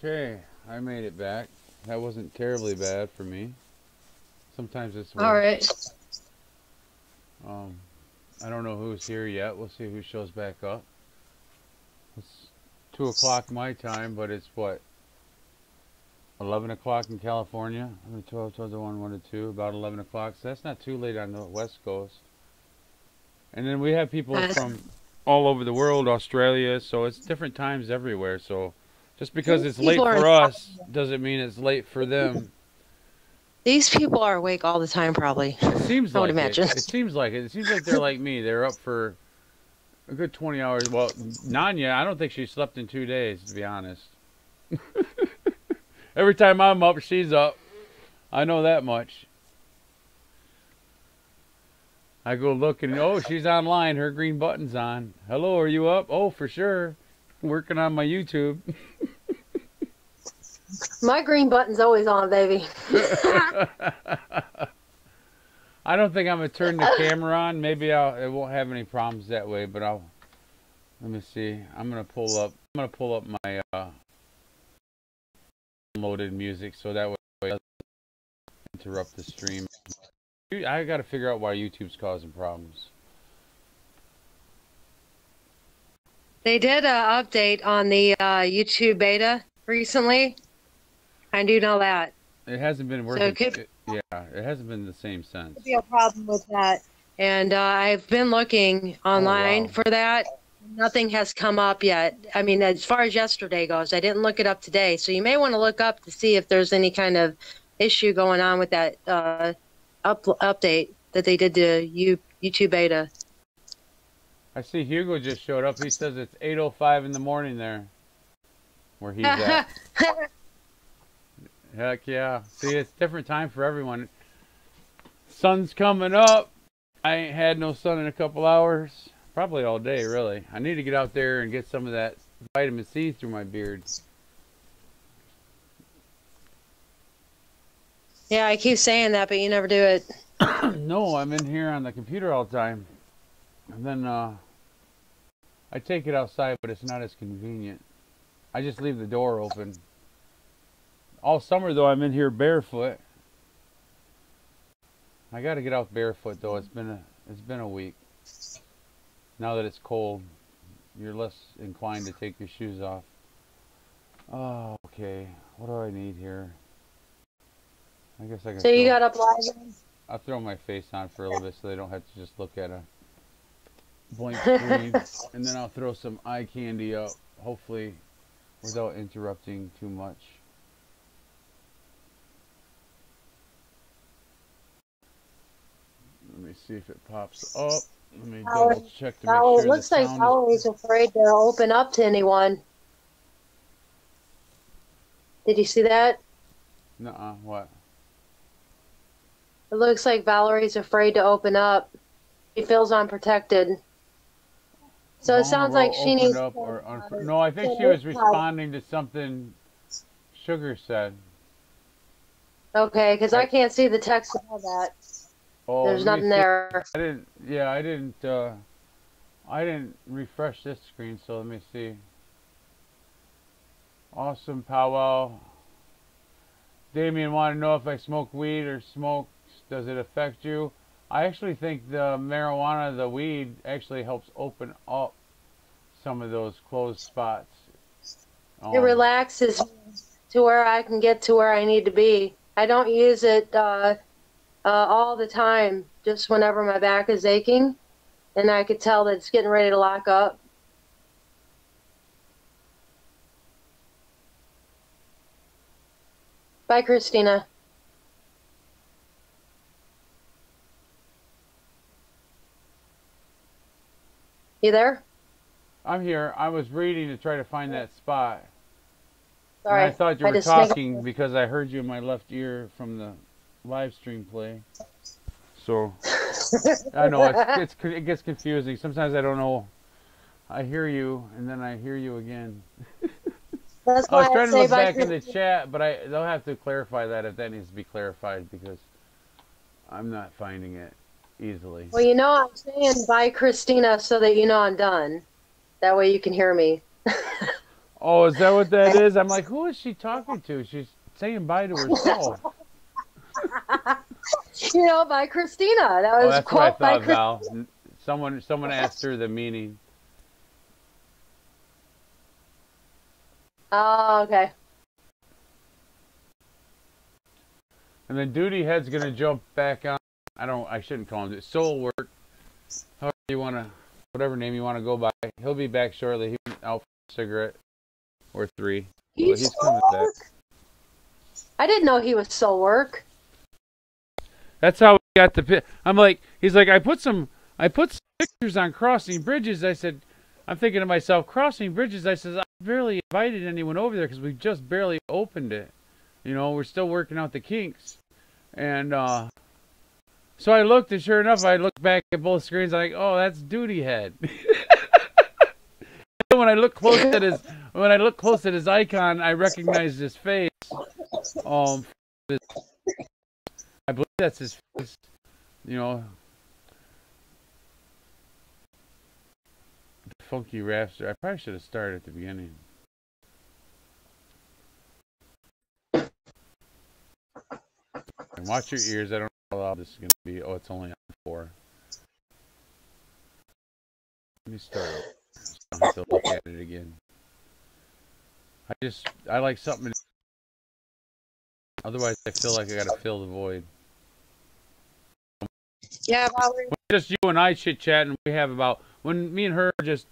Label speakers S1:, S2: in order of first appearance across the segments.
S1: Okay, I made it back. That wasn't terribly bad for me. Sometimes it's
S2: All
S1: worse.
S2: right.
S1: Um, I don't know who's here yet. We'll see who shows back up. It's 2 o'clock my time, but it's what? 11 o'clock in California? 12, 12 to 1, 1 to 2, about 11 o'clock. So that's not too late on the West Coast. And then we have people from all over the world, Australia, so it's different times everywhere. So just because it's late for us doesn't mean it's late for them.
S2: These people are awake all the time, probably.
S1: It seems
S2: I would
S1: like
S2: imagine.
S1: it. It seems like it. It seems like they're like me. They're up for a good 20 hours. Well, Nanya, I don't think she slept in 2 days, to be honest. Every time I'm up, she's up. I know that much. I go look and, oh, she's online. Her green button's on. Hello, are you up? Oh, for sure. Working on my YouTube.
S2: My green button's always on, baby.
S1: I don't think I'm gonna turn the camera on. Maybe it won't have any problems that way. But let me see. I'm gonna pull up my loaded music so that way it doesn't interrupt the stream. I got to figure out why YouTube's causing problems.
S2: They did an update on the YouTube beta recently. I do know that.
S1: It hasn't been working. So it hasn't been the same since.
S2: Could be a problem with that. And I've been looking online for that. Nothing has come up yet. I mean, as far as yesterday goes, I didn't look it up today. So you may want to look up to see if there's any kind of issue going on with that update that they did to YouTube beta.
S1: I see Hugo just showed up. He says it's 8:05 in the morning there, where he's at. Heck yeah. See, it's different time for everyone. Sun's coming up. I ain't had no sun in a couple hours. Probably all day, really. I need to get out there and get some of that vitamin C through my beard.
S2: Yeah, I keep saying that, but you never do it.
S1: No, I'm in here on the computer all the time. And then I take it outside, but it's not as convenient. I just leave the door open. All summer, though, I'm in here barefoot. I got to get out barefoot, though. It's been a week. Now that it's cold, you're less inclined to take your shoes off. Oh, okay. What do I need here? I guess I can.
S2: So you got up live?
S1: I'll throw my face on for a little bit so they don't have to just look at a blank screen. And then I'll throw some eye candy up, hopefully without interrupting too much. Let me see if it pops up. Let me double check to make sure
S2: it looks like Valerie's afraid to open up to anyone. Did you see that?
S1: Nuh-uh, what?
S2: It looks like Valerie's afraid to open up. She feels unprotected. So it sounds like she needs
S1: up no, I think she was responding to something Sugar said.
S2: Okay, because I can't see the text about that.
S1: Oh,
S2: there's nothing there.
S1: I didn't refresh this screen, so let me see. Awesome powwow. Damien wanted to know if I smoke weed or smokes, does it affect you? I actually think the marijuana, the weed, actually helps open up some of those closed spots.
S2: It relaxes to where I can get to where I need to be. I don't use it all the time, just whenever my back is aching and I could tell that it's getting ready to lock up. Bye, Christina. You there?
S1: I'm here. I was reading to try to find that spot.
S2: Sorry.
S1: And I thought you were talking because I heard you in my left ear from the live stream play. So I know it gets confusing. Sometimes I don't know. I hear you and then I hear you again.
S2: That's
S1: I was trying to look back in the chat, but they'll have to clarify that if that needs to be clarified because I'm not finding it easily.
S2: Well, you know, I'm saying bye, Christina, so that you know I'm done. That way you can hear me.
S1: Oh, is that what that is? I'm like, who is she talking to? She's saying bye to herself.
S2: You know, by Christina. That
S1: Oh,
S2: was a
S1: that's what I
S2: quote by
S1: thought,
S2: Christina.
S1: Val. Someone asked her the meaning.
S2: Oh, okay.
S1: And then Duty Head's gonna jump back on. I shouldn't call him it. Soul Work. However you wanna, whatever name you wanna go by. He'll be back shortly. He went out for a cigarette or 3. But he's coming back.
S2: I didn't know he was soul work.
S1: That's how we got the. I'm like, he's like, I put some pictures on crossing bridges. I said, I'm thinking to myself, crossing bridges. I said, I barely invited anyone over there because we just barely opened it. You know, we're still working out the kinks. And so I looked, and sure enough, I looked back at both screens. I'm like, oh, that's Duty Head. when I look close at his icon, I recognized his face. I believe that's his face. You know, the funky rapster. I probably should have started at the beginning. And watch your ears. I don't know how loud this is going to be. Oh, it's only on 4. Let me start. I have to look at it again. I like something. Otherwise, I feel like I got to fill the void.
S2: Yeah,
S1: just you and I chit chat, and we have about when me and her just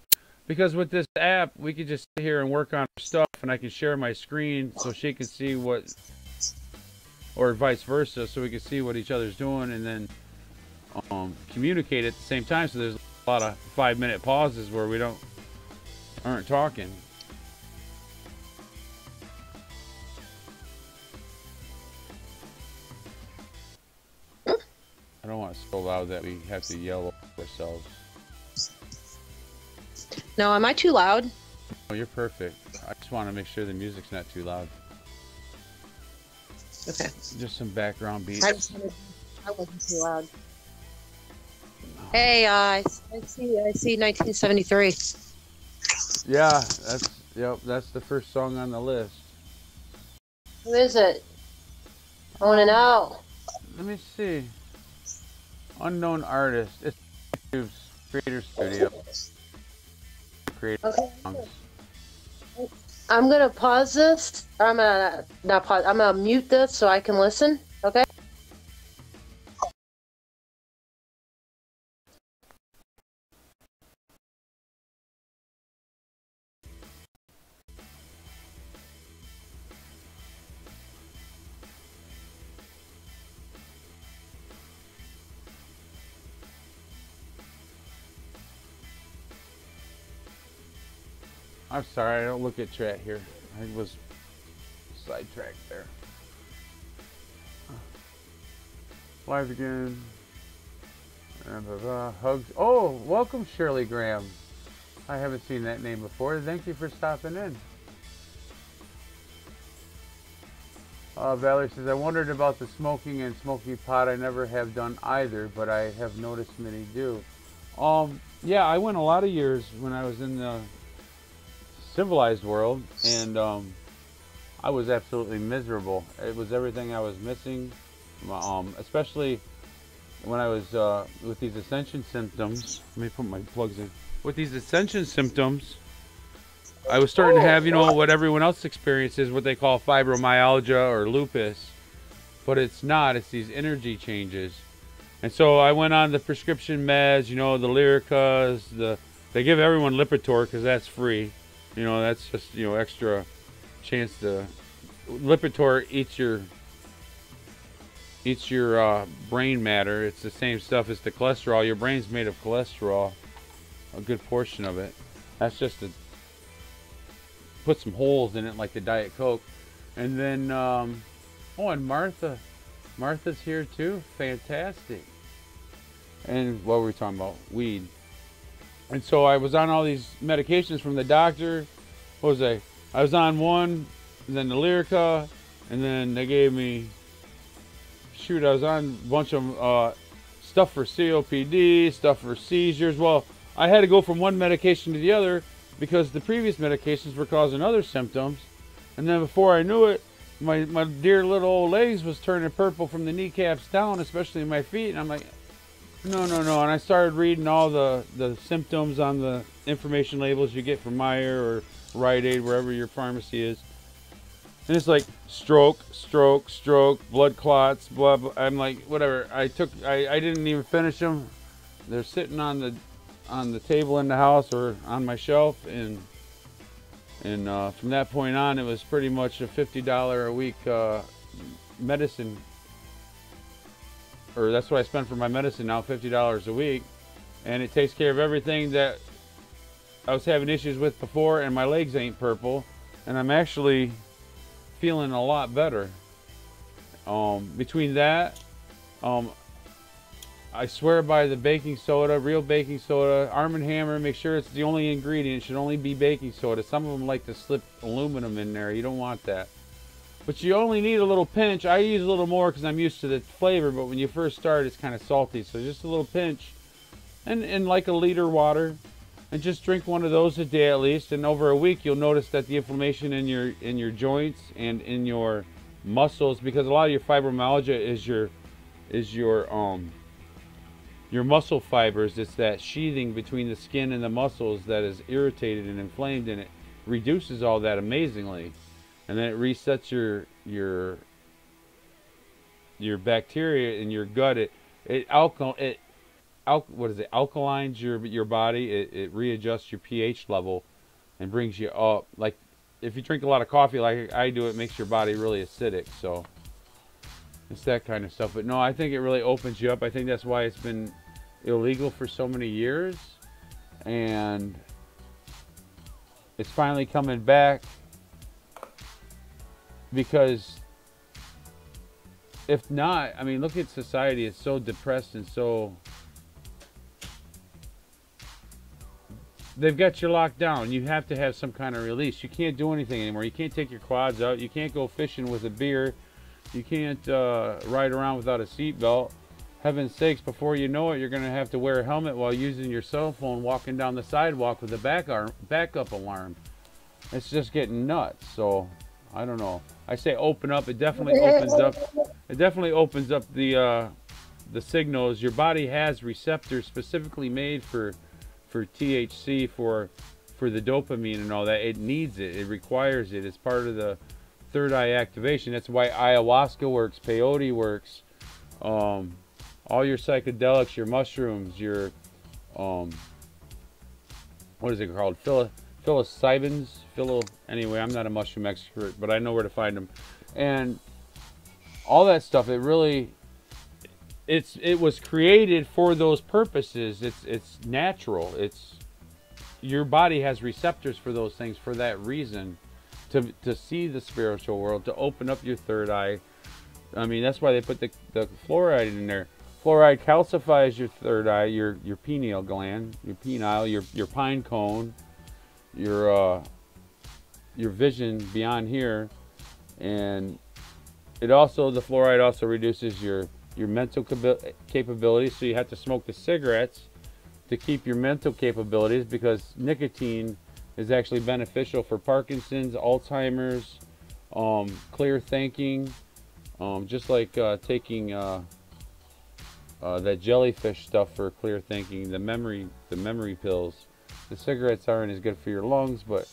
S1: because with this app we could just sit here and work on our stuff, and I can share my screen so she can see what, or vice versa, so we can see what each other's doing, and then communicate at the same time. So there's a lot of 5-minute pauses where we aren't talking. I don't want it so loud that we have to yell over ourselves.
S2: No, am I too loud?
S1: Oh, you're perfect. I just want to make sure the music's not too loud.
S2: Okay.
S1: Just some background beats.
S2: I wasn't too loud. Hey, I see 1973.
S1: Yeah, that's the first song on the list.
S2: Who is it? I want to know.
S1: Let me see. Unknown artist. It's YouTube's creator studio. Creative songs.
S2: I'm gonna pause this. I'm gonna not pause. I'm gonna mute this so I can listen. Okay.
S1: I'm sorry, I don't look at chat here. I was sidetracked there. Live again. And hugs. Oh, welcome Shirley Graham. I haven't seen that name before. Thank you for stopping in. Valerie says, I wondered about the smoking and smoky pot. I never have done either, but I have noticed many do. Yeah, I went a lot of years when I was in the civilized world, and I was absolutely miserable. It was everything I was missing, especially when I was with these ascension symptoms. Let me put my plugs in. With these ascension symptoms, I was starting to have, you know, what everyone else experiences, what they call fibromyalgia or lupus, but it's not. It's these energy changes. And so I went on the prescription meds, you know, the Lyricas, they give everyone Lipitor because that's free. You know, that's just, you know, extra chance to. Lipitor eats your brain matter. It's the same stuff as the cholesterol. Your brain's made of cholesterol, a good portion of it. That's just to put some holes in it, like the Diet Coke. And then, and Martha's here too. Fantastic. And what were we talking about? Weed. And so I was on all these medications from the doctor. What was I? I was on one, and then the Lyrica, and then they gave me, I was on a bunch of stuff for COPD, stuff for seizures. Well, I had to go from one medication to the other because the previous medications were causing other symptoms. And then before I knew it, my dear little old legs was turning purple from the kneecaps down, especially in my feet. And I'm like, no, no, no. And I started reading all the symptoms on the information labels you get from Meyer or Rite Aid, wherever your pharmacy is. And it's like stroke, stroke, stroke, blood clots, blah, blah. I'm like, whatever. I didn't even finish them. They're sitting on the table in the house or on my shelf, and from that point on, it was pretty much a $50 a week medicine, or that's what I spend for my medicine now, $50 a week, and it takes care of everything that I was having issues with before, and my legs ain't purple, and I'm actually feeling a lot better. Between that, I swear by the baking soda, real baking soda, Arm & Hammer, make sure it's the only ingredient. It should only be baking soda. Some of them like to slip aluminum in there. You don't want that. But you only need a little pinch. I use a little more because I'm used to the flavor, but when you first start, it's kind of salty. So just a little pinch, and like a liter water, and just drink one of those a day at least. And over a week, you'll notice that the inflammation in your joints and in your muscles, because a lot of your fibromyalgia is your muscle fibers. It's that sheathing between the skin and the muscles that is irritated and inflamed, and it reduces all that amazingly. And then it resets your bacteria in your gut. It alkalines your body. It readjusts your pH level and brings you up. Like if you drink a lot of coffee like I do, it makes your body really acidic. So it's that kind of stuff. But no, I think it really opens you up. I think that's why it's been illegal for so many years, and it's finally coming back, because if not, I mean, look at society. It's so depressed and so they've got you locked down. You have to have some kind of release. You can't do anything anymore. You can't take your quads out. You can't go fishing with a beer. You can't ride around without a seatbelt. Heaven's sakes, before you know it, you're going to have to wear a helmet while using your cell phone walking down the sidewalk with a backup alarm. It's just getting nuts. So I don't know. I say open up. It definitely opens up. It definitely opens up the signals. Your body has receptors specifically made for THC, for the dopamine and all that. It needs it. It requires it. It's part of the third eye activation. That's why ayahuasca works, peyote works, all your psychedelics, your mushrooms, your what is it called? Psilocybins. Anyway, I'm not a mushroom expert, but I know where to find them. And all that stuff, it was created for those purposes. It's natural. Your body has receptors for those things for that reason, to see the spiritual world, to open up your third eye. I mean, that's why they put the fluoride in there. Fluoride calcifies your third eye, your pineal gland, your pine cone, your vision beyond here, and the fluoride also reduces your mental capability. So you have to smoke the cigarettes to keep your mental capabilities, because nicotine is actually beneficial for Parkinson's, Alzheimer's, clear thinking, just like taking that jellyfish stuff for clear thinking, the memory pills. The cigarettes aren't as good for your lungs, but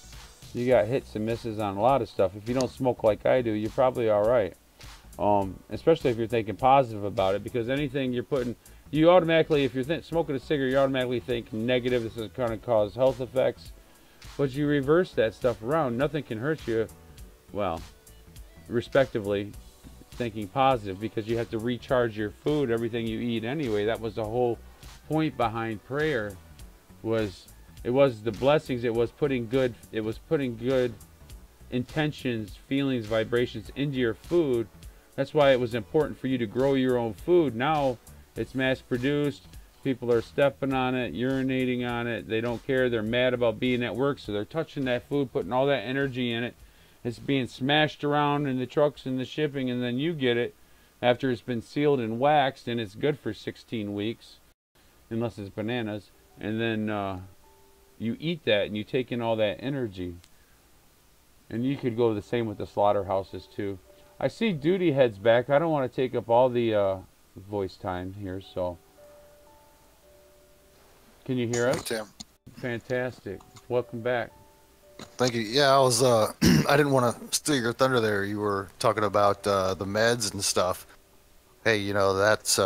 S1: you got hits and misses on a lot of stuff. If you don't smoke like I do, you're probably all right. Especially if you're thinking positive about it, because anything you're putting, you automatically, if you're smoking a cigarette, you automatically think negative. This is going to cause health effects. But you reverse that stuff around. Nothing can hurt you. Well, respectively, thinking positive, because you have to recharge your food, everything you eat anyway. That was the whole point behind prayer. It was the blessings. It was putting good intentions, feelings, vibrations into your food. That's why it was important for you to grow your own food. Now it's mass produced. People are stepping on it, urinating on it. They don't care. They're mad about being at work, so they're touching that food, putting all that energy in it. It's being smashed around in the trucks and the shipping, and then you get it after it's been sealed and waxed, and it's good for 16 weeks, unless it's bananas. And then you eat that and you take in all that energy. And you could go the same with the slaughterhouses too. I see Duty heads back. I don't want to take up all the voice time here, so can you hear us?
S3: Tim.
S1: Fantastic. Welcome back.
S3: Thank you. Yeah, I was I didn't want to steal your thunder there. You were talking about the meds and stuff. Hey, you know, that's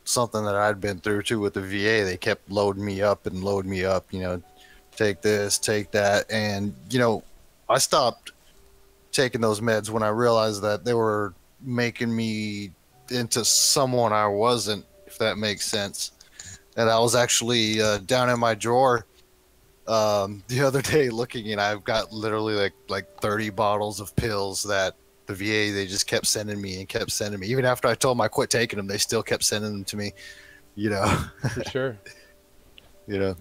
S3: something that I'd been through too with the VA. They kept loading me up and loading me up, you know, take this, take that. And, you know, I stopped taking those meds when I realized that they were making me into someone I wasn't, if that makes sense. And I was actually down in my drawer the other day looking, and I've got literally like 30 bottles of pills that the VA, they just kept sending me and kept sending me. Even after I told them I quit taking them, they still kept sending them to me, you know.
S1: For sure.
S3: You know.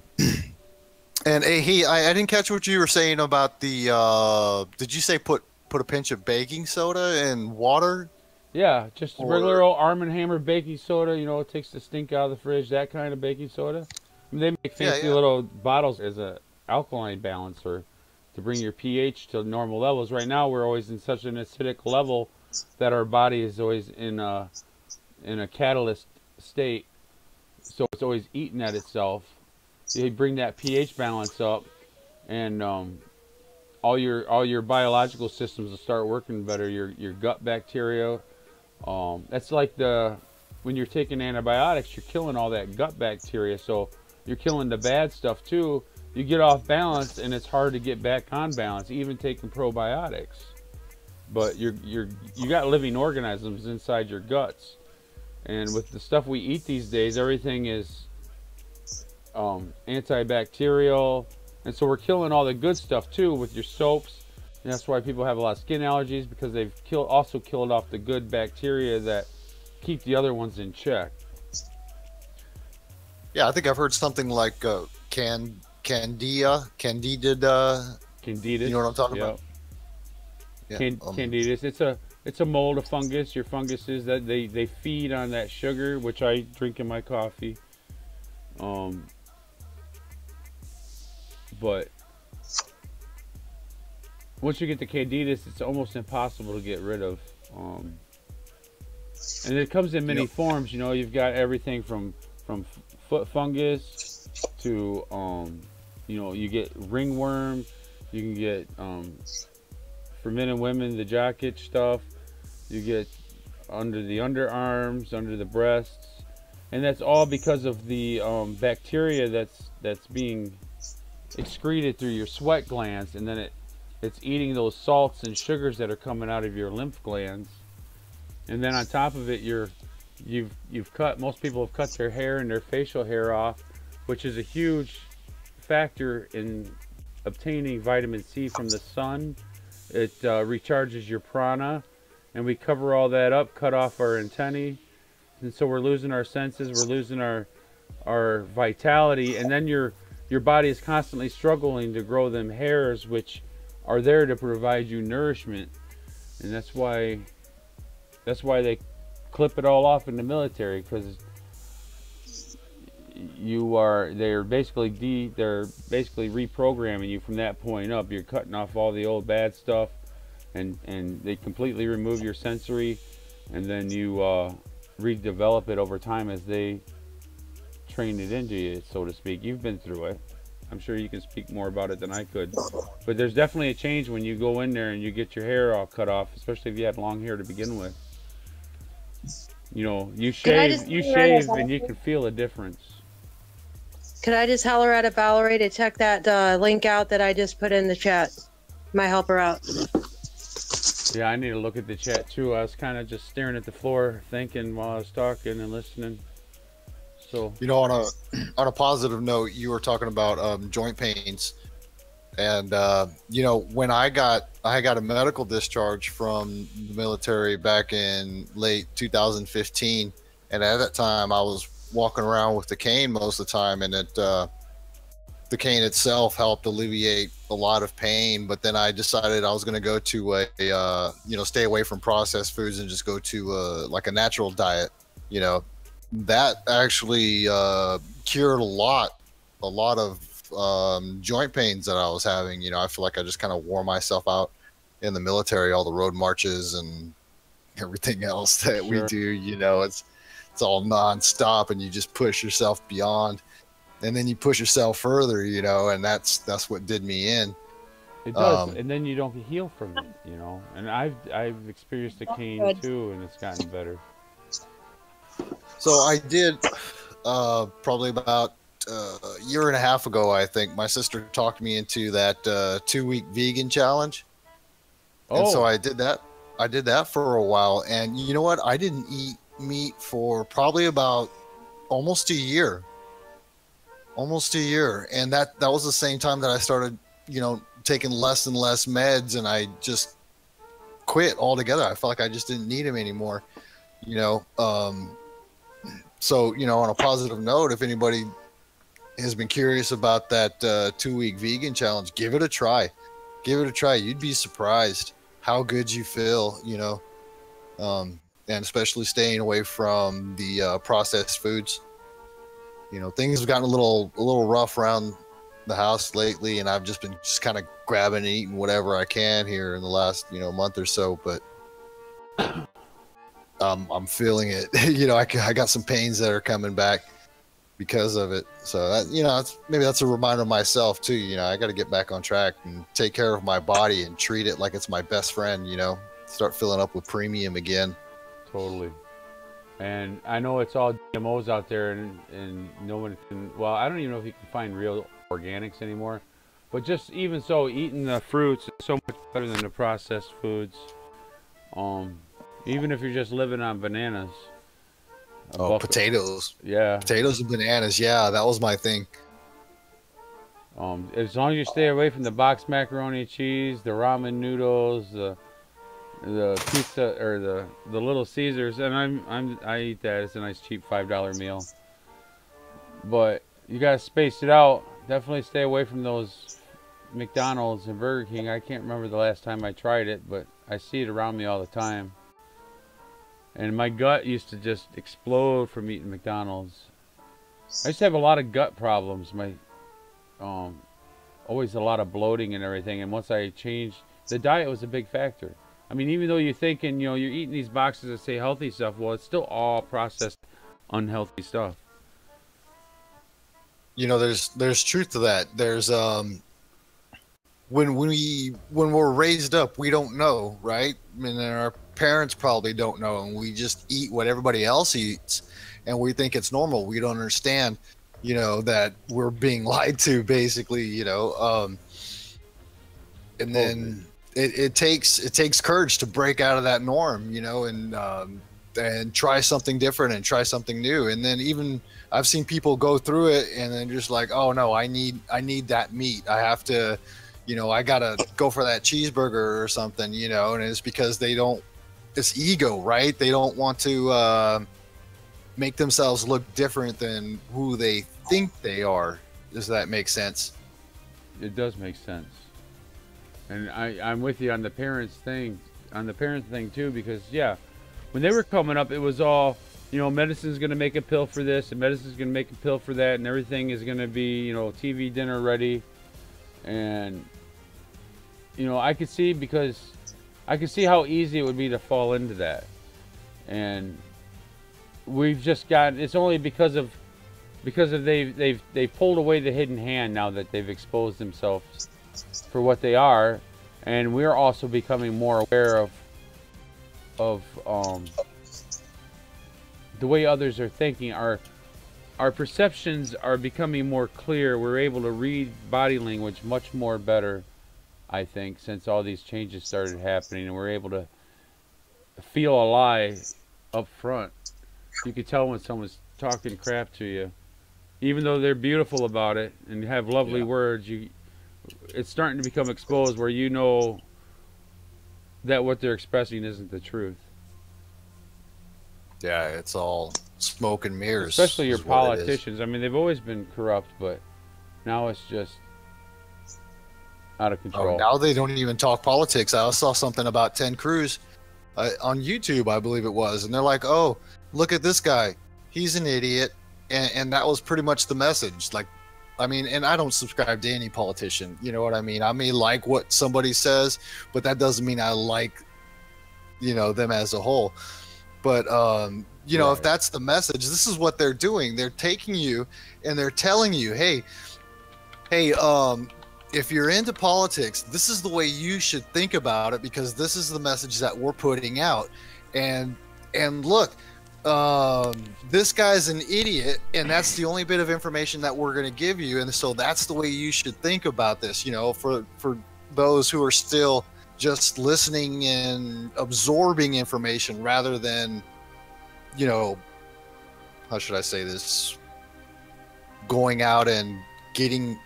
S3: And hey, I didn't catch what you were saying about the did you say put a pinch of baking soda in water?
S1: Yeah, just regular old Arm & Hammer baking soda. You know, it takes the stink out of the fridge. That kind of baking soda. I mean, they make fancy little bottles as a alkaline balancer to bring your pH to normal levels. Right now, we're always in such an acidic level that our body is always in a catalyst state. So it's always eating at itself. You bring that pH balance up, and all your biological systems will start working better. Your gut bacteria. That's like when you're taking antibiotics, you're killing all that gut bacteria. So you're killing the bad stuff too. You get off balance, and it's hard to get back on balance, even taking probiotics. But you got living organisms inside your guts, and with the stuff we eat these days, everything is antibacterial, and so we're killing all the good stuff too with your soaps. And that's why people have a lot of skin allergies, because they've also killed off the good bacteria that keep the other ones in check.
S3: Yeah, I think I've heard something like candidus. You know what I'm talking about?
S1: Yeah, candidus. It's a mold of fungus. Your funguses that they feed on that sugar, which I drink in my coffee. But once you get the candidus, it's almost impossible to get rid of. And it comes in many forms. You know, you've got everything from foot fungus to you know, you get ringworm. You can get for men and women the jock itch stuff. You get under the underarms, under the breasts, and that's all because of the bacteria that's being excreted through your sweat glands, and then it's eating those salts and sugars that are coming out of your lymph glands. And then on top of it, most people have cut their hair and their facial hair off, which is a huge factor in obtaining vitamin C from the sun. It recharges your prana, and we cover all that up, cut off our antennae, and so we're losing our senses, we're losing our vitality, and then your body is constantly struggling to grow them hairs, which are there to provide you nourishment. And that's why they clip it all off in the military, because they're basically reprogramming you from that point up. You're cutting off all the old bad stuff, and they completely remove your sensory, and then you redevelop it over time as they train it into you, so to speak. You've been through it. I'm sure you can speak more about it than I could. But there's definitely a change when you go in there and you get your hair all cut off, especially if you had long hair to begin with. You know, you shave and you can feel a difference.
S2: Could I just holler at Valerie to check that link out that I just put in the chat? Might help her out.
S1: Yeah, I need to look at the chat too. I was kind of just staring at the floor thinking while I was talking and listening. So,
S3: you know, on a positive note, you were talking about joint pains, and you know, when I got a medical discharge from the military back in late 2015, and at that time I was walking around with the cane most of the time, and the cane itself helped alleviate a lot of pain. But then I decided I was going to go to stay away from processed foods and just go to like a natural diet. You know, that actually cured a lot a lot of joint pains that I was having. You know, I feel like I just kind of wore myself out in the military, all the road marches and everything else that we
S1: Sure.
S3: do. You know, it's all nonstop, and you just push yourself beyond, and then you push yourself further. You know, and that's what did me in.
S1: It does, and then you don't heal from it, you know. And I've experienced a cane
S2: Good.
S1: too, and it's gotten better.
S3: So I did probably about a year and a half ago, I think. My sister talked me into that 2-week vegan challenge, and so
S1: Oh,
S3: I did that. I did that for a while, and you know what? I didn't eat meat for probably about almost a year. Almost a year, and that was the same time that I started, you know, taking less and less meds, and I just quit altogether. I felt like I just didn't need them anymore, you know. So, you know, on a positive note, if anybody has been curious about that 2-week vegan challenge, give it a try. Give it a try. You'd be surprised how good you feel, you know, and especially staying away from the processed foods. You know, things have gotten a little rough around the house lately, and I've just been kind of grabbing and eating whatever I can here in the last, you know, month or so. But I'm feeling it. You know, I got some pains that are coming back because of it. So that, you know, maybe that's a reminder of myself too. You know, I got to get back on track and take care of my body and treat it like it's my best friend. You know, start filling up with premium again.
S1: totally. And I know it's all GMOs out there, and no one can. Well, I don't even know if you can find real organics anymore. But just even so, eating the fruits is so much better than the processed foods. Even if you're just living on bananas.
S3: Oh, potatoes.
S1: Yeah.
S3: Potatoes and bananas. Yeah, that was my thing.
S1: As long as you stay away from the boxed macaroni and cheese, the ramen noodles, the pizza, or the Little Caesars, and I eat that. It's a nice cheap $5 meal. But you gotta space it out. Definitely stay away from those McDonald's and Burger King. I can't remember the last time I tried it, but I see it around me all the time. And my gut used to just explode from eating McDonald's. I used to have a lot of gut problems. Always a lot of bloating and everything. And once I changed, the diet was a big factor. I mean, even though you're thinking, you know, you're eating these boxes that say healthy stuff, well, it's still all processed, unhealthy stuff.
S3: You know, there's truth to that. There's when we're raised up, we don't know, right? I mean, and our parents probably don't know, and we just eat what everybody else eats, and we think it's normal. We don't understand, you know, that we're being lied to, basically, you know. And then it takes courage to break out of that norm, you know, and try something different and try something new. And then even I've seen people go through it and then just like, oh no, I need that meat. I have to, you know, I gotta go for that cheeseburger or something, you know. And it's because it's ego, right? They don't want to make themselves look different than who they think they are. Does that make sense?
S1: It does make sense. And I'm with you on the parents thing, too, because yeah, when they were coming up, it was all, you know, medicine's gonna make a pill for this, and medicine's gonna make a pill for that, and everything is gonna be, you know, TV dinner ready. And you know, I could see how easy it would be to fall into that. And we've just gotten, it's only because of they've pulled away the hidden hand now that they've exposed themselves for what they are, and we're also becoming more aware of the way others are thinking. Our perceptions are becoming more clear. We're able to read body language much more better, I think, since all these changes started happening, and we're able to feel a lie up front. You can tell when someone's talking crap to you, even though they're beautiful about it and have lovely words. It's starting to become exposed where you know that what they're expressing isn't the truth.
S3: Yeah, it's all smoke and mirrors.
S1: Especially your politicians. I mean, they've always been corrupt, but now it's just out of control.
S3: Oh, now they don't even talk politics. I saw something about Ted Cruz on YouTube, I believe it was, and they're like, "Oh, look at this guy. He's an idiot," and that was pretty much the message. Like, I mean, and I don't subscribe to any politician. You know what I mean? I may like what somebody says, but that doesn't mean I like, them as a whole. But you know, if that's the message, this is what they're doing. They're taking you and they're telling you, hey, if you're into politics, this is the way you should think about it, because this is the message that we're putting out. And look, this guy's an idiot, and that's the only bit of information that we're going to give you. And so that's the way you should think about this, for those who are still just listening and absorbing information rather than, how should I say this, going out and getting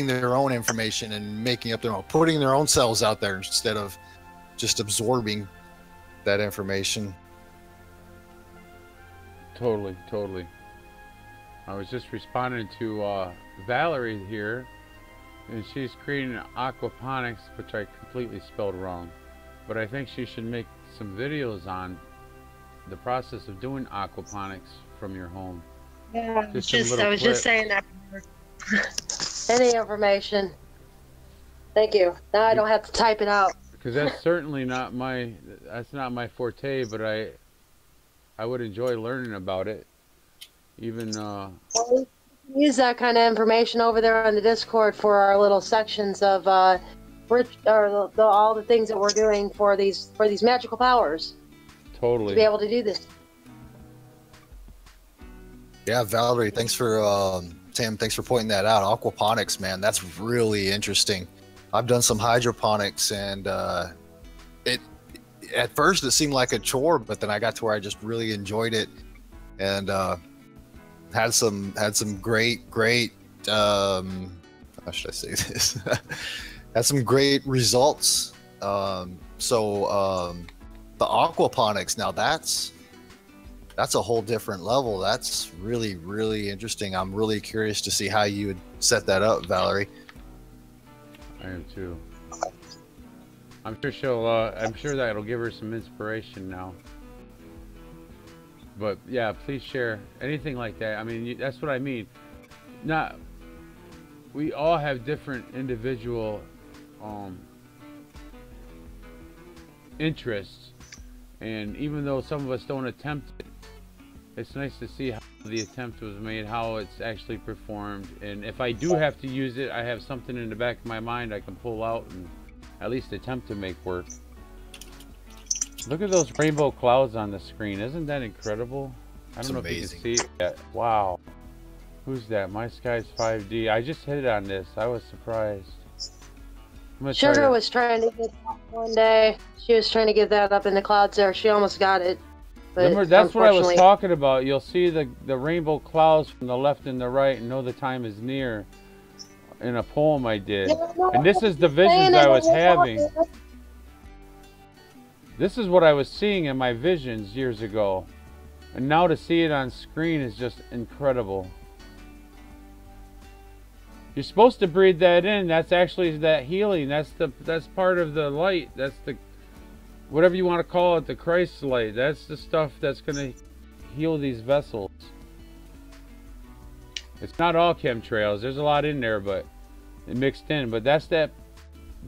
S3: their own information and making up their own, putting their own selves out there instead of just absorbing that information.
S1: Totally. I was just responding to Valerie here, and she's creating aquaponics, which I completely spelled wrong. But I think she should make some videos on the process of doing aquaponics from your home.
S2: Yeah, I was just saying that. Any information. Thank you. Now I don't have to type it out.
S1: Because that's certainly not my forte, but I would enjoy learning about it. Even
S2: well, we use that kind of information over there on the Discord for our little sections of all the things that we're doing for these magical powers.
S1: Totally.
S2: To be able to do this.
S3: Yeah, Valerie, thanks for Tim, thanks for pointing that out. Aquaponics, man, that's really interesting. I've done some hydroponics, and at first it seemed like a chore, but then I got to where I just really enjoyed it, and had some great how should I say this? Had some great results. The aquaponics, now that's a whole different level. That's really, really interesting. I'm really curious to see how you would set that up, Valerie.
S1: I am too. I'm sure that'll give her some inspiration now. But yeah, please share anything like that. I mean, that's what I mean. We all have different individual interests, and even though some of us don't attempt it, it's nice to see how the attempt was made, how it's actually performed, and if I do have to use it, I have something in the back of my mind I can pull out and at least attempt to make work. Look at those rainbow clouds on the screen. Isn't that incredible? I don't know if you can see it yet. Wow. Who's that? My Sky's 5D. I just hit on this. I was surprised.
S2: Sugar was trying to get that one day. She was trying to get that up in the clouds there. She almost got it.
S1: Remember, that's what I was talking about. You'll see the rainbow clouds from the left and the right and know the time is near in a poem I did. And this is the visions I was having. This is what I was seeing in my visions years ago. And now to see it on screen is just incredible. You're supposed to breathe that in. That's actually that healing. That's part of the light. That's the, whatever you want to call it, the Christ light. That's the stuff that's going to heal these vessels. It's not all chemtrails. There's a lot in there, but it mixed in. But that's that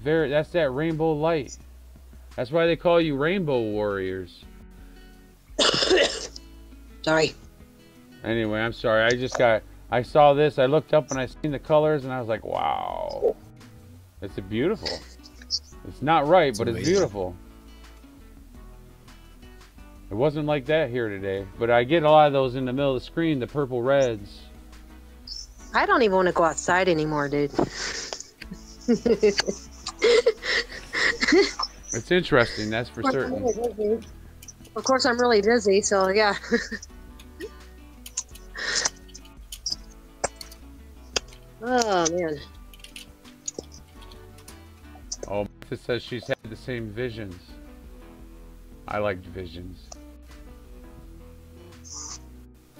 S1: rainbow light. That's why they call you rainbow warriors.
S2: Sorry.
S1: Anyway, I'm sorry. I saw this. I looked up and I seen the colors and I was like, wow. It's beautiful. It's not right, but it's beautiful. It wasn't like that here today, but I get a lot of those in the middle of the screen, the purple reds.
S2: I don't even want to go outside anymore, dude.
S1: It's interesting, that's for certain.
S2: Of course, I'm really busy, so yeah. Oh, man.
S1: Oh, Martha says she's had the same visions. I liked visions.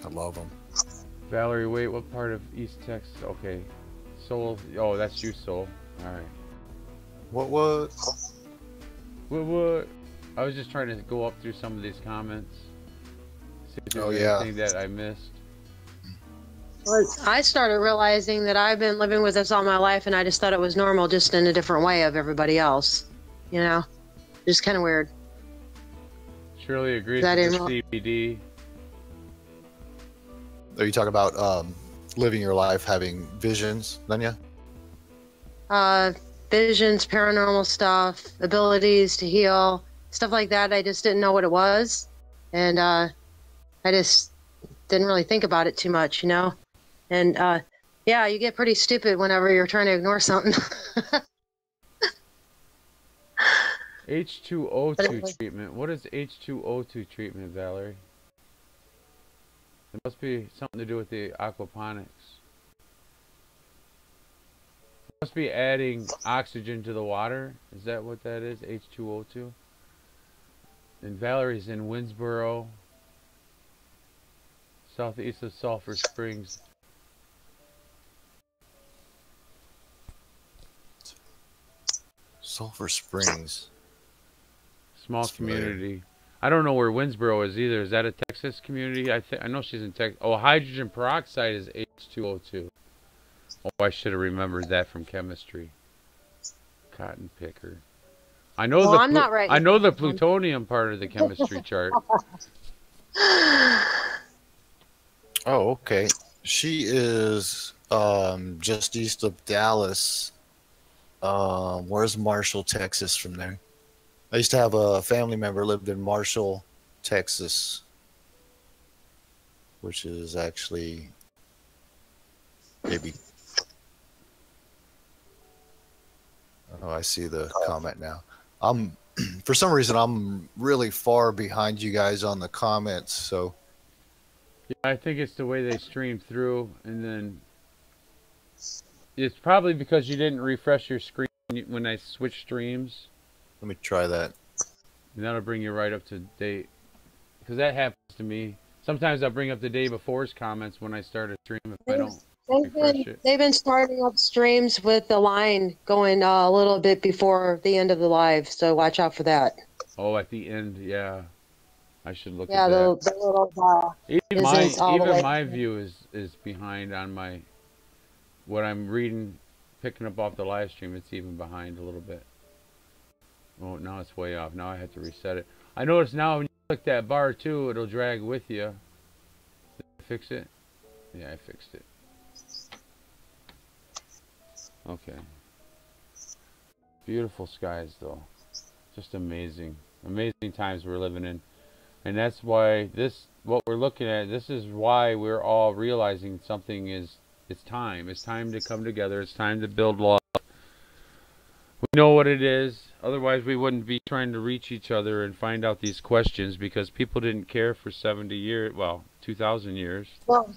S3: I love them.
S1: Valerie, wait, what part of East Texas? Okay. Soul. Oh, that's you, Soul. Alright.
S3: What?
S1: I was just trying to go up through some of these comments. See if there's anything that I missed.
S2: Well, I started realizing that I've been living with this all my life, and I just thought it was normal, just in a different way of everybody else. You know, just kind of weird.
S1: Shirley agrees
S2: That
S1: with
S2: didn't.
S1: the CBD.
S3: Are you talking about living your life having visions, Lenya?
S2: Visions, paranormal stuff, abilities to heal, stuff like that. I just didn't know what it was, and I just didn't really think about it too much, you know. And yeah, you get pretty stupid whenever you're trying to ignore something.
S1: H2O2 treatment. What is H2O2 treatment, Valerie? It must be something to do with the aquaponics. It must be adding oxygen to the water. Is that what that is? H2O2? And Valerie's in Winsboro, southeast of Sulphur Springs.
S3: Sulphur Springs.
S1: Small community. I don't know where Winsboro is either. Is that a Texas community? I know she's in Texas. Oh, hydrogen peroxide is H2O2. Oh, I should have remembered that from chemistry. Cotton picker. I know
S2: well, I'm not right.
S1: I know the plutonium part of the chemistry chart.
S3: Oh, okay. She is just east of Dallas. Where's Marshall, Texas from there? I used to have a family member lived in Marshall, Texas, which is actually maybe. Oh, I see the comment now. For some reason, I'm really far behind you guys on the comments, so.
S1: Yeah, I think it's the way they stream through, and then it's probably because you didn't refresh your screen when I switch streams.
S3: Let me try that.
S1: And that'll bring you right up to date. Because that happens to me. Sometimes I'll bring up the day before's comments when I start a stream if I don't refresh it.
S2: They've been starting up streams with the line going a little bit before the end of the live, so watch out for that.
S1: Oh, at the end, yeah. I should look
S2: yeah,
S1: at that.
S2: The little
S1: Even my view is behind on my what I'm reading, picking up off the live stream. It's even behind a little bit. Oh, now it's way off. Now I have to reset it. I notice now when you click that bar too, it'll drag with you. Did I fix it? Yeah, I fixed it. Okay. Beautiful skies though. Just amazing. Amazing times we're living in. And that's why what we're looking at, this is why we're all realizing something is, it's time. It's time to come together. It's time to build love. We know what it is. Otherwise, we wouldn't be trying to reach each other and find out these questions because people didn't care for 70 years, well, 2,000 years.
S2: Well,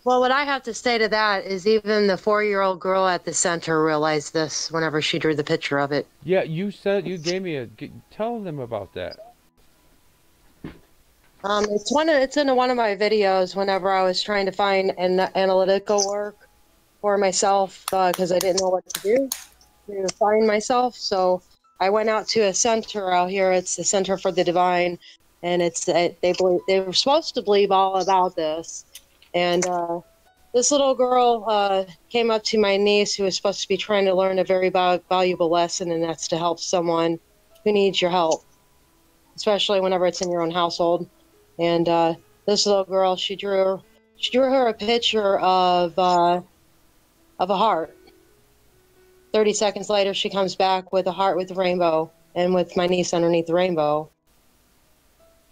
S2: what I have to say to that is even the 4-year-old girl at the center realized this whenever she drew the picture of it.
S1: Yeah, you gave me tell them about that.
S2: It's in one of my videos whenever I was trying to find analytical work for myself because I didn't know what to do to find myself. So I went out to a center out here. It's the Center for the Divine, and they were supposed to believe all about this. And this little girl came up to my niece who was supposed to be trying to learn a very valuable lesson, and that's to help someone who needs your help, especially whenever it's in your own household. And this little girl, she drew her a picture of a heart. 30 seconds later, she comes back with a heart with a rainbow and with my niece underneath the rainbow.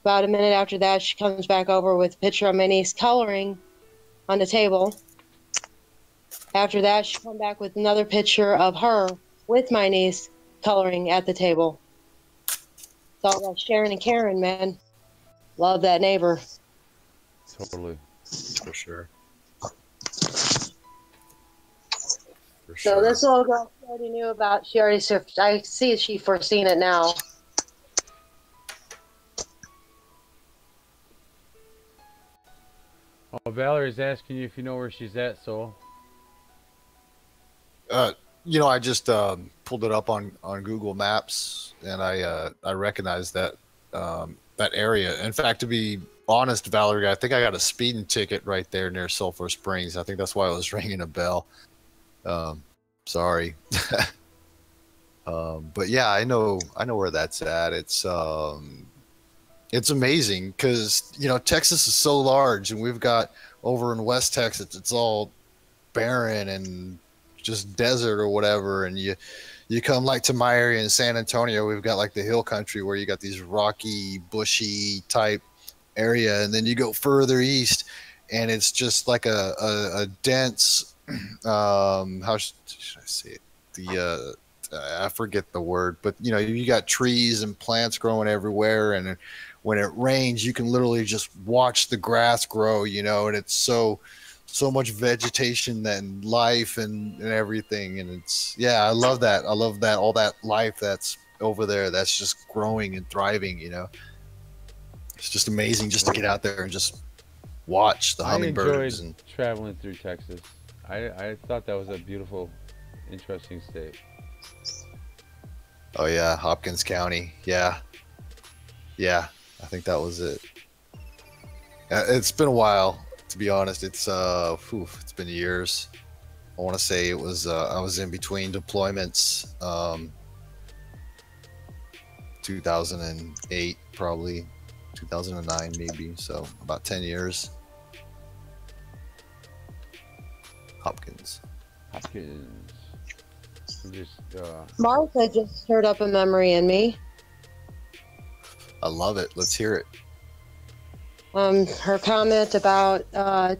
S2: About a minute after that, she comes back over with a picture of my niece coloring on the table. After that, she comes back with another picture of her with my niece coloring at the table. It's all about sharing and caring, man. Love that neighbor.
S1: Totally.
S3: For sure.
S2: So this little girl she already knew about. I see she foreseen it now.
S1: Oh, Valerie's asking you if you know where she's at, Soul.
S3: I just pulled it up on Google Maps, and I recognize that that area. In fact, to be honest, Valerie, I think I got a speeding ticket right there near Sulphur Springs. I think that's why I was ringing a bell. Sorry. But yeah, I know where that's at. It's amazing because, you know, Texas is so large, and we've got over in West Texas, it's all barren and just desert or whatever. And you come like to my area in San Antonio, we've got like the hill country where you got these rocky, bushy type area, and then you go further east, and it's just like a dense, how should I say it? I forget the word, but you know, you got trees and plants growing everywhere, and when it rains, you can literally just watch the grass grow, you know, and it's so much vegetation and life and everything. And it's, yeah, I love that. I love that, all that life that's over there that's just growing and thriving, you know. It's just amazing just to get out there and just watch the hummingbirds.
S1: I enjoyed traveling through Texas. I thought that was a beautiful, interesting state.
S3: Oh yeah, Hopkins County. Yeah. I think that was it. It's been a while, to be honest. It's been years. I want to say it was I was in between deployments. 2008 probably, 2009 maybe. So about 10 years. Hopkins.
S2: Martha just stirred up a memory in me.
S3: I love it. Let's hear it.
S2: Her comment about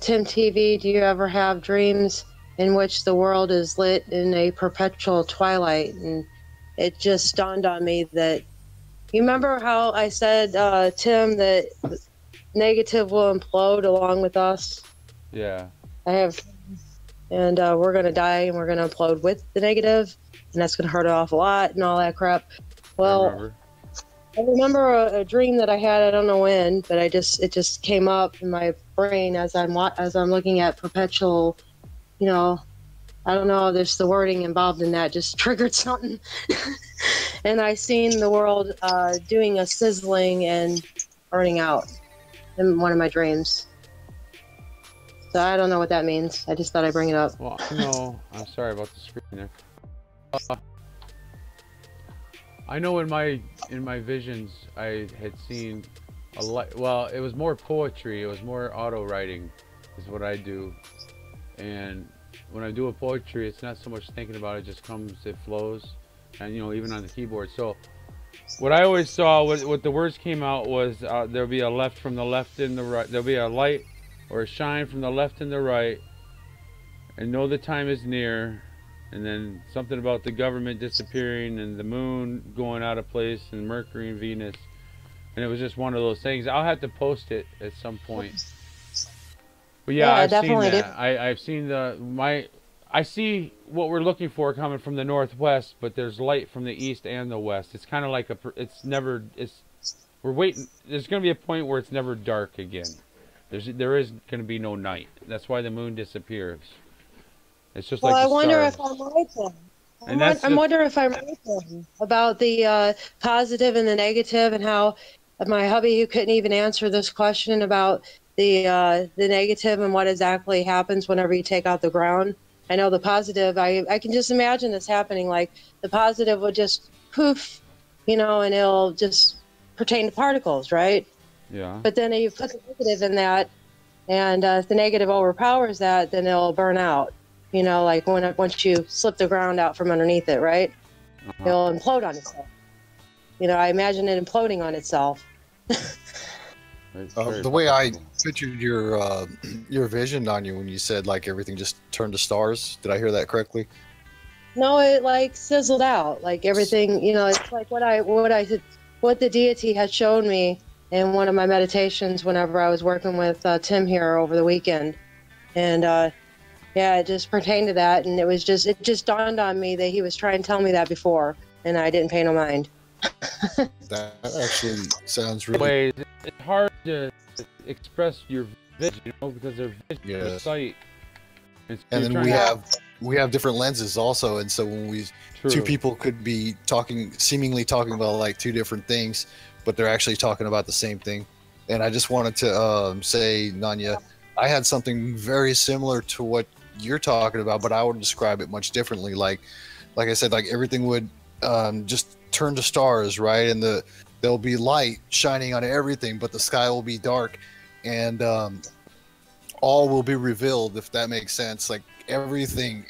S2: Tim TV, do you ever have dreams in which the world is lit in a perpetual twilight? And it just dawned on me that, you remember how I said, Tim, that negative will implode along with us?
S1: Yeah.
S2: I have, and we're going to die and we're going to implode with the negative, and that's going to hurt an awful lot and all that crap. Well, I remember a dream that I had. I don't know when, but it just came up in my brain as I'm looking at perpetual. You know, I don't know. There's the wording involved in that. Just triggered something, and I seen the world doing a sizzling and burning out in one of my dreams. So I don't know what that means. I just thought I'd bring it up.
S1: Well, no, I'm sorry about the screen there. I know in my visions I had seen a lot. Well, it was more poetry. It was more auto writing, is what I do. And when I do a poetry, it's not so much thinking about it. It just comes, it flows, and you know, even on the keyboard. So what I always saw, what the words came out was there'll be a left from the left and the right. There'll be a light or a shine from the left and the right, and know the time is near. And then something about the government disappearing and the moon going out of place and Mercury and Venus. And it was just one of those things. I'll have to post it at some point. But yeah, I've seen that. I've seen I see what we're looking for coming from the northwest, but there's light from the east and the west. It's kind of like we're waiting. There's going to be a point where it's never dark again. There is going to be no night. That's why the moon disappears. It's just like
S2: I wonder if I'm right then. I wonder if I'm right then about the positive and the negative, and how my hubby, who couldn't even answer this question about the negative and what exactly happens whenever you take out the ground. I know the positive, I can just imagine this happening. Like the positive would just poof, you know, and it'll just pertain to particles, right?
S1: Yeah. But
S2: then you put the negative in that, and if the negative overpowers that, then it'll burn out. You know, like once you slip the ground out from underneath it, right? It'll implode on itself. You know, I imagine it imploding on itself.
S3: The way I pictured your vision on you when you said like everything just turned to stars. Did I hear that correctly?
S2: No, it like sizzled out, like everything. You know, it's like what the deity had shown me in one of my meditations whenever I was working with Tim here over the weekend, and. Yeah, it just pertained to that, and it just dawned on me that he was trying to tell me that before, and I didn't pay no mind.
S3: That actually sounds really.
S1: It's hard to express your vision, you know, because their vision is sight.
S3: And then we have different lenses also, and so when two people could be seemingly talking about like two different things, but they're actually talking about the same thing. And I just wanted to say, Nanya, I had something very similar to what you're talking about, but I would describe it much differently. Like I said, like everything would just turn to stars, right? And there'll be light shining on everything, but the sky will be dark, and all will be revealed, if that makes sense. Like everything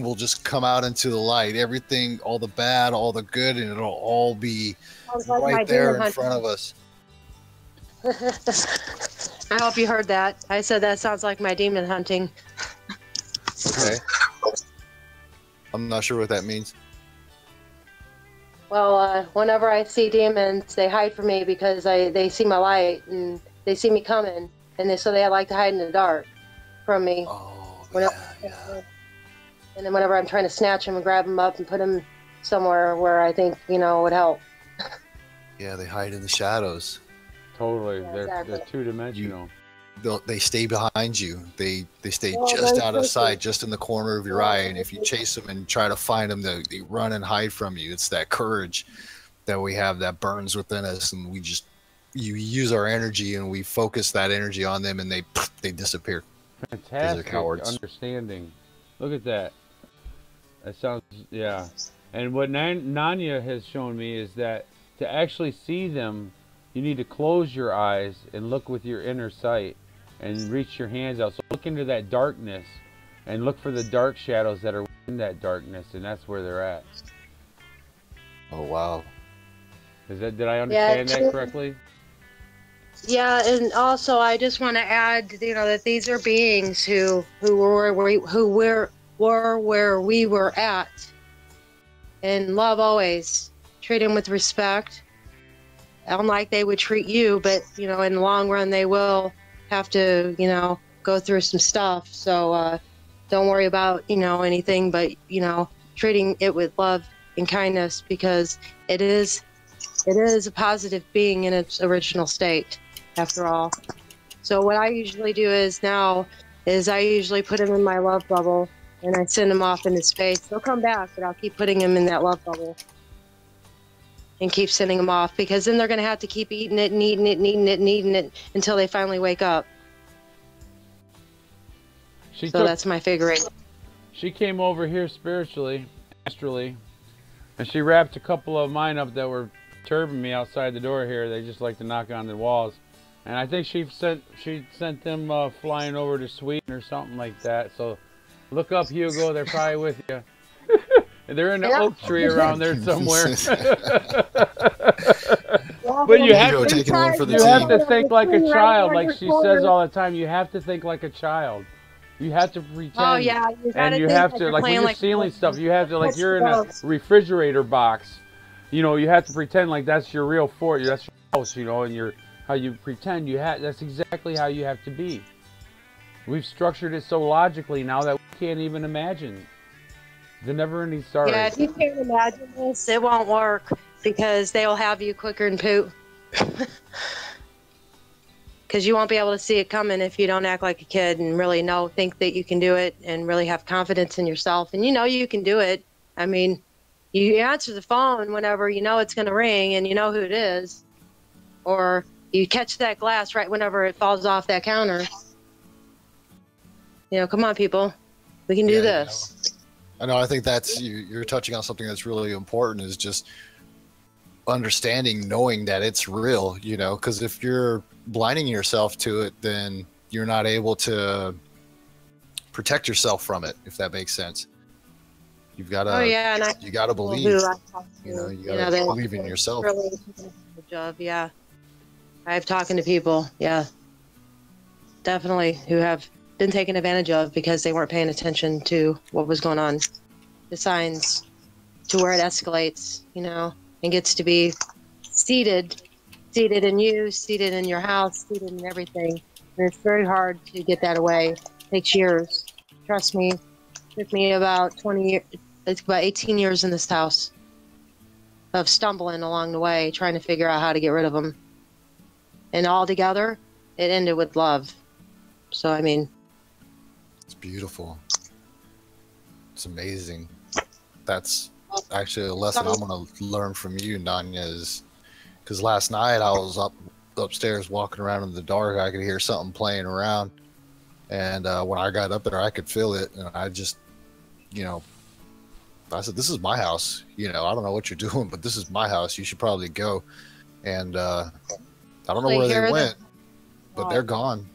S3: will just come out into the light. Everything, all the bad, all the good, and it'll all be right there in front of us.
S2: I hope you heard that. I said that sounds like my demon hunting.
S3: Okay. I'm not sure what that means.
S2: Well, whenever I see demons, they hide from me because they see my light and they see me coming, and so they like to hide in the dark from me.
S3: Oh,
S2: yeah. And then whenever I'm trying to snatch them and grab them up and put them somewhere where I think would help.
S3: Yeah, they hide in the shadows.
S1: Totally,
S2: Yeah,
S1: they're
S2: exactly.
S1: two-dimensional.
S3: They stay behind you. They stay just out of sight, just in the corner of your eye. And if you chase them and try to find them, they run and hide from you. It's that courage that we have that burns within us, and you use our energy and we focus that energy on them, and they disappear.
S1: Fantastic
S3: Cowards.
S1: understanding. Look at that. That sounds, yeah. And what Nanya has shown me is that to actually see them, you need to close your eyes and look with your inner sight and reach your hands out. So look into that darkness and look for the dark shadows that are in that darkness, and that's where they're at.
S3: Oh, wow.
S1: Did I understand that correctly?
S2: Yeah, and also I just want to add, that these are beings who were where we were at, and love always. Treat them with respect, unlike they would treat you. But in the long run, they will have to go through some stuff. So don't worry about anything, but treating it with love and kindness, because it is a positive being in its original state, after all. So what I usually do is I usually put him in my love bubble and I send him off into space. They'll come back, but I'll keep putting him in that love bubble and keep sending them off, because then they're going to have to keep eating it and eating it and eating it and eating it until they finally wake up. So that's my figuring.
S1: She came over here spiritually, astrally, and she wrapped a couple of mine up that were perturbing me outside the door here. They just like to knock on the walls. And I think she sent them flying over to Sweden or something like that. So look up, Hugo. They're probably with you. They're in the oak tree around there somewhere. But you have to think like a child. Like she says all the time, you have to think like a child. You have to pretend.
S2: Oh, yeah.
S1: And you have to, like when you're sealing stuff, you have to, like you're in a refrigerator box. You have to pretend like that's your real fort. That's your house, and how you pretend that's exactly how you have to be. We've structured it so logically now that we can't even imagine. The never-ending story.
S2: Yeah, if you can't imagine this, it won't work, because they'll have you quicker than poop. Because you won't be able to see it coming if you don't act like a kid and really think that you can do it and really have confidence in yourself. And you can do it. I mean, you answer the phone whenever it's going to ring and you know who it is. Or you catch that glass right whenever it falls off that counter. Come on, people. We can do this.
S3: I know. I think that's you're touching on something that's really important, is just understanding, knowing that it's real, because if you're blinding yourself to it, then you're not able to protect yourself from it, if that makes sense. You've got to, you got to believe, you got to believe in yourself.
S2: Really job, yeah. I've talking to people, definitely, who have been taken advantage of because they weren't paying attention to what was going on, the signs, to where it escalates, and gets to be seated in you, seated in your house, seated in everything. And it's very hard to get that away. It takes years. Trust me, it took me about 20 years, it's about 18 years in this house of stumbling along the way, trying to figure out how to get rid of them. And all together, it ended with love. So, I mean,
S3: it's beautiful. It's amazing. That's actually a lesson I'm going to learn from you, Nanya, is because last night I was up upstairs walking around in the dark. I could hear something playing around. And when I got up there, I could feel it. And I just, you know, I said, this is my house. You know, I don't know what you're doing, but this is my house. You should probably go. And I don't know where they went, but they're gone.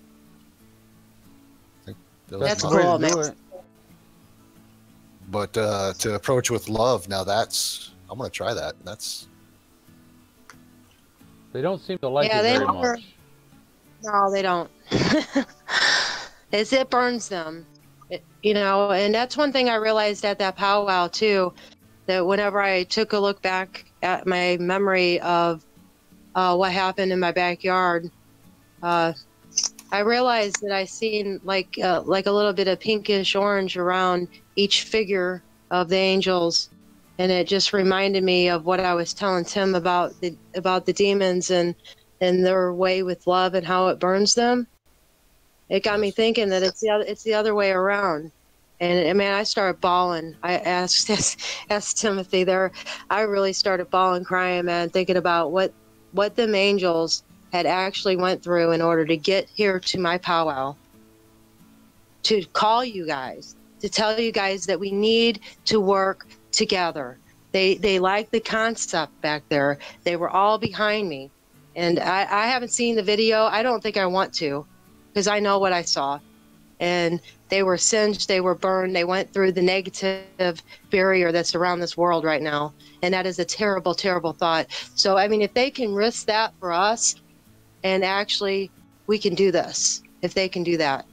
S2: That's
S1: the way
S2: cool,
S1: to do
S2: man.
S1: it.
S3: But to approach with love, now that's, I'm going to try that. That's.
S1: They don't seem to like
S2: Yeah,
S1: it
S2: they
S1: very
S2: never-
S1: much.
S2: No, they don't. It burns them, you know, and that's one thing I realized at that powwow too, that whenever I took a look back at my memory of what happened in my backyard, I realized that I seen like a little bit of pinkish orange around each figure of the angels, and it just reminded me of what I was telling Tim about the demons and their way with love and how it burns them. It got me thinking that it's the other way around. And man, I started bawling. I asked Timothy there. I really started bawling, crying, man, thinking about what them angels had actually went through in order to get here to my powwow, to call you guys, to tell you guys that we need to work together. They liked the concept back there. They were all behind me. And I haven't seen the video. I don't think I want to, because I know what I saw. And they were singed, they were burned, they went through the negative barrier that's around this world right now. And that is a terrible, terrible thought. So, I mean, if they can risk that for us, and actually we can do this. If they can do that,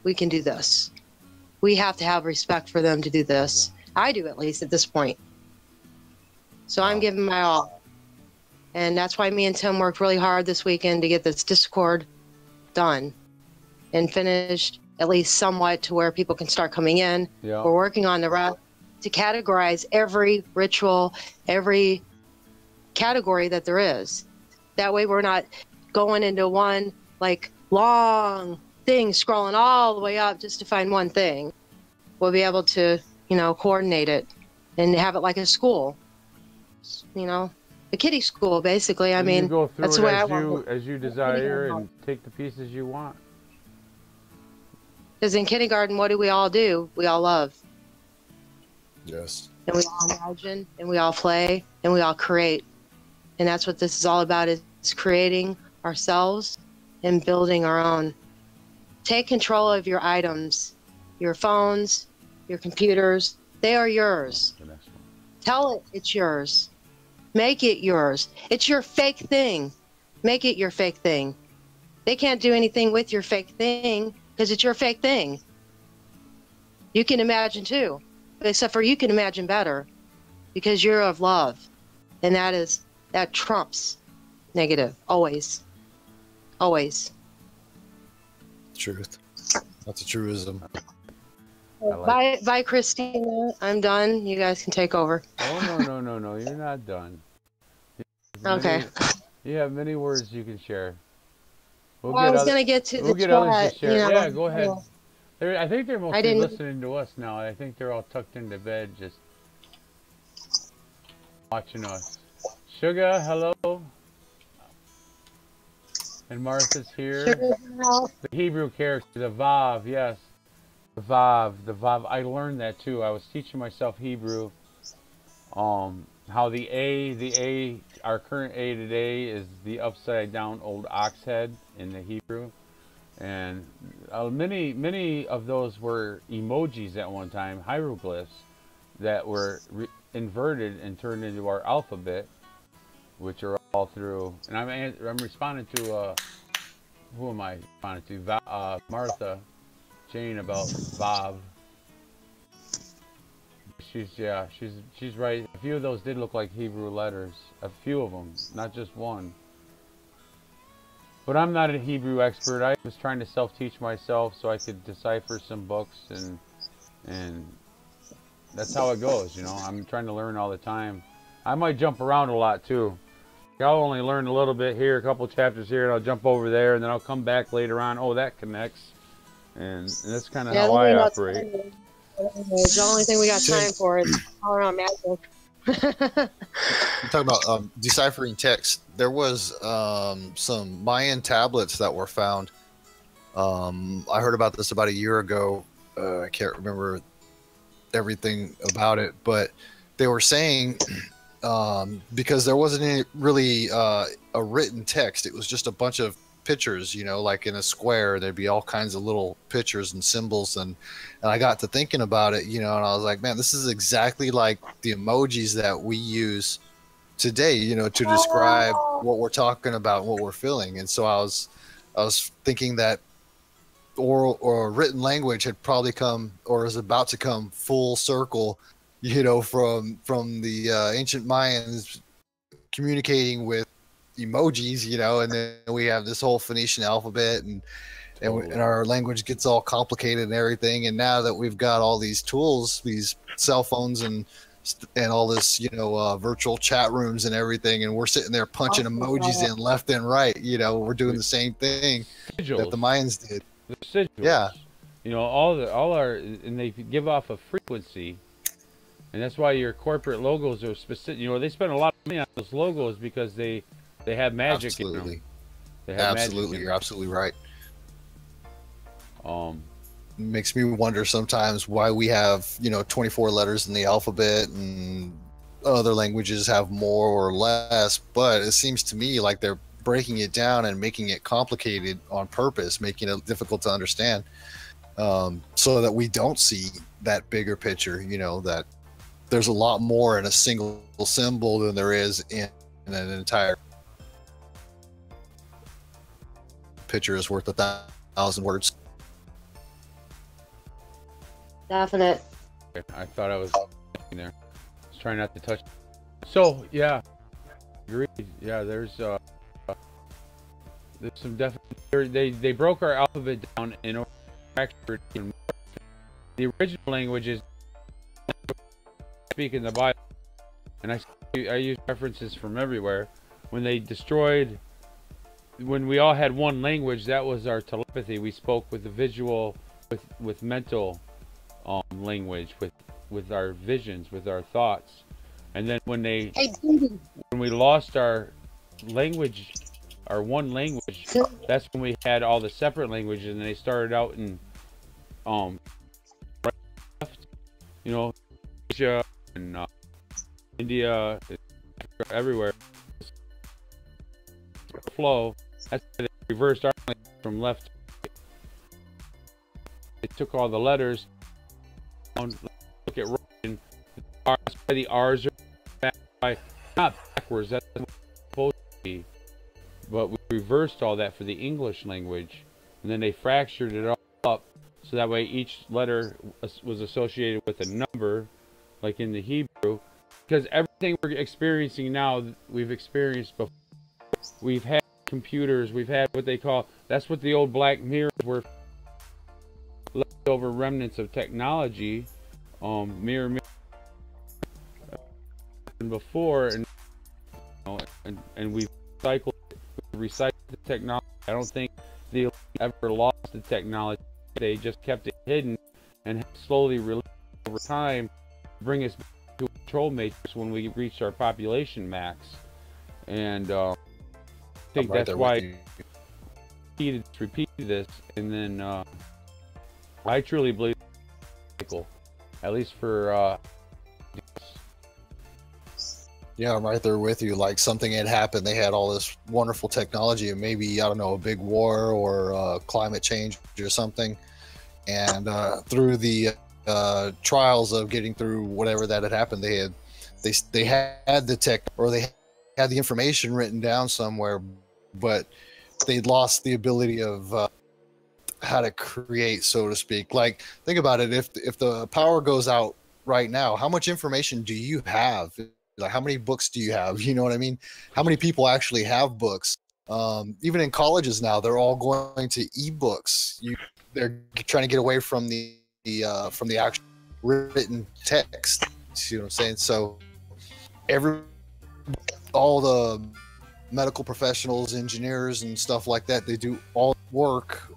S2: we can do this. We have to have respect for them to do this. I do, at least at this point. So I'm giving my all. And that's why me and Tim worked really hard this weekend to get this Discord done and finished, at least somewhat, to where people can start coming in.
S1: Yeah.
S2: We're working on the rest to categorize every ritual, every category that there is. That way we're not going into one like long thing, scrolling all the way up just to find one thing. We'll be able to, you know, coordinate it and have it like a school, you know, a kiddie school, basically. I mean,
S1: you go through
S2: that's
S1: it
S2: the way
S1: as you desire and take the pieces you want.
S2: Because in kindergarten, what do? We all love.
S3: Yes.
S2: And we all imagine, and we all play, and we all create. And that's what this is all about, is creating ourselves and building our own. Take control of your items, your phones, your computers. They are yours. Tell it it's yours. Make it yours. It's your fake thing. Make it your fake thing. They can't do anything with your fake thing because it's your fake thing. You can imagine too, except for you can imagine better because you're of love. And that trumps negative. Always. Always.
S3: Truth. That's a truism.
S2: Bye, Christina. I'm done. You guys can take over.
S1: Oh, no. You're not done.
S2: Okay.
S1: You have many words you can share.
S2: I was going to get to the
S1: others to
S2: chat.
S1: share.
S2: You know,
S1: yeah, go ahead. I think they're mostly
S2: didn't-
S1: listening to us now. I think they're all tucked into bed just watching us. Shuga, hello. And Martha's here. The Hebrew character, the Vav, yes. The Vav. I learned that too. I was teaching myself Hebrew. How the A, our current A today is the upside down old ox head in the Hebrew. And many of those were emojis at one time, hieroglyphs, that were inverted and turned into our alphabet, which are all through. And I'm responding to who am I responding to? Martha Jane about Vav. She's right. A few of those did look like Hebrew letters. A few of them, not just one. But I'm not a Hebrew expert. I was trying to self-teach myself so I could decipher some books, and that's how it goes, you know. I'm trying to learn all the time. I might jump around a lot too. I'll only learn a little bit here, a couple chapters here, and I'll jump over there, and then I'll come back later on. Oh, that connects, and that's kind of how I operate.
S2: It's the only thing we got time for is all around magic.
S3: You're talking about deciphering text. There was some Mayan tablets that were found. I heard about this about a year ago. I can't remember everything about it, but they were saying because there wasn't any really a written text. It was just a bunch of pictures, you know, like in a square. There'd be all kinds of little pictures and symbols, and I got to thinking about it, you know, and I was like, man, this is exactly like the emojis that we use today, you know, to describe what we're talking about, what we're feeling. And so I was thinking that oral or written language had probably come or is about to come full circle, you know, from the ancient Mayans communicating with emojis, you know, and then we have this whole Phoenician alphabet, and our language gets all complicated and everything. And now that we've got all these tools, these cell phones and all this, you know, virtual chat rooms and everything, and we're sitting there punching emojis in left and right, you know, we're doing the same thing that the Mayans did.
S1: The sigils.
S3: Yeah.
S1: You know, all our, and they give off a frequency, and that's why your corporate logos are specific. You know, they spend a lot of money on those logos because they have magic.
S3: Absolutely.
S1: In them. They have
S3: Absolutely, you're absolutely right.
S1: It
S3: makes me wonder sometimes why we have, you know, 24 letters in the alphabet and other languages have more or less, but it seems to me like they're breaking it down and making it complicated on purpose, making it difficult to understand, so that we don't see that bigger picture, you know, that there's a lot more in a single symbol than there is in an entire picture is worth 1,000 words.
S2: Definite.
S1: I thought I was in there. I was trying not to touch. So yeah, agreed. Yeah, there's some definite. They broke our alphabet down in order to fracture it even more. The original languages speak in the Bible, and I use references from everywhere. When they destroyed, when we all had one language, that was our telepathy. We spoke with the visual, with mental language, with our visions, with our thoughts. And then when we lost our language, our one language, that's when we had all the separate languages, and they started out in you know, Asia and India, everywhere. Flow. That's why they reversed our language from left to right. They took all the letters. Look at Russian. The R's are not backwards. That's what it's supposed to be. But we reversed all that for the English language, and then they fractured it all up so that way each letter was associated with a number, like in the Hebrew. Because everything we're experiencing now, we've experienced before. We've had computers, we've had what they call, that's what the old black mirrors were, leftover remnants of technology, mirror before, and you know, and we've recycled the technology. I don't think they ever lost the technology. They just kept it hidden and slowly released over time to bring us back to a control matrix when we reached our population max. And I think that's why it's repeated this. And then I truly believe at least for
S3: yeah, I'm right there with you. Like something had happened, they had all this wonderful technology, and maybe, I don't know, a big war or climate change or something, and through the trials of getting through whatever that had happened, they had the tech, or they had the information written down somewhere, but they'd lost the ability of how to create, so to speak. Like, think about it, if the power goes out right now, how much information do you have? Like, how many books do you have? You know what I mean? How many people actually have books? Even in colleges now, they're all going to ebooks. They're trying to get away from the actual written text. You know what I'm saying? So all the medical professionals, engineers, and stuff like that, they do all work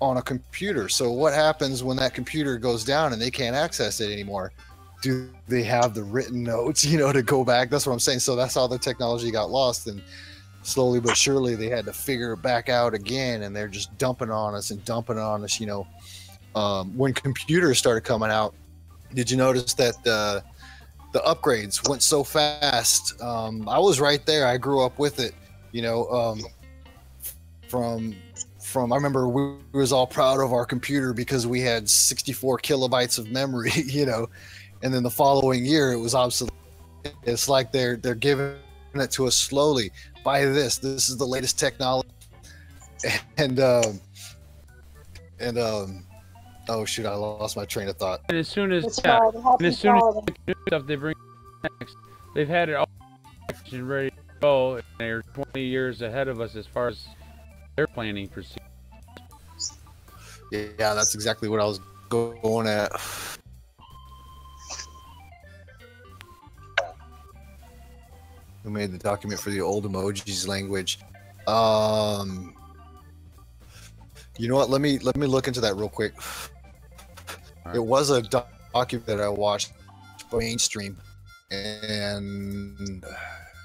S3: on a computer. So what happens when that computer goes down and they can't access it anymore? do they have the written notes, you know, to go back? That's what I'm saying. So that's how the technology got lost, and slowly but surely they had to figure it back out again, and they're just dumping on us and dumping on us, you know. When computers started coming out, did you notice that the upgrades went so fast? I was right there. I grew up with it, you know. From I remember we was all proud of our computer because we had 64 kilobytes of memory, you know, and then the following year it was obsolete. It's like they're giving it to us slowly. Buy this. This is the latest technology. And oh shoot, I lost my train of thought.
S1: And as soon as
S2: right.
S1: and as soon as the new stuff they bring next, they've had it all and ready to go, and they're 20 years ahead of us as far as their planning proceeds.
S3: Yeah, that's exactly what I was going at. Who made the document for the old emojis language? You know what? Let me look into that real quick.
S1: Right.
S3: It was a document that I watched mainstream, and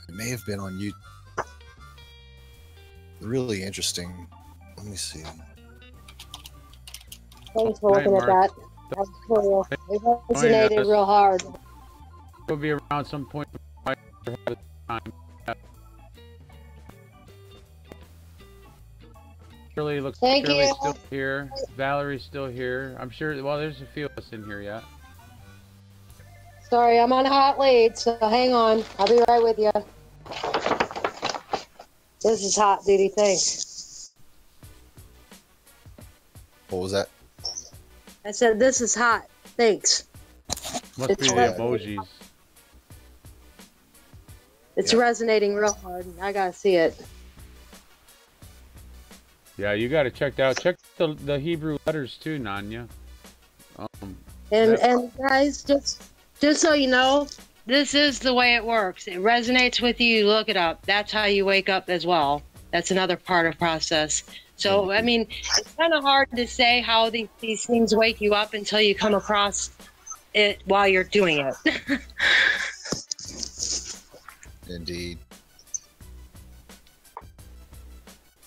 S3: it may have been on YouTube. Really interesting. Let me see.
S2: Thanks for looking at that. That's cool. It resonated real hard.
S1: It'll be around some point. Time. Shirley looks like Shirley's still here. Valerie's still here. I'm sure. Well, there's a few of us in here yet.
S2: Sorry, I'm on a hot lead, so hang on. I'll be right with you. This is hot duty. Thanks.
S3: What was that?
S2: I said this is hot. Thanks.
S1: Must be the emojis.
S2: It's resonating real hard. I gotta see it.
S1: Yeah, you gotta check out. Check the Hebrew letters too, Nanya.
S2: And guys, just so you know, this is the way it works. It resonates with you. You look it up. That's how you wake up as well. That's another part of the process. So I mean, it's kind of hard to say how these things wake you up until you come across it while you're doing it.
S3: Indeed.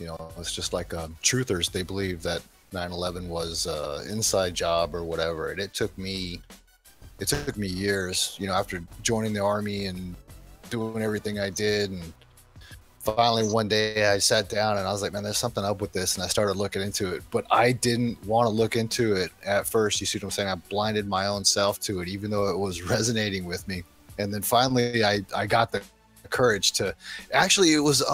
S3: You know, it's just like truthers. They believe that 9/11 was an inside job or whatever, and it took me years. You know, after joining the army and doing everything I did, and finally one day I sat down and I was like, man, there's something up with this, and I started looking into it. But I didn't want to look into it at first. You see what I'm saying? I blinded my own self to it, even though it was resonating with me. And then finally, I got the courage to. Actually, it was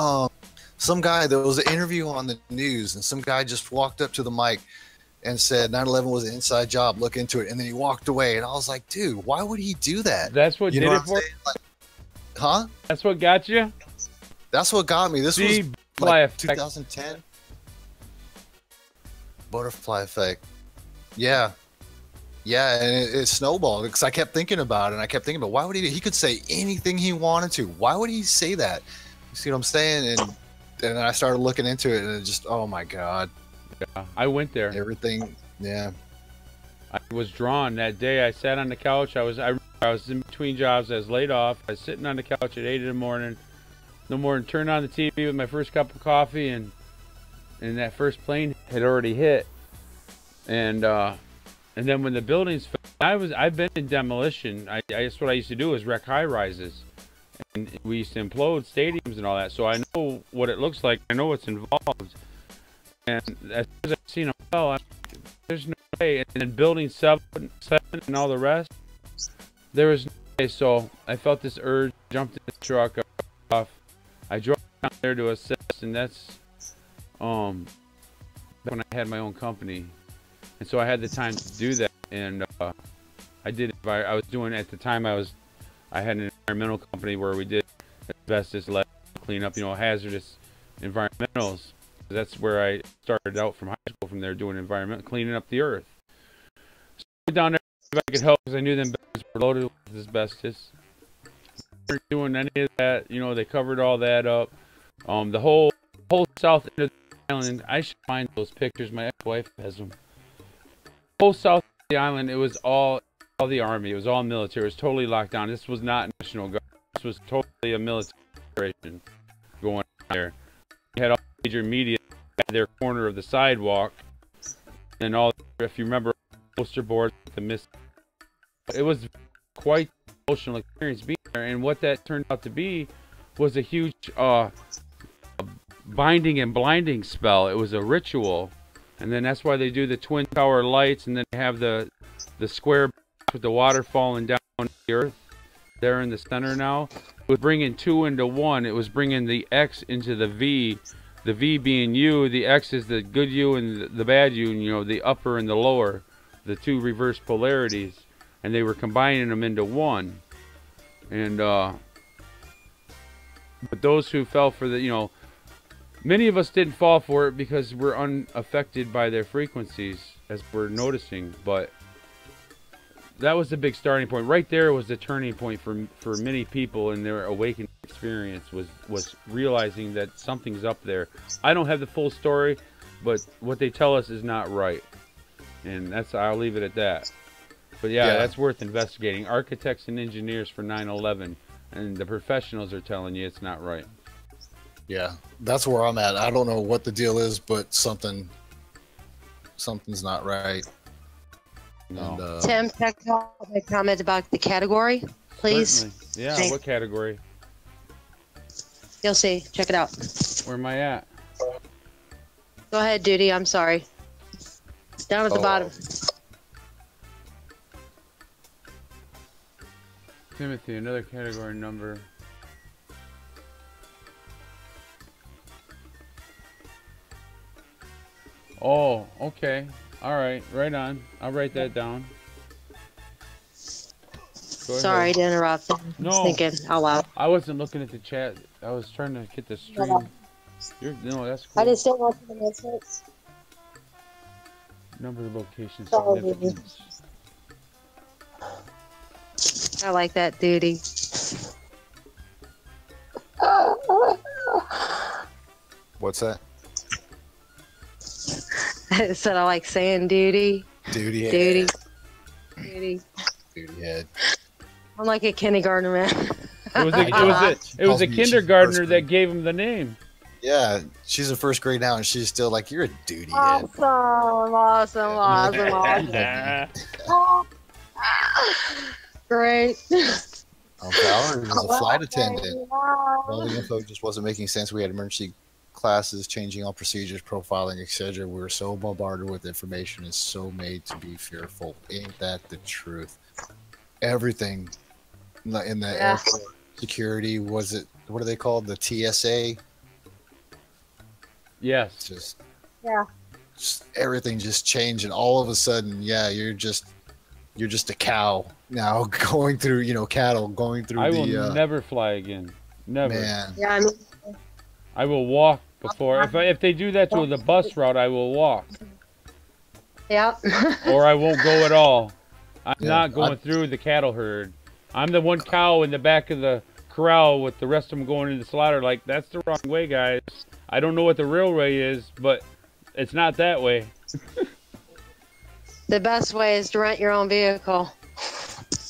S3: some guy. There was an interview on the news, and some guy just walked up to the mic and said 9/11 was an inside job. Look into it. And then he walked away, and I was like, dude, why would he do that?
S1: That's what did it for.
S3: Like, huh?
S1: That's what got you.
S3: That's what got me. This was like 2010. Butterfly effect. Yeah. Yeah, and it snowballed because I kept thinking about it, and I kept thinking about why would he could say anything he wanted to. Why would he say that? You see what I'm saying? And then I started looking into it, and it just, oh my God.
S1: Yeah, I went there.
S3: Everything, yeah.
S1: I was drawn that day. I sat on the couch. I was in between jobs. I was laid off. I was sitting on the couch at 8 in the morning. No more than turned on the TV with my first cup of coffee, and that first plane had already hit. And then when the buildings fell, I've been in demolition. That's what I used to do, is wreck high rises, and we used to implode stadiums and all that. So I know what it looks like. I know what's involved. And as soon as I seen them fall, there's no way. And then building 7 and all the rest, there was no way. So I felt this urge, jumped in the truck off. I drove down there to assess, and that's when I had my own company. And so I had the time to do that, and I did. I was doing at the time. I had an environmental company where we did asbestos, lead cleanup, hazardous environmentals. That's where I started out from high school. From there, doing cleaning up the earth. So I went down there if I could help, because I knew them bags were loaded with asbestos. They weren't doing any of that. They covered all that up. The whole south end of the island. I should find those pictures. My ex-wife has them. Whole south of the island, it was all all the Army. It was all military. It was totally locked down. This was not National Guard. This was totally a military operation going on there. We had all the major media at their corner of the sidewalk, and all. If you remember, poster boards with the miss. It was quite an emotional experience being there, and what that turned out to be was a huge binding and blinding spell. It was a ritual, and then that's why they do the twin tower lights, and then they have the square with the water falling down to the earth there in the center. Now it was bringing two into one. It was bringing the X into the V being you, the X is the good you and the bad you, and, you know, the upper and the lower, the two reverse polarities, and they were combining them into one. And but those who fell for the, you know, many of us didn't fall for it because we're unaffected by their frequencies, as we're noticing. But that was the big starting point. Right there was the turning point for many people in their awakening experience, was realizing that something's up there. I don't have the full story, but what they tell us is not right. And that's, I'll leave it at that. But yeah, that's worth investigating. Architects and engineers for 9/11, and the professionals are telling you it's not right.
S3: Yeah, that's where I'm at. I don't know what the deal is, but something's not right.
S1: No.
S3: And,
S2: Tim, check out my comment about the category, please.
S1: Certainly. Yeah,
S2: Thanks.
S1: what category?
S2: You'll see. Check it out.
S1: Where am I at?
S2: Go ahead, Duty. I'm sorry. Down at the bottom.
S1: Timothy, another category number. Oh, okay. All right, right on. I'll write that down. Go
S2: Sorry
S1: ahead.
S2: to interrupt. I'm
S1: No.
S2: thinking out loud.
S1: I wasn't looking at the chat. I was trying to get the stream. No, that's cool.
S2: I just don't want you to miss it.
S1: Number of locations.
S2: Sorry.
S1: Significance.
S2: I like that, Duty.
S3: what's that?
S2: I said I like saying duty.
S3: Duty head.
S2: Duty. Duty.
S3: Duty head.
S2: I'm like a kindergartner, man.
S1: It was a kindergartner that gave him the name.
S3: Yeah, she's in first grade now, and she's still like, "You're a duty head."
S2: Awesome. Great.
S3: Power was a flight attendant. All the info just wasn't making sense. We had emergency classes, changing all procedures, profiling, etc. We were so bombarded with information and so made to be fearful. Ain't that the truth? Everything in the airport security, was it, what are they called? The TSA?
S1: Yes.
S3: Just everything just changed, and all of a sudden, you're just a cow now going through, cattle going through.
S1: I will never fly again. Never.
S3: Man.
S2: Yeah, I mean,
S1: I will walk before. If they do that to the bus route, I will walk.
S2: yeah.
S1: Or I won't go at all. I'm not going through the cattle herd. I'm the one cow in the back of the corral with the rest of them going into the slaughter. Like, that's the wrong way, guys. I don't know what the real way is, but it's not that way.
S2: The best way is to rent your own vehicle.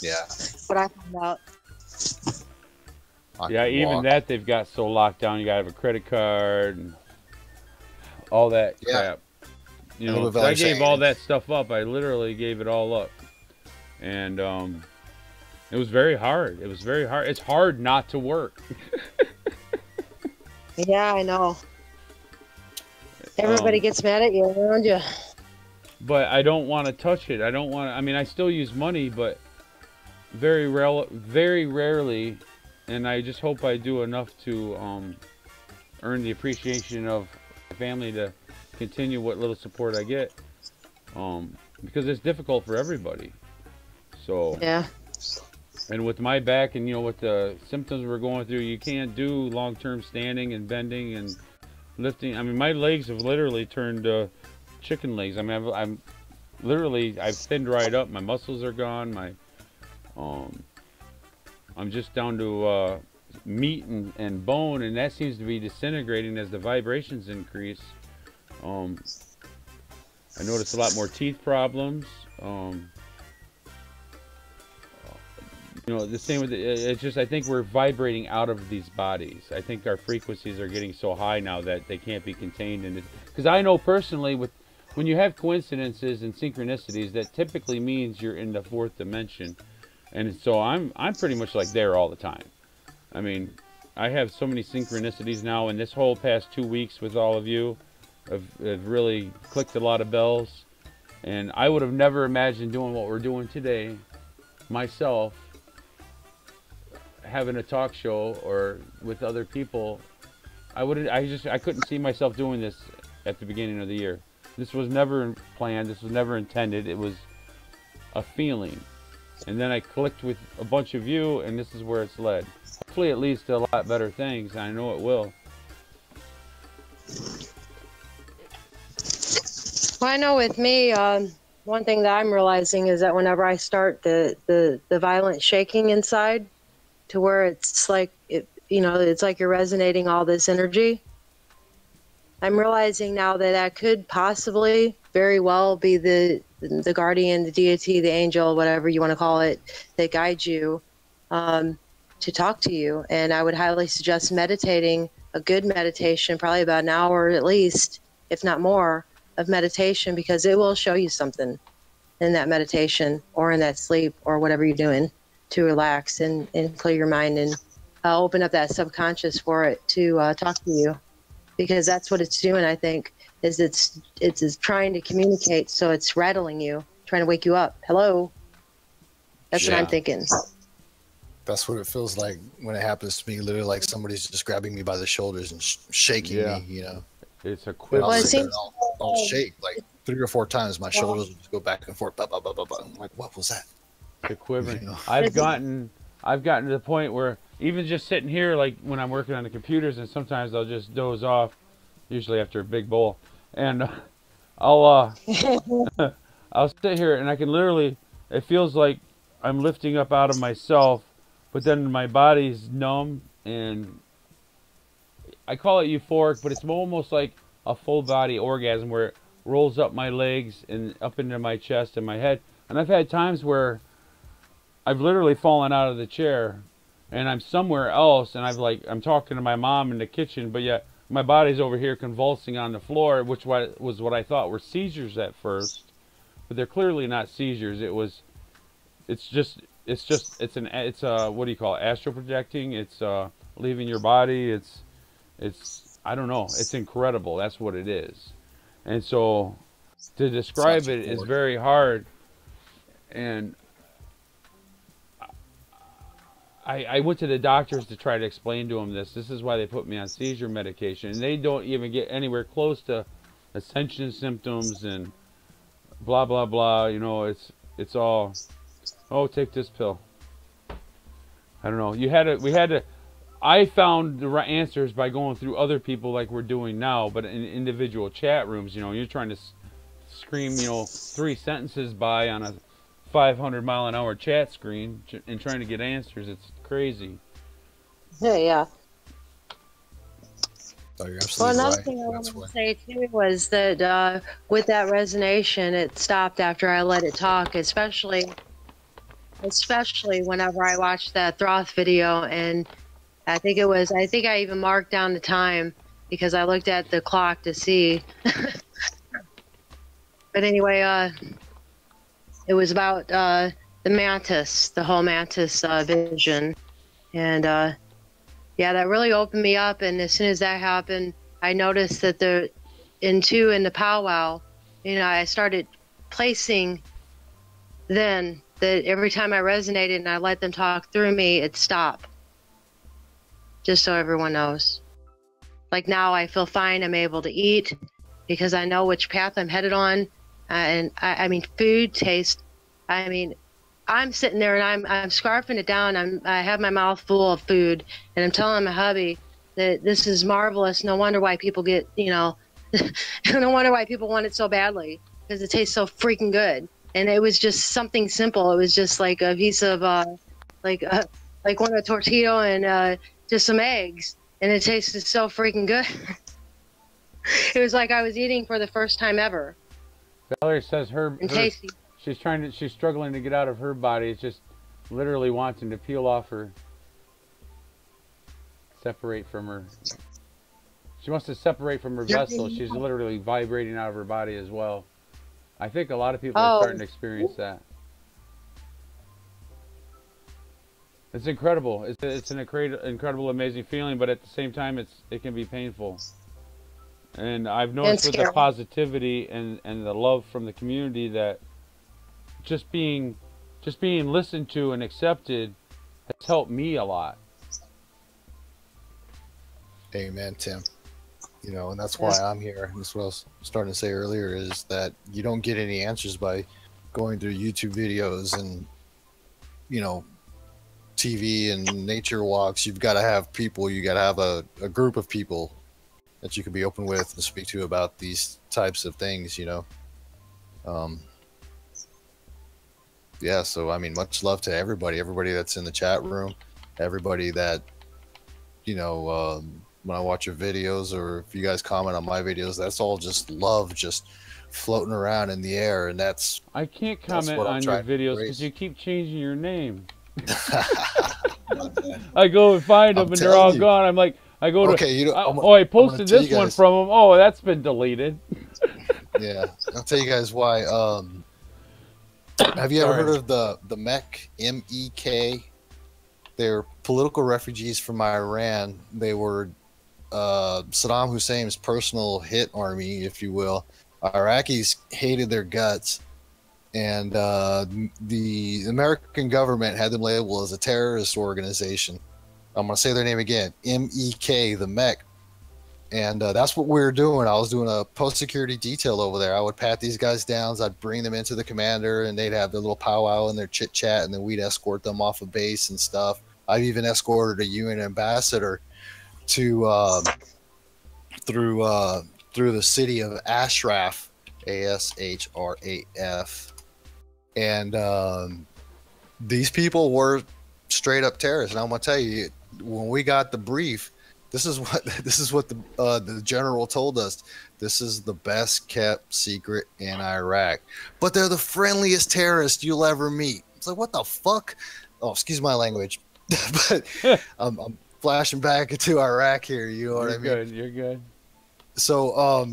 S3: Yeah.
S2: What I found out.
S1: Yeah, even that they've got so locked down. You gotta have a credit card and all that crap. You know, I gave all that stuff up. I literally gave it all up, and it was very hard. It was very hard. It's hard not to work.
S2: Yeah, I know. Everybody gets mad at you around you.
S1: But I don't want to touch it. I don't want to. I mean, I still use money, but very rarely. And I just hope I do enough to earn the appreciation of my family to continue what little support I get. Because it's difficult for everybody. So
S2: yeah.
S1: And with my back and with the symptoms we're going through, you can't do long-term standing and bending and lifting. I mean, my legs have literally turned chicken legs. I mean, I've thinned right up. My muscles are gone. I'm just down to meat and bone, and that seems to be disintegrating as the vibrations increase. I noticed a lot more teeth problems. You know, the same with it's just I think we're vibrating out of these bodies. I think our frequencies are getting so high now that they can't be contained in it. Because I know personally, with when you have coincidences and synchronicities, that typically means you're in the fourth dimension, and so I'm pretty much like there all the time. I mean, I have so many synchronicities now, and this whole past 2 weeks with all of you have really clicked a lot of bells. And I would have never imagined doing what we're doing today myself, having a talk show or with other people. I couldn't see myself doing this at the beginning of the year. This was never planned. This was never intended. It was a feeling. And then I clicked with a bunch of you, and this is where it's led. Hopefully it leads to a lot better things, and I know it will.
S2: Well, I know with me, one thing that I'm realizing is that whenever I start the violent shaking inside, to where it's like it's like you're resonating all this energy. I'm realizing now that that could possibly, very well, be the guardian, the deity, the angel, whatever you want to call it, that guides you to talk to you. And I would highly suggest meditating, a good meditation, probably about an hour at least, if not more, of meditation, because it will show you something in that meditation or in that sleep or whatever you're doing to relax and clear your mind and open up that subconscious for it to talk to you, because that's what it's doing. I think is it's trying to communicate, so it's rattling you, trying to wake you up. Hello. That's what I'm thinking.
S3: That's what it feels like when it happens to me. Literally, like somebody's just grabbing me by the shoulders and shaking me. You know,
S1: it's a quick.
S2: Well, it seems
S3: I'll shake like 3 or 4 times. My shoulders will just go back and forth. I'm like, what was that?
S1: The quivering.
S3: You know?
S1: I've gotten to the point where even just sitting here, like when I'm working on the computers, and sometimes I'll just doze off, usually after a big bowl, and I'll I'll sit here and I can literally, it feels like I'm lifting up out of myself, but then my body's numb, and I call it euphoric, but it's almost like a full body orgasm where it rolls up my legs and up into my chest and my head. And I've had times where I've literally fallen out of the chair and I'm somewhere else, and I'm talking to my mom in the kitchen, but yet my body's over here convulsing on the floor, which was what I thought were seizures at first, but they're clearly not seizures. It's what do you call it? Astral projecting. It's leaving your body. It's I don't know. It's incredible. That's what it is. And so to describe it is very hard. And I went to the doctors to try to explain to them this. This is why they put me on seizure medication. And they don't even get anywhere close to ascension symptoms and blah, blah, blah. You know, it's all, oh, take this pill. I don't know. I found the right answers by going through other people like we're doing now, but in individual chat rooms, you're trying to scream, 3 sentences by on a 500-mile-an-hour chat screen and trying to get answers. It's crazy.
S2: Yeah.
S3: Oh, you're absolutely
S2: Well, another
S3: right.
S2: thing I wanted to say too was that with that resonation, it stopped after I let it talk, especially whenever I watched that Throth video, and I think I even marked down the time because I looked at the clock to see. But anyway, it was about the mantis, the whole mantis vision. And that really opened me up. And as soon as that happened, I noticed that in the powwow, I started placing then that every time I resonated and I let them talk through me, it'd stop. Just so everyone knows. Like now I feel fine. I'm able to eat because I know which path I'm headed on. And I mean, food, taste. I mean, I'm sitting there and I'm scarfing it down. I have my mouth full of food, and I'm telling my hubby that this is marvelous. No wonder why people get, no wonder why people want it so badly, because it tastes so freaking good. And it was just something simple. It was just like a piece of like one of tortilla and just some eggs, and it tasted so freaking good. It was like I was eating for the first time ever.
S1: Valerie says
S2: tasty.
S1: She's struggling to get out of her body. It's just literally wanting to peel off her, separate from her. She wants to separate from her vessel. She's literally vibrating out of her body as well. I think a lot of people are starting to experience that. It's incredible. It's an incredible, amazing feeling, but at the same time, it can be painful. And I've noticed with the positivity and the love from the community that just being listened to and accepted has helped me a lot.
S3: Amen, Tim. You know, and that's why I'm here. And that's what I was starting to say earlier, is that you don't get any answers by going through YouTube videos and, you know, TV and nature walks. You've got to have people. You got to have a group of people that you can be open with and speak to about these types of things, you know. Yeah, so I mean, much love to everybody that's in the chat room, everybody that, you know, when I watch your videos, or if you guys comment on my videos, that's all just love, just floating around in the air. And that's,
S1: I can't comment on your videos because you keep changing your name. I go and find them and they're all gone. I'm like, I go to,
S3: you know,
S1: I posted this one from them. Oh, that's been deleted.
S3: Yeah, I'll tell you guys why. Have you ever heard of the MEK, M-E-K? They're political refugees from Iran. They were Saddam Hussein's personal hit army, if you will. Iraqis hated their guts, and the American government had them labeled as a terrorist organization. I'm going to say their name again, M-E-K, the MEK. And that's what we were doing. I was doing a post-security detail over there. I would pat these guys down. I'd bring them into the commander, and they'd have their little powwow and their chit-chat, and then we'd escort them off of base and stuff. I've even escorted a UN ambassador to through the city of Ashraf, A-S-H-R-A-F. And these people were straight up terrorists. And I'm going to tell you, when we got the brief, this is what the general told us. This is the best kept secret in Iraq. But they're the friendliest terrorists you'll ever meet. It's like, what the fuck? Oh, excuse my language. But I'm flashing back into Iraq here. You know what I mean?
S1: You're good.
S3: So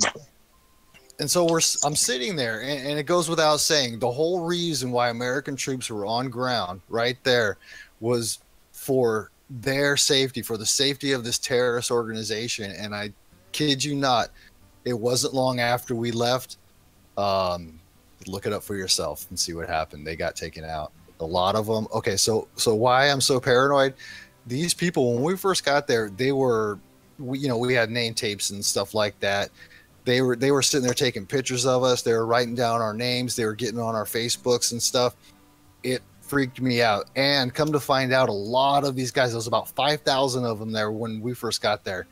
S3: and so I'm sitting there, and it goes without saying, the whole reason why American troops were on ground right there was for their safety, for the safety of this terrorist organization. And I kid you not, it wasn't long after we left. Look it up for yourself and see what happened. They got taken out. A lot of them. Okay, so why I'm so paranoid? These people, when we first got there, they were, we had name tapes and stuff like that. They were sitting there taking pictures of us. They were writing down our names. They were getting on our Facebooks and stuff. It freaked me out. And come to find out, a lot of these guys, there was about 5,000 of them there when we first got there.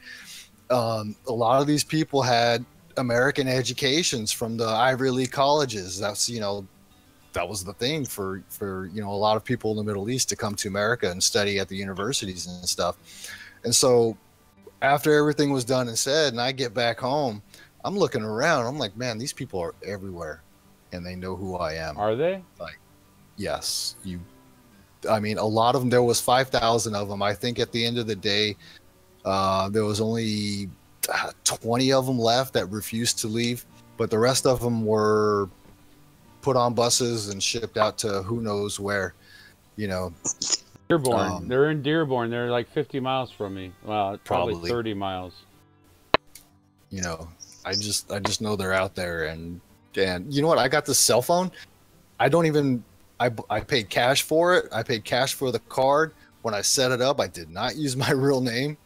S3: A lot of these people had American educations from the Ivy League colleges. That's, that was the thing for a lot of people in the Middle East to come to America and study at the universities and stuff. And so after everything was done and said, and I get back home, I'm looking around. I'm like, man, these people are everywhere, and they know who I am.
S1: Are they?
S3: Like, yes. I mean, a lot of them. There was 5,000 of them. I think at the end of the day, there was only 20 of them left that refused to leave, but the rest of them were put on buses and shipped out to who knows where.
S1: Dearborn. They're in Dearborn. They're like 50 miles from me. Well, probably 30 miles.
S3: I just know they're out there, and you know what? I got this cell phone. I paid cash for it. I paid cash for the card. When I set it up, I did not use my real name.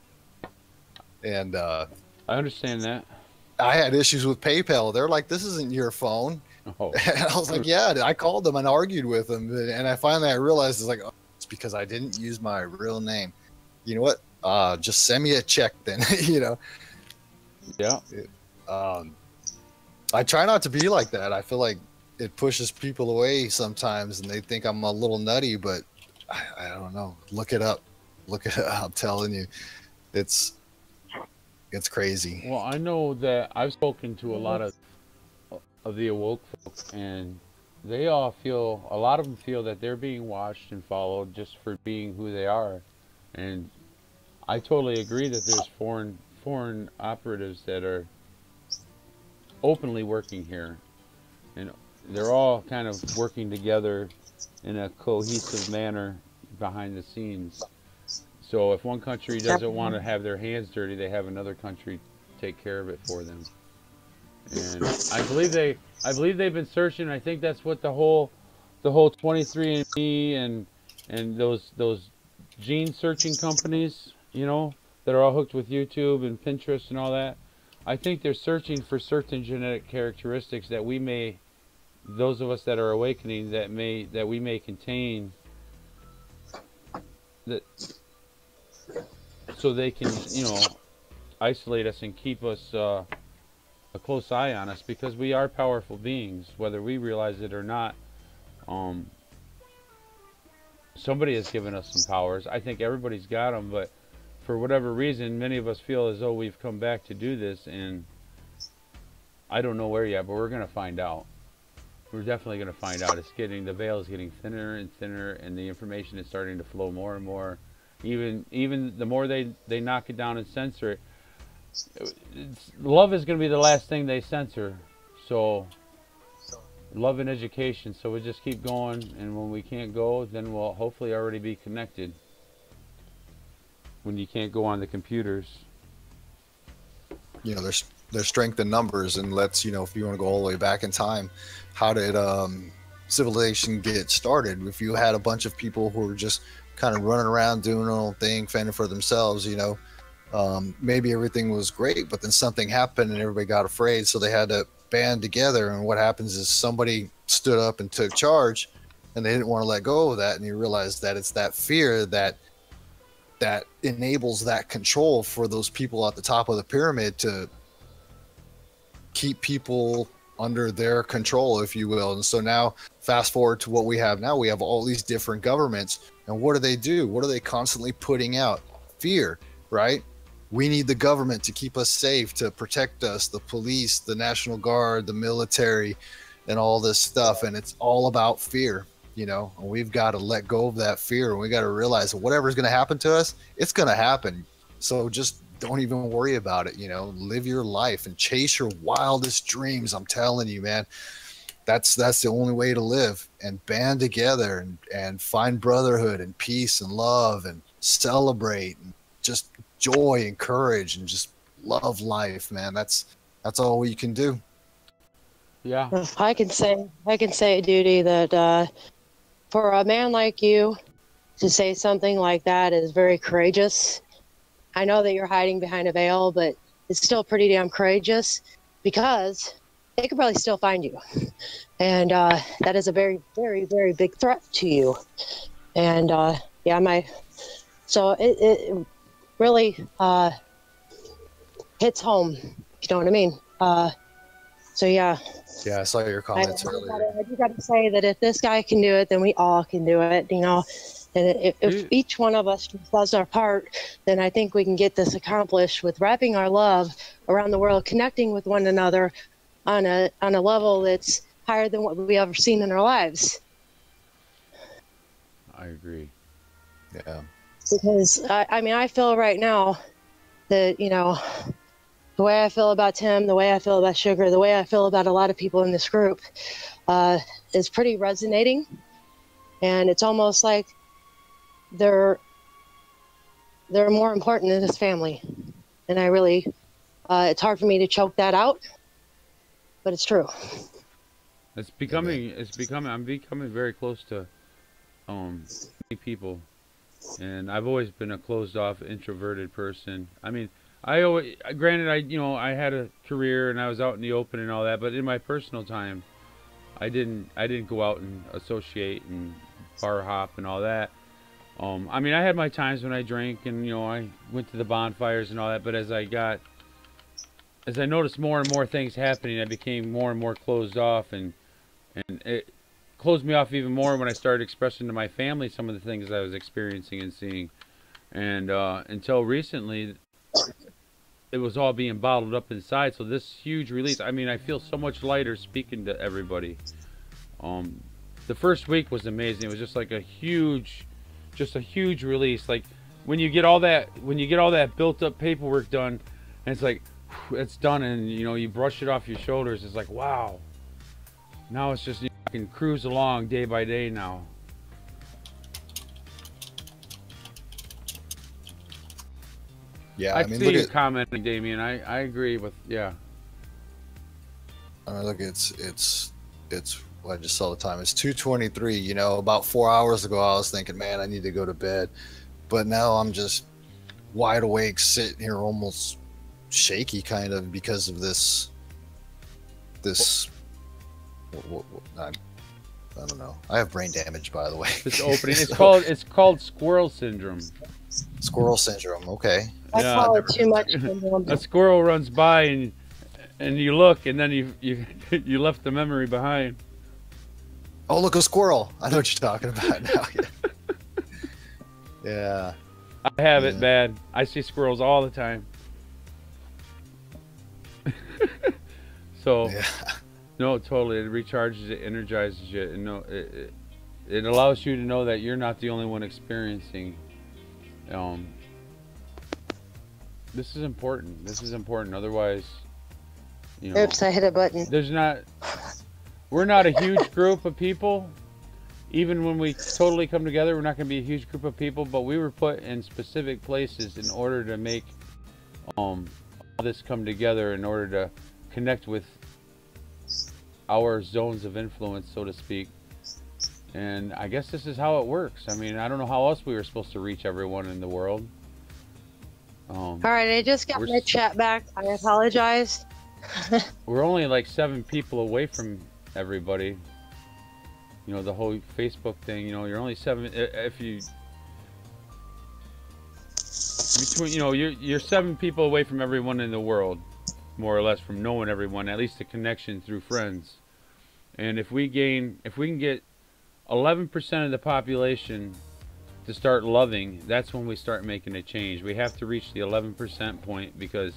S3: And
S1: I understand that.
S3: I had issues with PayPal. They're like, "This isn't your phone." Oh. And I was like, "Yeah." I called them and argued with them, and I finally realized it's like, oh, it's because I didn't use my real name. You know what? Just send me a check then.
S1: Yeah.
S3: I try not to be like that. I feel like it pushes people away sometimes, and they think I'm a little nutty, but I don't know. Look it up. I'm telling you, it's crazy.
S1: Well, I know that I've spoken to a lot of the awoke folk, and they all feel, a lot of them feel that they're being watched and followed just for being who they are. And I totally agree that there's foreign operatives that are openly working here, and they're all kind of working together in a cohesive manner behind the scenes. So if one country doesn't want to have their hands dirty, they have another country take care of it for them. And I believe they've been searching. I think that's what the whole 23andMe and those gene searching companies, that are all hooked with YouTube and Pinterest and all that. I think they're searching for certain genetic characteristics that those of us that are awakening, that we may contain, that so they can, isolate us and keep us a close eye on us, because we are powerful beings, whether we realize it or not. Um, Somebody has given us some powers. I think everybody's got them, but for whatever reason, many of us feel as though we've come back to do this, and I don't know where yet, but we're going to find out. We're definitely going to find out. The veil is getting thinner and thinner, and the information is starting to flow more and more. Even the more they knock it down and censor it, love is going to be the last thing they censor. So love and education. So we just keep going, and when we can't go, then we'll hopefully already be connected. When you can't go on the computers,
S3: there's strength in numbers, and if you want to go all the way back in time, how did civilization get started? If you had a bunch of people who were just kind of running around doing their own thing, fending for themselves, maybe everything was great, but then something happened and everybody got afraid, so they had to band together. And what happens is somebody stood up and took charge, and they didn't want to let go of that, and you realize that it's that fear that enables that control for those people at the top of the pyramid to keep people under their control, if you will. And so now, fast forward to what we have now, we have all these different governments, and what do? What are they constantly putting out? Fear, right? We need the government to keep us safe, to protect us, the police, the National Guard, the military, and all this stuff. And it's all about fear, and we've got to let go of that fear, and we got to realize that whatever's going to happen to us, it's going to happen. So just don't even worry about it. Live your life and chase your wildest dreams. I'm telling you, man, that's the only way to live, and band together and find brotherhood and peace and love and celebrate and just joy and courage and just love life, man. That's all we can do.
S1: Yeah.
S2: I can say, Duty, that for a man like you to say something like that is very courageous. I know that you're hiding behind a veil, but it's still pretty damn courageous, because they could probably still find you. And that is a very, very, very big threat to you. And so it really hits home, if you know what I mean. So yeah.
S3: Yeah, I saw your comments earlier.
S2: I just got to say that if this guy can do it, then we all can do it, And if each one of us does our part, then I think we can get this accomplished with wrapping our love around the world, connecting with one another on a level that's higher than what we've ever seen in our lives.
S1: I agree.
S3: Yeah.
S2: Because I feel right now that, the way I feel about Tim, the way I feel about Sugar, the way I feel about a lot of people in this group is pretty resonating. And it's almost like they're more important than this family. And I really, it's hard for me to choke that out, but it's true.
S1: I'm becoming very close to many people. And I've always been a closed off, introverted person. I mean, granted, I had a career and I was out in the open and all that, but in my personal time, I didn't go out and associate and bar hop and all that. I had my times when I drank and I went to the bonfires and all that, but as I noticed more and more things happening, I became more and more closed off, and it closed me off even more when I started expressing to my family some of the things I was experiencing and seeing. And until recently, it was all being bottled up inside. So this huge release, I feel so much lighter speaking to everybody. The first week was amazing. It was just like a huge release. Like when you get all that built up paperwork done, and it's like it's done, and you know you brush it off your shoulders. It's like, wow. Now it's just, you know, I can cruise along day by day now.
S3: Yeah,
S1: I
S3: mean,
S1: see
S3: look
S1: you
S3: at
S1: commenting, Damien. I agree with, yeah.
S3: look, it's well, I just saw the time. It's 2:23. You know, about 4 hours ago, I was thinking, man, I need to go to bed, but now I'm just wide awake, sitting here, almost shaky, kind of, because of this. I don't know. I have brain damage, by the way.
S1: This opening.
S3: So,
S1: It's called squirrel syndrome.
S3: squirrel syndrome. Okay.
S2: I
S1: Yeah.
S2: call it too much.
S1: A squirrel runs by and you look, and then you you left the memory behind.
S3: Oh, look, a squirrel. I know what you're talking about now. Yeah.
S1: I have it bad. I see squirrels all the time. So,
S3: Yeah.
S1: no, totally. It recharges it, energizes you, and no, it allows you to know that you're not the only one experiencing. This is important. This is important. Otherwise, you know.
S2: Oops, I hit a button.
S1: We're not a huge group of people. Even when we totally come together, we're not going to be a huge group of people, but we were put in specific places in order to make all this come together, in order to connect with our zones of influence, so to speak. And I guess this is how it works. I mean, I don't know how else we were supposed to reach everyone in the world.
S2: All right, I just got my chat back. I apologize.
S1: We're only like 7 people away from everybody. You know, the whole Facebook thing, you know, you're only 7, if you, between, you know, you're 7 people away from everyone in the world, more or less, from knowing everyone, at least a connection through friends. And if we can get 11% of the population to start loving, that's when we start making a change. We have to reach the 11% point, because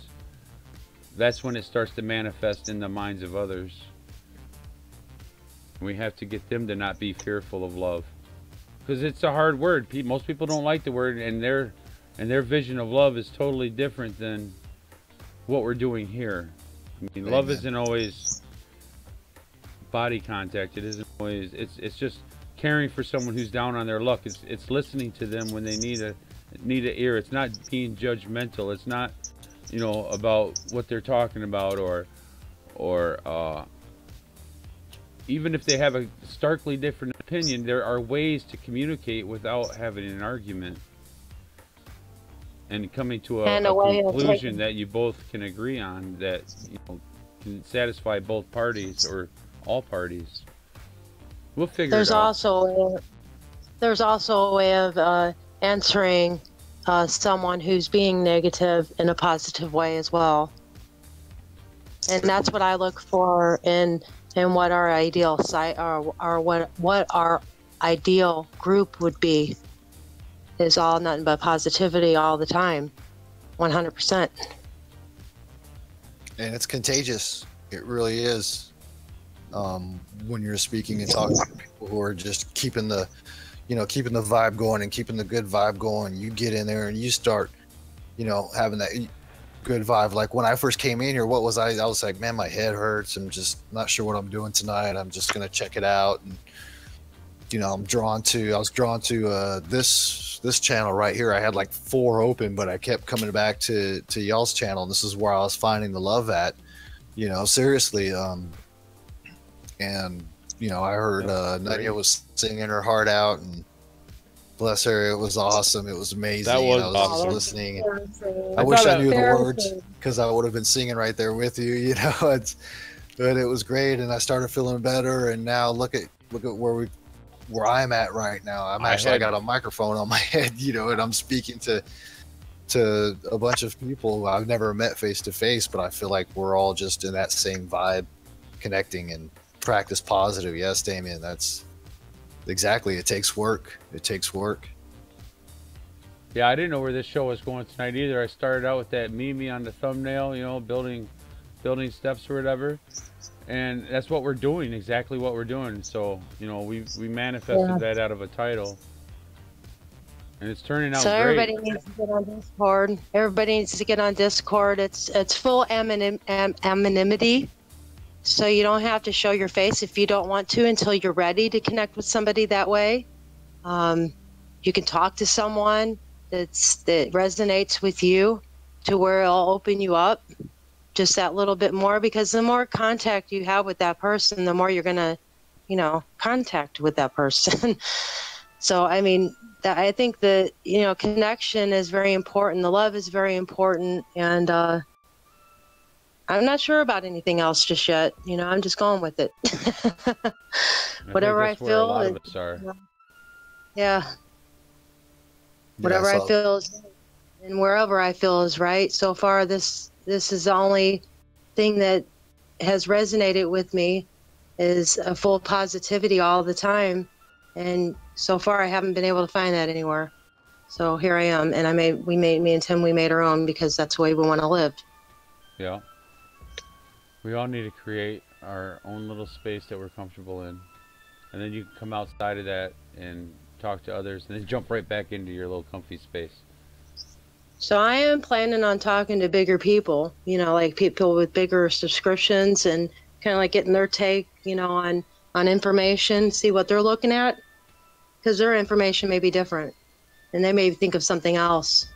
S1: that's when it starts to manifest in the minds of others. We have to get them to not be fearful of love, because it's a hard word. Most people don't like the word, and their vision of love is totally different than what we're doing here. I mean, love isn't always body contact. It isn't always. It's just caring for someone who's down on their luck. It's listening to them when they need an ear. It's not being judgmental. It's not, you know, about what they're talking about, or even if they have a starkly different opinion, there are ways to communicate without having an argument and coming to a conclusion that you both can agree on, that, you know, can satisfy both parties or all parties. We'll figure it out.
S2: There's also a way of answering someone who's being negative in a positive way as well. And that's what I look for in what our ideal site, or what our ideal group would be, is all nothing but positivity all the time, 100%.
S3: And it's contagious. It really is. When you're speaking and talking to people who are just keeping the vibe going and keeping the good vibe going, you get in there and you start, you know, having that good vibe. Like when I first came in here, I was like, man, my head hurts. I'm just not sure what I'm doing tonight. I'm just gonna check it out. And you know, I was drawn to this channel right here. I had like 4 open, but I kept coming back to y'all's channel, and this is where I was finding the love at, you know, seriously. And you know, I heard Nadia was singing her heart out, and bless her, it was awesome. It was amazing.
S1: That was
S3: I was
S1: awesome.
S3: just listening. I wish I knew the words, because I would have been singing right there with you. You know, but it was great, and I started feeling better. And now look at where I'm at right now. I got a microphone on my head, you know, and I'm speaking to a bunch of people who I've never met face to face, but I feel like we're all just in that same vibe, connecting and practice positive. Yes, Damien, that's exactly. It takes work. It takes work.
S1: Yeah, I didn't know where this show was going tonight either. I started out with that Mimi on the thumbnail, you know, building steps or whatever, And that's what we're doing, exactly what we're doing. So, you know, we manifested
S2: Yeah.
S1: that out of a title. And it's turning
S2: So
S1: out great.
S2: everybody needs to get on Discord. Everybody needs to get on Discord. It's full anonymity. So you don't have to show your face if you don't want to until you're ready to connect with somebody that way. You can talk to someone that resonates with you to where it'll open you up just that little bit more, because the more contact you have with that person, the more you're going to, you know, contact with that person. So, I mean, I think that, you know, connection is very important. The love is very important. And I'm not sure about anything else just yet. You know, I'm just going with it. Whatever I
S1: think that's where a
S2: feel.
S1: lot of us are.
S2: Yeah. Whatever I feel is, and wherever I feel is right. So far, this is the only thing that has resonated with me, is a full positivity all the time. And so far, I haven't been able to find that anywhere. So here I am, and me and Tim, we made our own, because that's the way we want to live.
S1: Yeah. We all need to create our own little space that we're comfortable in. And then you can come outside of that and talk to others, and then jump right back into your little comfy space.
S2: So I am planning on talking to bigger people, you know, like people with bigger subscriptions, and kind of like getting their take, you know, on information, see what they're looking at, because their information may be different, and they may think of something else.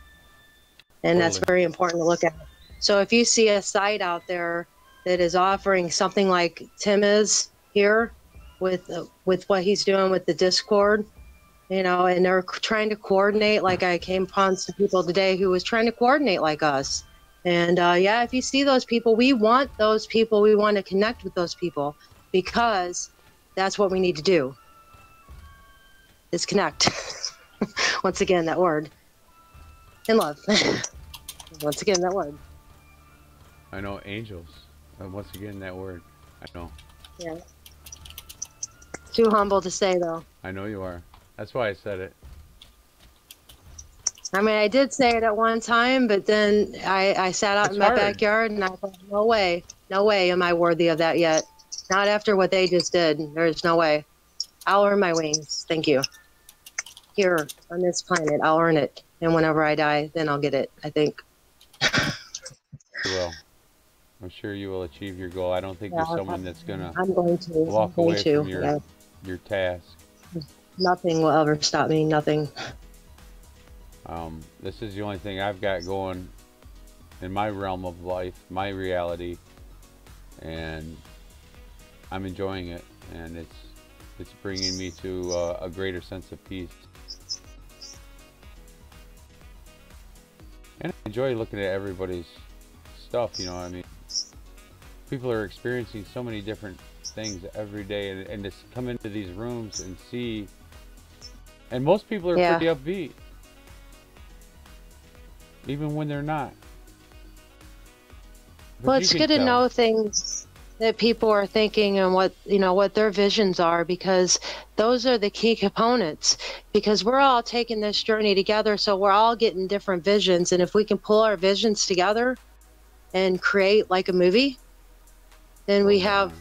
S2: And
S1: Totally.
S2: That's very important to look at. So if you see a site out there that is offering something like Tim is here with what he's doing with the Discord, you know, and they're trying to coordinate, like I came upon some people today who was trying to coordinate like us. And yeah, if you see those people, we want those people. We want to connect with those people, because that's what we need to do, is connect. Once again, that word. And love. Once again, that word.
S1: I know, angels. Once again, that word. I know.
S2: Yeah. Too humble to say, though.
S1: I know you are. That's why I said it.
S2: I mean, I did say it at one time, but then I sat out in my backyard and I thought, no way am I worthy of that yet. Not after what they just did. There's no way. I'll earn my wings. Thank you. Here on this planet, I'll earn it. And whenever I die, then I'll get it, I think.
S1: You will. I'm sure you will achieve your goal. I don't think you're someone that's going to
S2: walk
S1: away from your task.
S2: Nothing will ever stop me. Nothing.
S1: This is the only thing I've got going in my realm of life, my reality, and I'm enjoying it, and it's bringing me to a greater sense of peace. And I enjoy looking at everybody's stuff, you know. I mean, people are experiencing so many different things every day, and to come into these rooms and see, and most people are pretty upbeat, even when they're not. But
S2: well, it's good to know things that people are thinking, and what their visions are, because those are the key components, because we're all taking this journey together, so we're all getting different visions, and if we can pull our visions together and create like a movie, then we have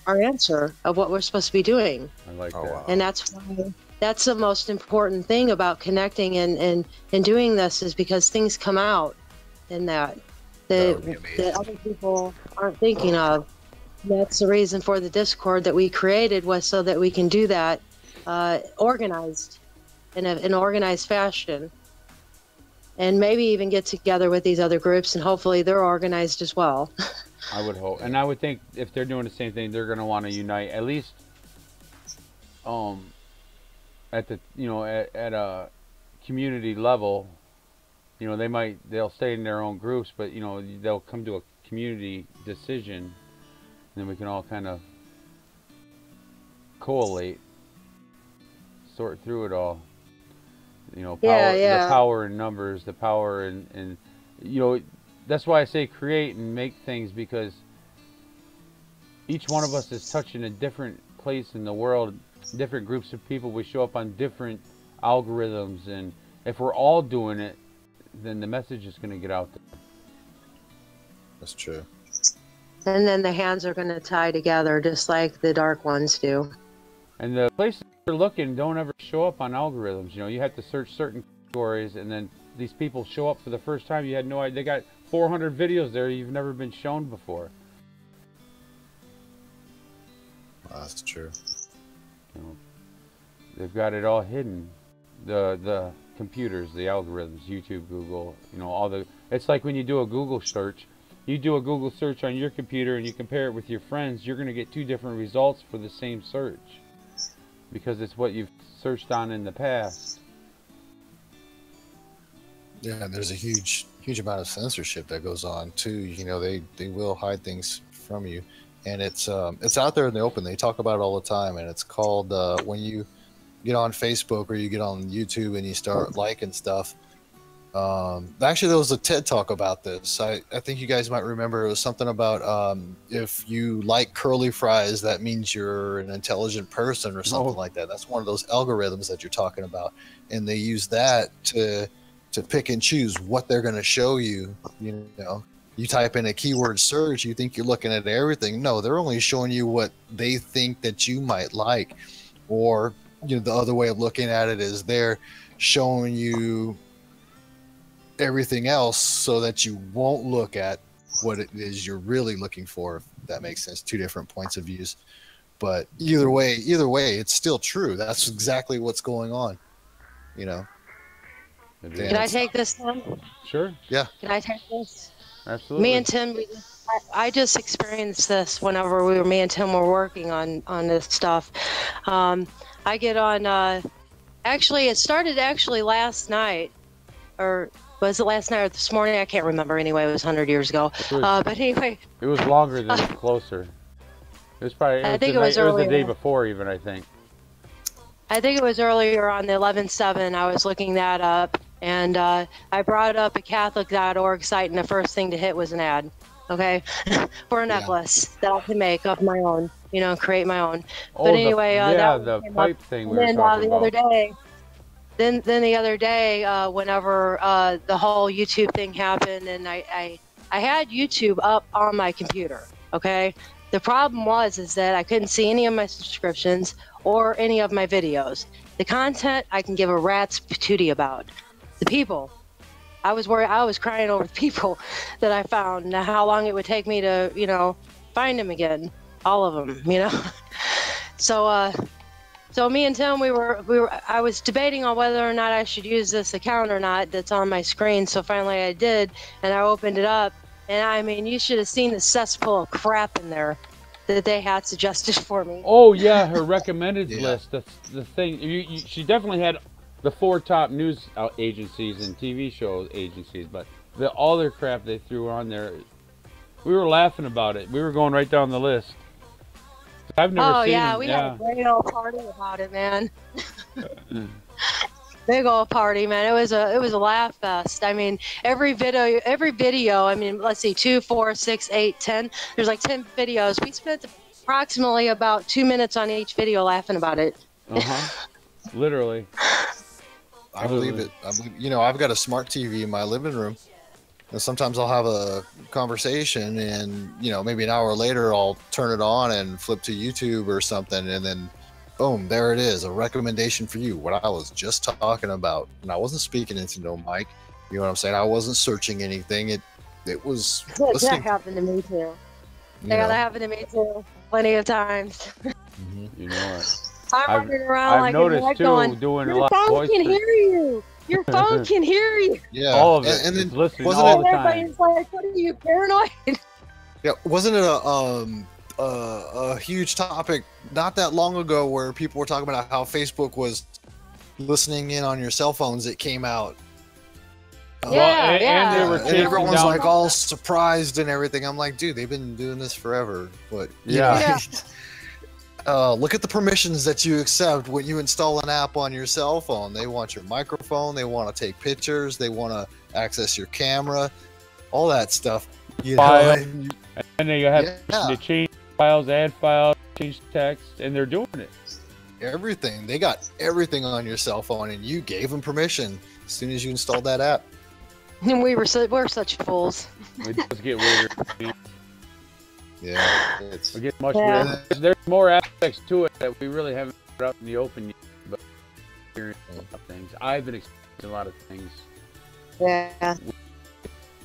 S2: our answer of what we're supposed to be doing.
S1: I like that. Wow.
S2: And that's the most important thing about connecting and doing this, is because things come out in that other people aren't thinking of. That's the reason for the Discord that we created, was so that we can do that organized, in an organized fashion, and maybe even get together with these other groups, and hopefully they're organized as well.
S1: I would hope, and I would think if they're doing the same thing, they're going to want to unite, at least at the at a community level. You know, they'll stay in their own groups, but you know, they'll come to a community decision. Then we can all kind of collate, sort through it all. You know, the power in numbers, the power in you know, that's why I say create and make things, because each one of us is touching a different place in the world, different groups of people. We show up on different algorithms, and if we're all doing it, then the message is going to get out there.
S3: That's true.
S2: And then the hands are going to tie together just like the dark ones do.
S1: And the places you're looking don't ever show up on algorithms. You know, you have to search certain categories, and then these people show up for the first time. You had no idea. They got 400 videos there you've never been shown before.
S3: That's true.
S1: You know, they've got it all hidden. The computers, the algorithms, YouTube, Google, you know, all the. It's like when you do a Google search. You do a Google search on your computer and you compare it with your friends, you're going to get 2 different results for the same search. Because it's what you've searched on in the past.
S3: Yeah, there's a huge amount of censorship that goes on too. You know, they will hide things from you, and it's out there in the open. They talk about it all the time, and it's called when you get on Facebook or you get on YouTube and you start liking stuff. Actually, there was a TED talk about this. I think you guys might remember. It was something about if you like curly fries, that means you're an intelligent person or something like that. That's one of those algorithms that you're talking about, and they use that to pick and choose what they're going to show you. You know, you type in a keyword search, you think you're looking at everything. No, they're only showing you what they think that you might like, or you know, the other way of looking at it is they're showing you everything else so that you won't look at what it is you're really looking for, if that makes sense. 2 different points of views, but either way it's still true. That's exactly what's going on, you know.
S2: Can I take this, Tim?
S1: Sure.
S3: Yeah.
S2: Can I take this?
S1: Absolutely.
S2: Me and Tim, I just experienced this whenever me and Tim were working on this stuff. I get on, actually, it started last night, or was it last night or this morning? I can't remember. Anyway, it was 100 years ago. But anyway.
S1: It was longer than closer. It was probably, it was the day before even, I think.
S2: I think it was earlier on the 11/7. I was looking that up, and I brought up a Catholic.org site, and the first thing to hit was an ad, okay, for a necklace that I can make of my own, you know, create my own. But anyway,
S1: the pipe thing we were talking about.
S2: Then the other day, whenever the whole YouTube thing happened, and I had YouTube up on my computer, okay? The problem is that I couldn't see any of my subscriptions or any of my videos. The content I can give a rat's patootie about. The people, I was worried. I was crying over the people that I found, and how long it would take me to, you know, find them again, all of them, you know. So me and Tim, I was debating on whether or not I should use this account or not that's on my screen. So finally I did, and I opened it up, and I mean, you should have seen the cesspool of crap in there that they had suggested for me.
S1: Oh yeah, her recommended list. The thing, she definitely had the 4 top news agencies and TV show agencies, but all their crap they threw on there, we were laughing about it. We were going right down the list. I've never seen them.
S2: We had a great old party about it, man. Big old party, man. It was a laugh fest. I mean, every video. I mean, let's see, 2, 4, 6, 8, 10. There's like 10 videos. We spent approximately about 2 minutes on each video laughing about it.
S1: Literally.
S3: I believe it. You know, I've got a smart TV in my living room, and sometimes I'll have a conversation, and you know, maybe an hour later, I'll turn it on and flip to YouTube or something, and then boom, there it is, a recommendation for you, what I was just talking about. And I wasn't speaking into no mic, you know what I'm saying? I wasn't searching anything. It was
S2: that happened to me too. That happened to me too, plenty of times.
S1: You know what?
S2: I'm running around like
S1: noticed too,
S2: going,
S1: doing a
S2: your
S1: lot of
S2: phone can hear you. Your phone can hear you.
S3: Yeah,
S1: all of it.
S3: And then
S1: listening all the time.
S2: Everybody's like, "What are you, paranoid?"
S3: Yeah, wasn't it a huge topic not that long ago where people were talking about how Facebook was listening in on your cell phones? It came out.
S1: And they were
S3: and everyone's like all surprised and everything. I'm like, dude, they've been doing this forever. But look at the permissions that you accept when you install an app on your cell phone. They want your microphone. They want to take pictures. They want to access your camera. All that stuff. You know,
S1: and then you have to change files, add files, change text, and they're doing it.
S3: Everything. They got everything on your cell phone, and you gave them permission as soon as you installed that app.
S2: And we're such fools.
S1: It does get weird.
S3: Yeah, it's
S1: It gets much
S2: Yeah.
S1: weirder. There's more aspects to it that we really haven't put up in the open yet, but experiencing a lot of things. I've been experiencing a lot of things.
S2: Yeah.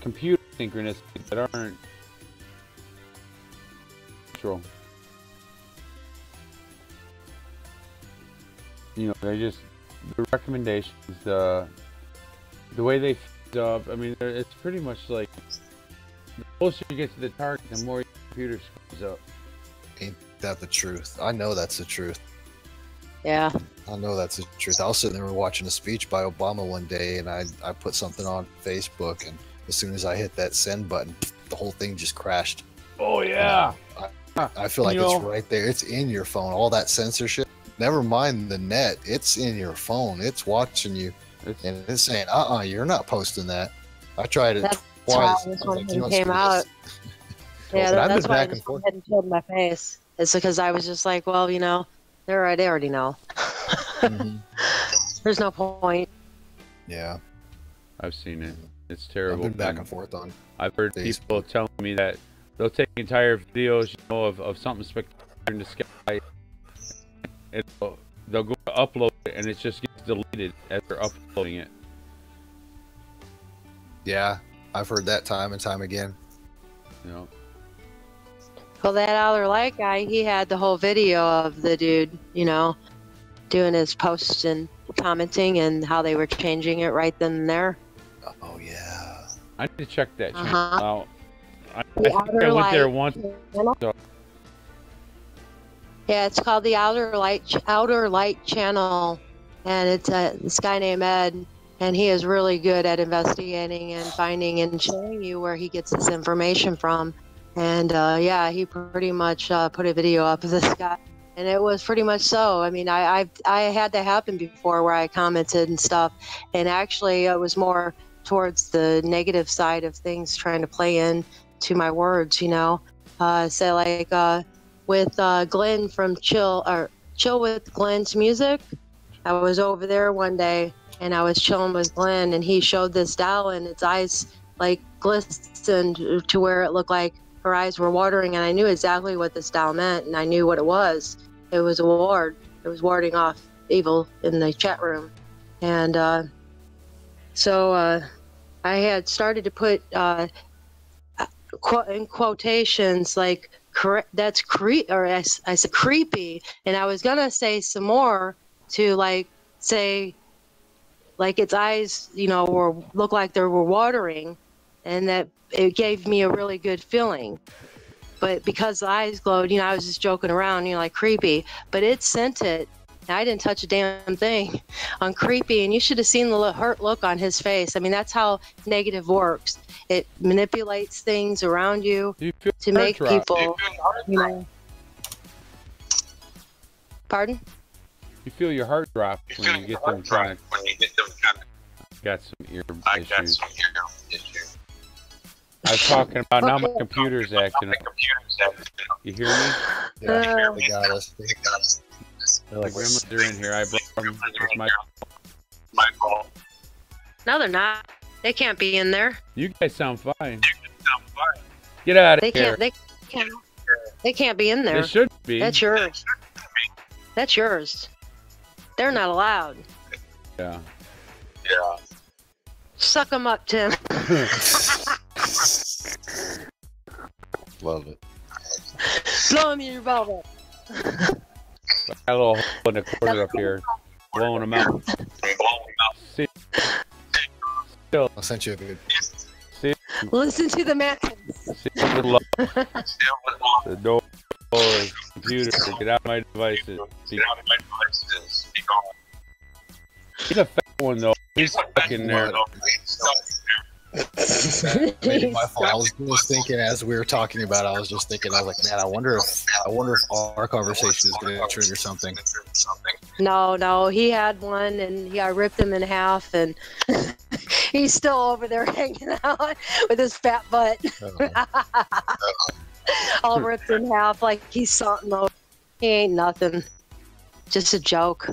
S1: Computer synchronicities that aren't natural. You know, they just the recommendations, the way they feed up. I mean, it's pretty much like the closer you get to the target, the more your computer screws up.
S3: ain't that the truth? I know that's the truth.
S2: Yeah.
S3: I know that's the truth. I was sitting there watching a speech by Obama one day, and I put something on Facebook, and as soon as I hit that send button, the whole thing just crashed.
S1: Oh yeah.
S3: I feel like it's right there. It's in your phone. All that censorship. Never mind the net. It's in your phone. It's watching you, and it's saying, you're not posting that. I tried it
S2: That's
S3: twice.
S2: why this
S3: I was
S2: one
S3: like, you know,
S2: came
S3: screw
S2: out.
S3: this.
S2: Yeah,
S3: And I've
S2: that's
S3: been
S2: why I
S3: back and
S2: just
S3: forth.
S2: went ahead and showed my face. It's because I was just like, well, you know, they already know.
S3: Mhm.
S2: There's no point.
S3: Yeah,
S1: I've seen it. It's
S3: I've
S1: terrible.
S3: been back and forth on.
S1: I've heard people telling me that they'll take entire videos, you know, of something spectacular in the sky. And they'll go to upload it, and it just gets deleted as they're uploading it.
S3: Yeah, I've heard that time and time again.
S1: You know.
S2: Well, that Outer Light guy, he had the whole video of the dude, you know, doing his posts and commenting and how they were changing it right then and there.
S3: Oh yeah.
S1: I need to check that channel out. I
S2: The
S1: think I
S2: Outer
S1: went there
S2: Light
S1: once.
S2: channel.
S1: So,
S2: Yeah, it's called the Outer Light Channel, and it's this guy named Ed, and he is really good at investigating and finding and showing you where he gets this information from. And yeah, he pretty much put a video up of this guy, and it was pretty much so. I mean, I had that happen before where I commented and stuff, and actually it was more towards the negative side of things, trying to play in to my words, you know. Say like with Glenn from Chill with Glenn's Music. I was over there one day and I was chilling with Glenn, and he showed this doll and its eyes like glistened to where it looked like her eyes were watering, and I knew exactly what this doll meant, and I knew what it was. It was a ward. It was warding off evil in the chat room. And so I had started to put in quotations like that's I said creepy, and I was gonna say some more to like say like its eyes, you know, or look like they were watering, and that it gave me a really good feeling. But because the eyes glowed, you know, I was just joking around, you know, like creepy, but it sent it. I didn't touch a damn thing on creepy, and you should have seen the hurt look on his face. I mean, that's how negative works. It manipulates things around you to make people, you know. Pardon?
S1: You feel your heart drop when you get them kind of. Got some ear issues. I was talking about now my computer's acting up. You hear me?
S3: Yeah, they got us.
S1: They're like, they're in here. I brought them. It's my fault.
S2: No, they're not. They can't be in there.
S1: You guys sound fine. Get out of here.
S2: They can't be in there.
S1: They should be.
S2: That's yours. That's yours. They're not allowed.
S1: Yeah.
S2: Suck them up, Tim.
S3: Love it.
S2: Blow them in your velvet.
S1: I got a little hole in the corner up here, blowing them out. See, still,
S3: I sent you a good.
S1: see,
S2: Listen to the man.
S1: see, the door, computer, get out of my devices. He's a fat one though. He's stuck in there.
S3: Maybe my fault. I was just thinking as we were talking about it, I was just thinking, I was like, man, I wonder if our conversation is going to trigger something.
S2: No, he had one, and I ripped him in half, and he's still over there hanging out with his fat butt, all ripped in half like he's something. He ain't nothing, just a joke.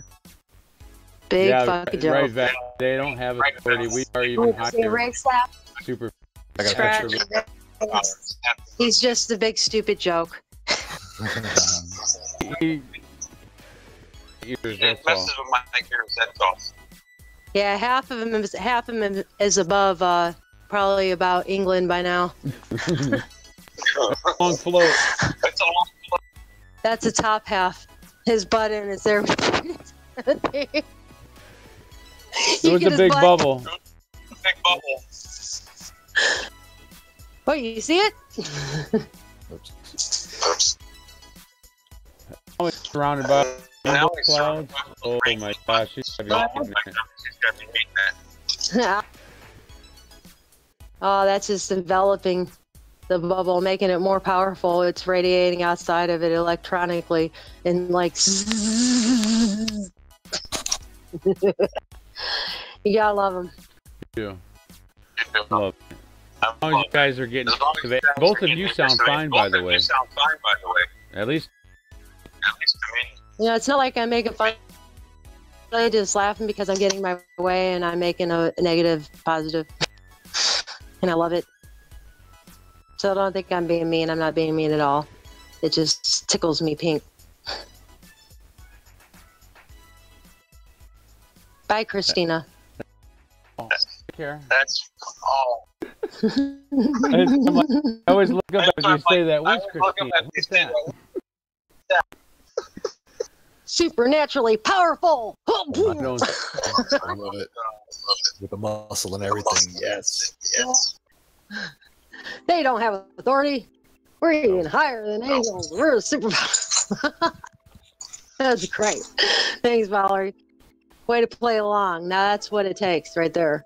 S2: Big fucking joke.
S1: Right, They don't have authority. We are even higher.
S2: Erase that.
S1: Super.
S3: I got a picture of it.
S2: He's just a big stupid joke.
S1: He messes
S4: with my ears, that's all.
S2: Yeah, half of him is above probably about England by now.
S1: long float.
S4: That's a long float.
S2: That's the top half. His butt end is there.
S1: It was a big bubble.
S4: Big bubble.
S2: Oh, you see it?
S4: Oops.
S1: Now he's surrounded by
S4: Now
S1: clouds. Oh my gosh, she's gotta be eating that.
S2: Oh, that's just enveloping the bubble, making it more powerful. It's radiating outside of it electronically and like. You gotta love them.
S1: You do. Love it. As long as you guys are getting activated. Both of you sound fine, by the way. At least
S4: to me.
S2: You know, it's not like I'm making fun. I'm just laughing because I'm getting my way and I'm making a negative positive. And I love it. So I don't think I'm being mean. I'm not being mean at all. It just tickles me pink. Bye, Christina.
S1: take care.
S4: That's all.
S1: I always look up as you say that. Where's Christine? What's that?
S2: Supernaturally powerful.
S3: I love it. With the muscle and everything. Yes.
S4: Yes.
S2: They don't have authority. We're even higher than angels. We're superpowers. That's great. Thanks, Valerie. Way to play along. Now that's what it takes right there.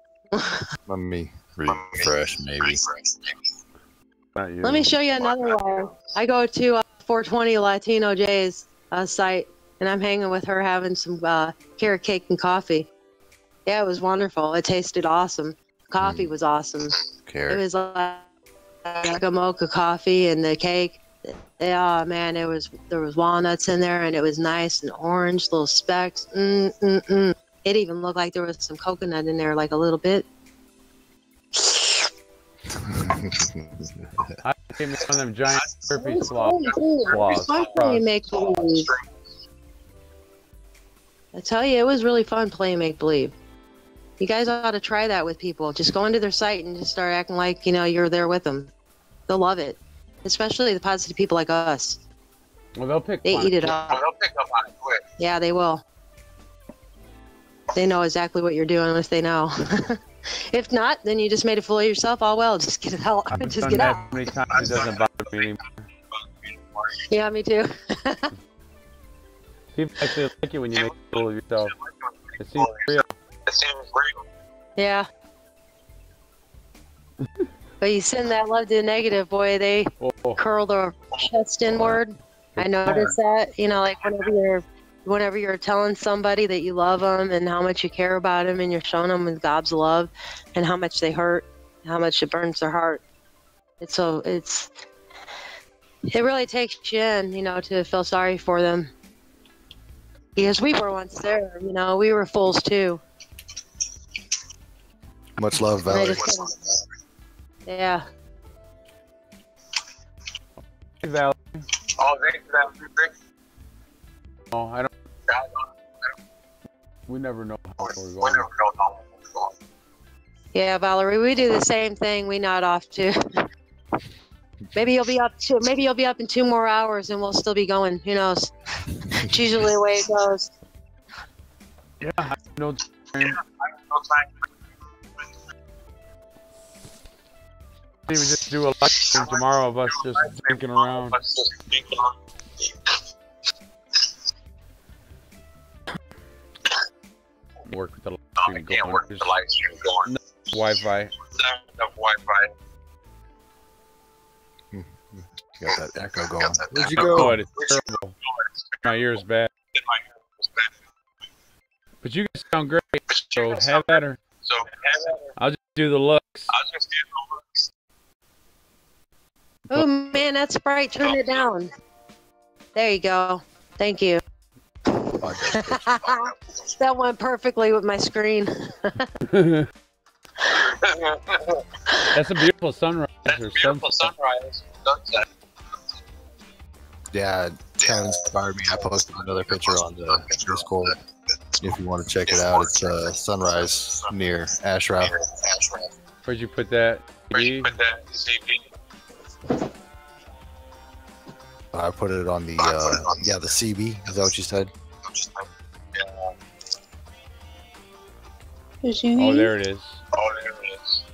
S3: Let me refresh, maybe.
S2: Let me show you another one. I go to 420 Latino J's site, and I'm hanging with her having some carrot cake and coffee. Yeah, it was wonderful. It tasted awesome. Coffee was awesome.
S3: Carrot.
S2: It was like a mocha coffee, and the cake. Oh man, there was walnuts in there, and it was nice and orange, little specks. It even looked like there was some coconut in there, like a little bit.
S1: I gave me one of them giant Slurpee claws.
S2: Make believe. I tell you, it was really fun playing make believe. You guys ought to try that with people. Just go into their site and just start acting like you're there with them. They'll love it, especially the positive people like us.
S1: Well, they'll pick.
S2: They eat it up.
S4: They'll pick up on it quick.
S2: Yeah, they will. They know exactly what you're doing if they know. If not, then you just made a fool of yourself. All well, just get it out.
S1: I've
S2: Just
S1: done
S2: get
S1: that
S2: out.
S1: many times it doesn't bother me anymore.
S2: Yeah, me too.
S1: People actually like it when you make a fool of yourself. It seems real.
S4: It seems real.
S2: Yeah. But you send that love to the negative, boy, they curl their chest inward. I noticed that, like whenever you're telling somebody that you love them and how much you care about them, and you're showing them with God's love and how much they hurt, how much it burns their heart. It really takes you in, to feel sorry for them. Because we were once there, we were fools too.
S3: Much love, Valerie.
S2: Yeah.
S1: Hey, Valerie.
S4: Oh, thanks, Valerie.
S1: Oh, I don't. We never know how we're going.
S4: We never know how we're going.
S2: Yeah, Valerie, we do the same thing. We nod off too. Maybe you'll be up in 2 more hours, and we'll still be going. Who knows? It's usually the way it goes.
S1: Yeah, I have no time.
S4: I have no time.
S1: Even just do a live stream tomorrow of us just drinking around. Work with the live stream
S4: Can't work with the live stream going.
S1: No Wi-Fi.
S4: Enough Wi-Fi.
S3: Got that echo going.
S4: Where'd
S1: you go? It's terrible. My ear's bad. But you guys sound great. So have at her. I'll just do the looks.
S2: Oh man, that's bright. Turn it down. There you go. Thank you. That went perfectly with my screen.
S4: That
S1: That's a beautiful sunrise
S4: That's
S1: or
S4: a beautiful
S1: sunset.
S4: sunrise. Sunset.
S3: Yeah, it kind of inspired me. I posted another picture on the Discord. If you want to check it out, it's sunrise near Ashraf.
S1: Where'd you put that?
S4: Where'd you put that CB?
S3: I put it on the the CB. Is that what you said?
S1: Oh, there it is.
S4: Oh, there it is.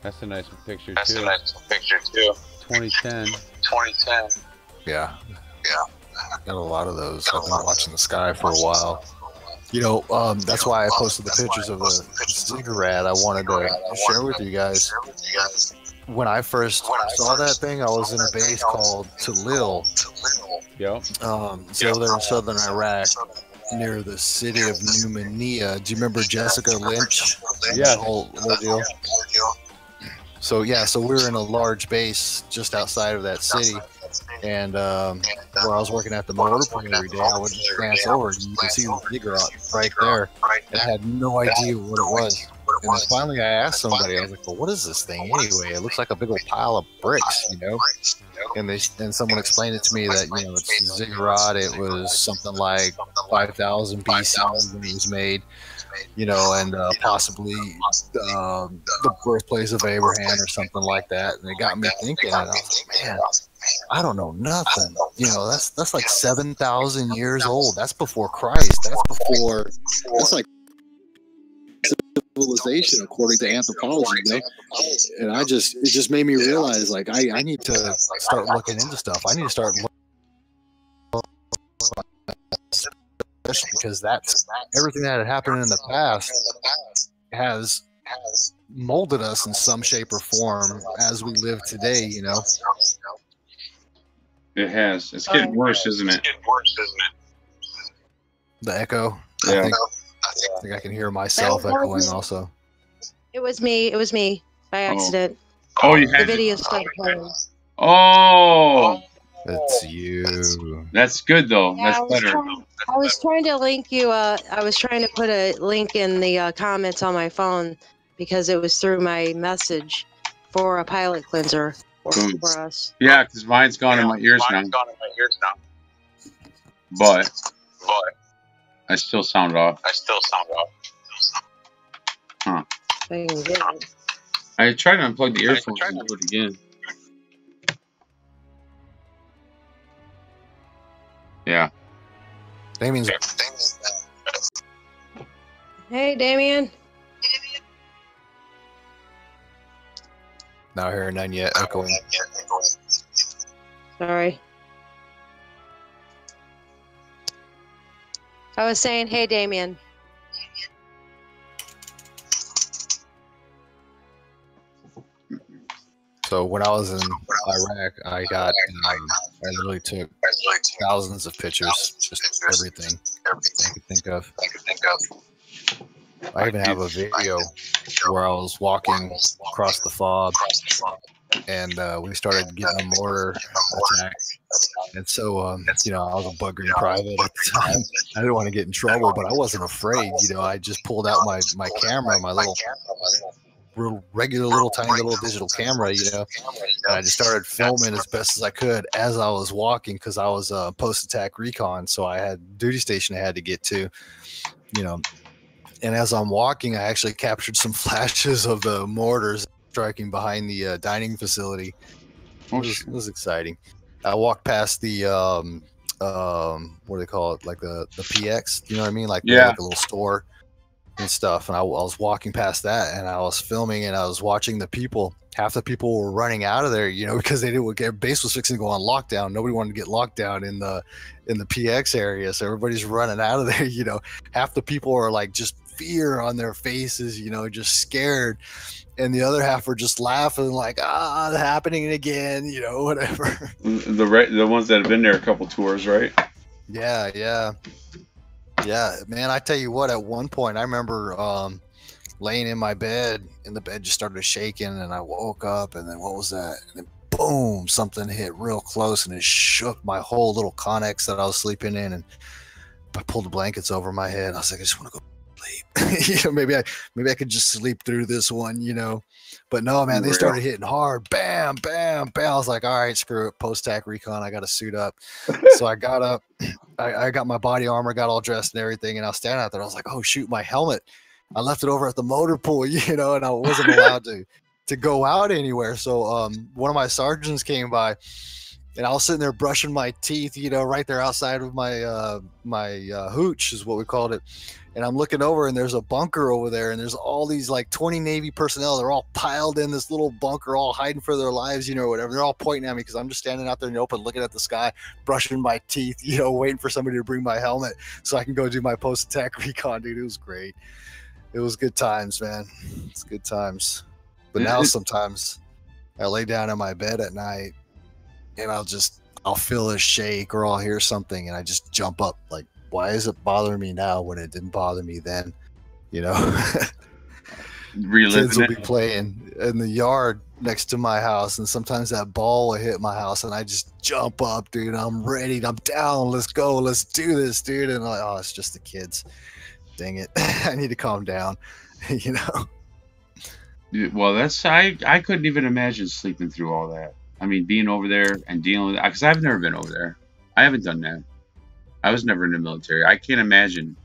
S1: That's a nice picture
S4: That's
S1: too.
S4: a nice picture too.
S1: 2010.
S4: 2010.
S3: Yeah. Got a lot of those. I've been watching the sky for a while. You know, that's why I posted the pictures of the cigarette I wanted to share with you guys. When I first saw that thing, I was in a base called Talil.
S1: Yep.
S3: So they're in southern Iraq, near the city of Numania. Do you remember Jessica Lynch?
S1: Yeah.
S3: That whole ordeal. So we were in a large base just outside of that city, and where I was working at the motor plant every day, I would just glance over and you could see the ziggurat right there. And I had no idea what it was. And then finally I asked somebody, I was like, well, what is this thing anyway? It looks like a big old pile of bricks, you know? And someone explained it to me that, you know, it's a ziggurat. It was something like 5,000 BC when it was made, you know, and possibly the birthplace of Abraham or something like that. And it got me thinking, and I was like, man, I don't know nothing. You know, that's like 7,000 years old. That's before Christ. That's like civilization according to anthropology, you know. And it just made me realize, like, I need to start looking into stuff. I need to start looking, because that's everything that had happened in the past has molded us in some shape or form as we live today, you know.
S5: It has. It's getting worse, isn't it?
S3: The echo.
S5: Yeah.
S3: I think I can hear myself echoing also.
S2: It was me. It was me by accident.
S5: Oh, you
S2: The
S5: had
S2: video started playing.
S5: Oh,
S3: It's you.
S5: that's good though.
S2: Yeah,
S5: That's better.
S2: I was trying to link you. I was trying to put a link in the comments on my phone because it was through my message for a pilot cleanser for us.
S5: Yeah, because mine's gone in my ears now. But I still sound off. Huh.
S2: I can get it.
S5: I tried to unplug the earphones and do it again. Yeah.
S3: Damien's
S2: Hey, Damien.
S3: not hearing none yet, echoing.
S2: Sorry. I was saying, hey, Damien.
S3: So when I was in Iraq, I literally took thousands of pictures, just everything I could think of. I even have a video where I was walking across the fob, and we started getting a mortar attack. And so, you know, I was a buggering private at the time. I didn't want to get in trouble, but I wasn't afraid. You know, I just pulled out my camera, my little regular little tiny little digital camera, you know, and I just started filming as best as I could as I was walking, because I was post-attack recon, so I had duty station I had to get to, you know. And as I'm walking, I actually captured some flashes of the mortars striking behind the dining facility. It was exciting. I walked past the what do they call it, like the PX, you know what I mean, like,
S5: yeah,
S3: like a little store and stuff, and I was walking past that, and I was filming, and I was watching the people. Half the people were running out of there, you know, because they didn't get, base was fixing to go on lockdown. Nobody wanted to get locked down in the PX area, so everybody's running out of there, you know. Half the people are like just fear on their faces, you know, just scared, and the other half are just laughing like, it's happening again, you know, whatever.
S5: The ones that have been there a couple tours, right?
S3: Yeah, man, I tell you what, at one point I remember laying in my bed, and the bed just started shaking, and I woke up, and then what was that? And then boom, something hit real close, and it shook my whole little Connex that I was sleeping in, and I pulled the blankets over my head. I was like, I just want to go sleep. Maybe I could just sleep through this one, But no, man, they started hitting hard. Bam, bam, bam. I was like, all right, screw it. Post-tac recon. I got to suit up. So I got up. I got my body armor, got all dressed and everything, and I was standing out there. I was like, oh shoot, my helmet. I left it over at the motor pool, and I wasn't allowed to go out anywhere. So one of my sergeants came by, and I was sitting there brushing my teeth, right there outside of my hooch is what we called it. And I'm looking over, and there's a bunker over there, and there's all these like 20 Navy personnel. They're all piled in this little bunker, all hiding for their lives, or whatever. They're all pointing at me because I'm just standing out there in the open, looking at the sky, brushing my teeth, waiting for somebody to bring my helmet so I can go do my post-attack recon, dude. It was great. It was good times, man. It's good times. But now sometimes I lay down in my bed at night, and I'll feel a shake or I'll hear something, and I just jump up like, why is it bothering me now when it didn't bother me then? Kids will be playing in the yard next to my house, and sometimes that ball will hit my house, and I just jump up, dude. I'm ready. I'm down. Let's go. Let's do this, dude. And I'm like, oh, it's just the kids. Dang it. I need to calm down,
S5: Well, I couldn't even imagine sleeping through all that. I mean, being over there and dealing with it, because I've never been over there. I haven't done that. I was never in the military. I can't imagine.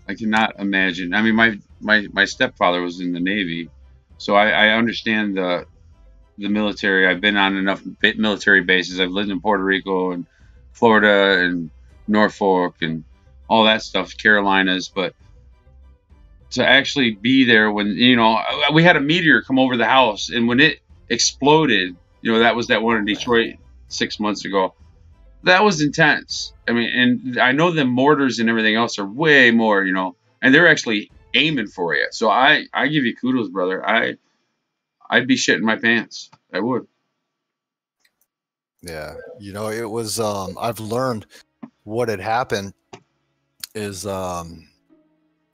S5: I cannot imagine. I mean, my stepfather was in the Navy, so I understand the military. I've been on enough military bases. I've lived in Puerto Rico and Florida and Norfolk and all that stuff, Carolinas. But to actually be there when, we had a meteor come over the house, and when it exploded, that was that one in Detroit 6 months ago. That was intense. I mean, and I know the mortars and everything else are way more, and they're actually aiming for you. So I give you kudos, brother. I'd be shitting my pants. I would.
S3: Yeah. It was, I've learned what had happened is,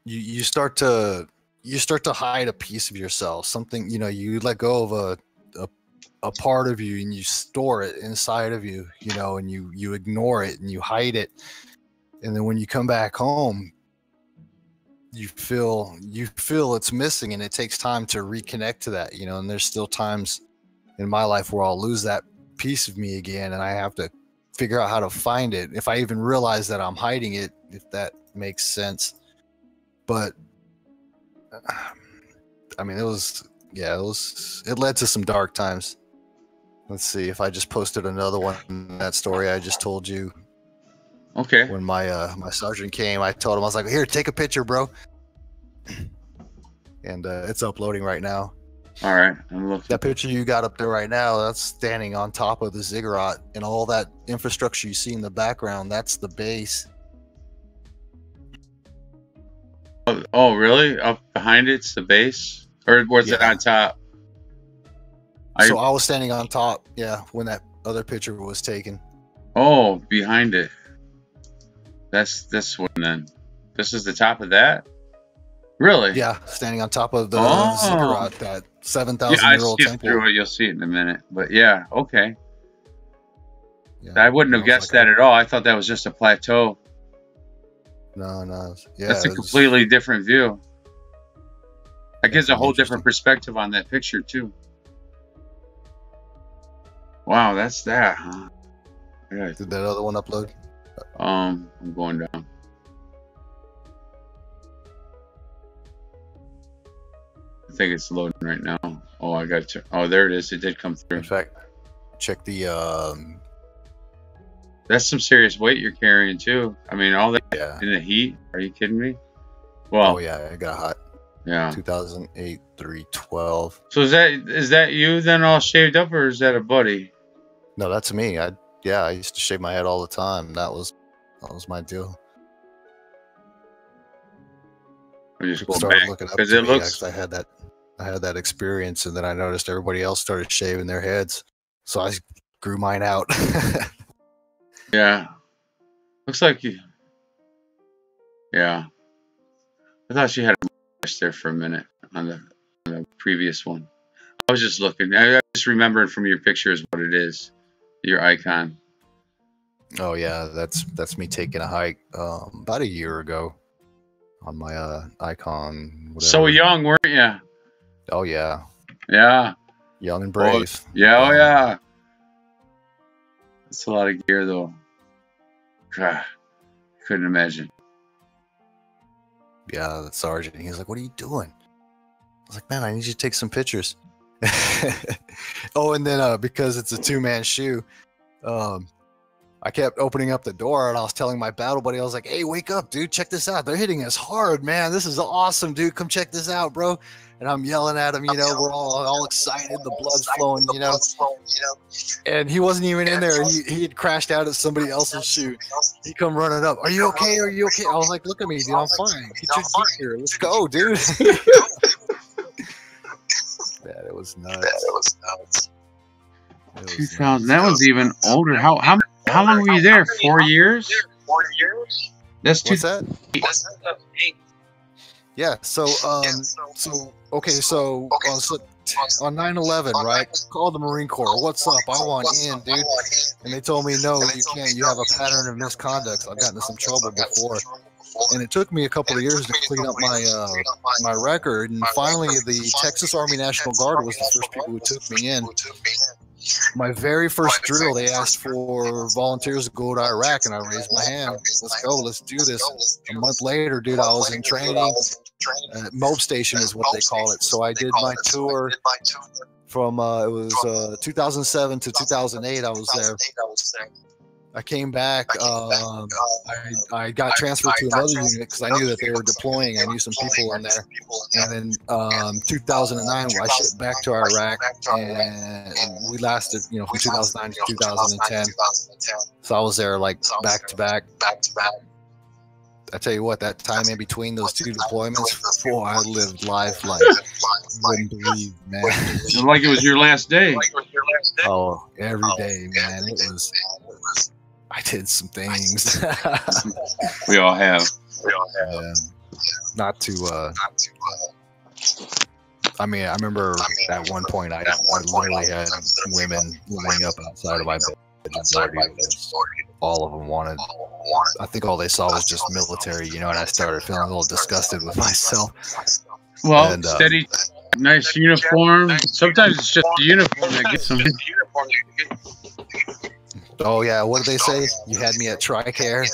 S3: you start to hide a piece of yourself, something, you let go of a part of you, and you store it inside of you, and you ignore it and you hide it. And then when you come back home, you feel it's missing, and it takes time to reconnect to that, and there's still times in my life where I'll lose that piece of me again, and I have to figure out how to find it, if I even realize that I'm hiding it, if that makes sense. But I mean, it led to some dark times. Let's see if I just posted another one in that story I just told you.
S5: Okay.
S3: When my sergeant came, I told him, I was like, here, take a picture, bro. And it's uploading right now.
S5: All right. I'm looking.
S3: That picture you got up there right now, that's standing on top of the ziggurat, and all that infrastructure you see in the background, that's the base.
S5: Oh, really? Up behind it's the base? Or was it on top?
S3: So I was standing on top, when that other picture was taken.
S5: Oh, behind it. That's this one then. This is the top of that? Really?
S3: Yeah, standing on top of the ziggurat, that 7,000-year-old
S5: temple. I skipped
S3: temple.
S5: through it. You'll see it in a minute. But yeah, okay.
S3: Yeah,
S5: I wouldn't have guessed that at all. I thought that was just a plateau.
S3: No. Yeah,
S5: that's a completely different view. That gives a whole different perspective on that picture too. Wow, that's that, huh?
S3: Did that other one upload?
S5: I'm going down. I think it's loading right now. Oh, I got to. Oh, there it is. It did come through.
S3: In fact, check the.
S5: That's some serious weight you're carrying too. I mean, all that in the heat. Are you kidding me? Well.
S3: Oh yeah, it got hot.
S5: Yeah.
S3: 2008 312.
S5: So is that you then all shaved up, or is that a buddy?
S3: No, that's me. I used to shave my head all the time. That was my deal.
S5: I just
S3: People started looking up to me because I had that experience, and then I noticed everybody else started shaving their heads, so I grew mine out.
S5: Yeah, looks like you. Yeah, I thought you had a mustache there for a minute on the previous one. I was just looking. I just remembering from your pictures what it is, your icon.
S3: Oh yeah, that's me taking a hike about a year ago. on my icon. Whatever.
S5: So young, weren't you?
S3: Oh yeah,
S5: Yeah.
S3: young and brave.
S5: Yeah, oh yeah. That's a lot of gear, though. Couldn't imagine.
S3: Yeah, the sergeant. He was like, "What are you doing?" I was like, "Man, I need you to take some pictures." Oh, and then because it's a two-man shoe, I kept opening up the door, and I was telling my battle buddy, I was like, "Hey, wake up, dude! Check this out. They're hitting us hard, man. This is awesome, dude. Come check this out, bro." And I'm yelling at him, you know, we're all excited, the blood's flowing, you know. And he wasn't even in there. He had crashed out at somebody else's shoe. He come running up. "Are you okay? Are you okay?" I was like, "Look at me, dude. I'm fine. Get your gear here. Let's go, dude." Yeah, it was nuts.
S5: 2000. That was even older. How long were you there? 4 years?
S4: 4 years?
S5: That's
S3: What's that?
S4: 2008.
S3: Yeah, so okay, so on 9/11, right? Called the Marine Corps. "What's up? I want in, dude." And they told me, "No, you can't. You have a pattern of misconduct." I've gotten into some trouble before, and it took me a couple of years to clean up my record. And finally, the Texas Army National Guard was the first people who took me in. My very first drill, they asked for volunteers to go to Iraq, and I raised my hand. "Let's go, let's do this." A month later, dude, I was in training. Mob Station is what they call it. So I did my tour from it was 2007 to 2008. I was there. I came back. I got transferred to another unit because I knew that they were deploying. I knew some people in there. And then 2009, I shipped back to Iraq, and we lasted, you know, from 2009 to 2010. So I was there like back to back. I tell you what, that time in between those two deployments, boy, I lived life like you wouldn't believe, man.
S5: Like it was your last day.
S3: Oh, every day, man. It was. I did some things.
S5: We all have.
S3: Yeah. Not to. I mean, I remember at one point I literally had women laying up outside of my bed. All of them wanted. I think all they saw was just military, you know, and I started feeling a little disgusted with myself.
S5: Well, and, steady, nice uniform. Sometimes it's just the uniform that gets them.
S3: Oh yeah, what did they say? You had me at TRICARE.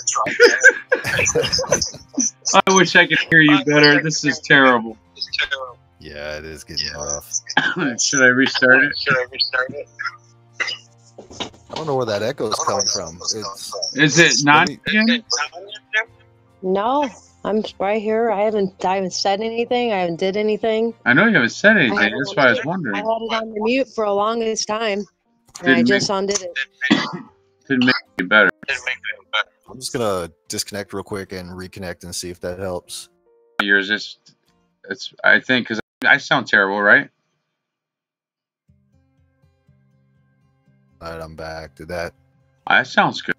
S5: I wish I could hear you better. This is terrible.
S3: Yeah, it is getting rough.
S5: Should I restart it?
S3: I don't know where that echo is coming from.
S5: Is it not?
S2: No, I'm right here. I haven't said anything. I haven't did anything.
S5: I know you haven't said anything. That's why I was wondering.
S2: I had it on the mute for a longest time, and I just undid it.
S5: Didn't make it better.
S3: I'm just gonna disconnect real quick and reconnect and see if that helps.
S5: Yours is, it's. I think because I sound terrible, right?
S3: All right, I'm back. Did that?
S5: That sounds good.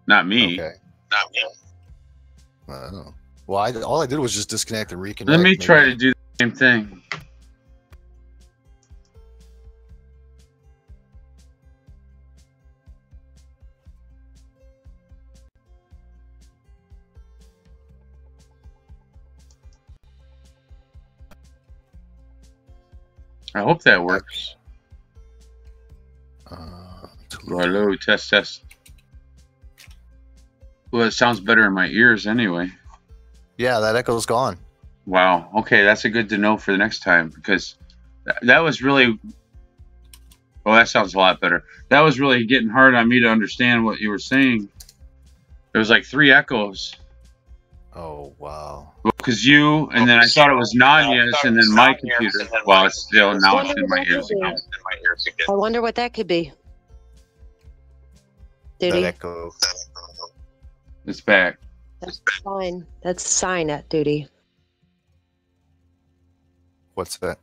S5: Not me.
S3: Okay. I don't know. Well, all I did was just disconnect and reconnect.
S5: Let me try to do the same thing. I hope that works. Hello, test. Well, it sounds better in my ears anyway.
S3: Yeah, that echo's gone.
S5: Wow. Okay, that's a good to know for the next time, because that was really. Well, that sounds a lot better. That was really getting hard on me to understand what you were saying. There was like 3 echoes.
S3: Oh wow.
S5: Because you, and then I thought it was Nanya's, and then my computer. Well, it's still now it's in my ears again.
S2: I wonder what that could be. Duty.
S3: That echo.
S5: It's back.
S2: That's fine. That's a sign at duty.
S3: What's that?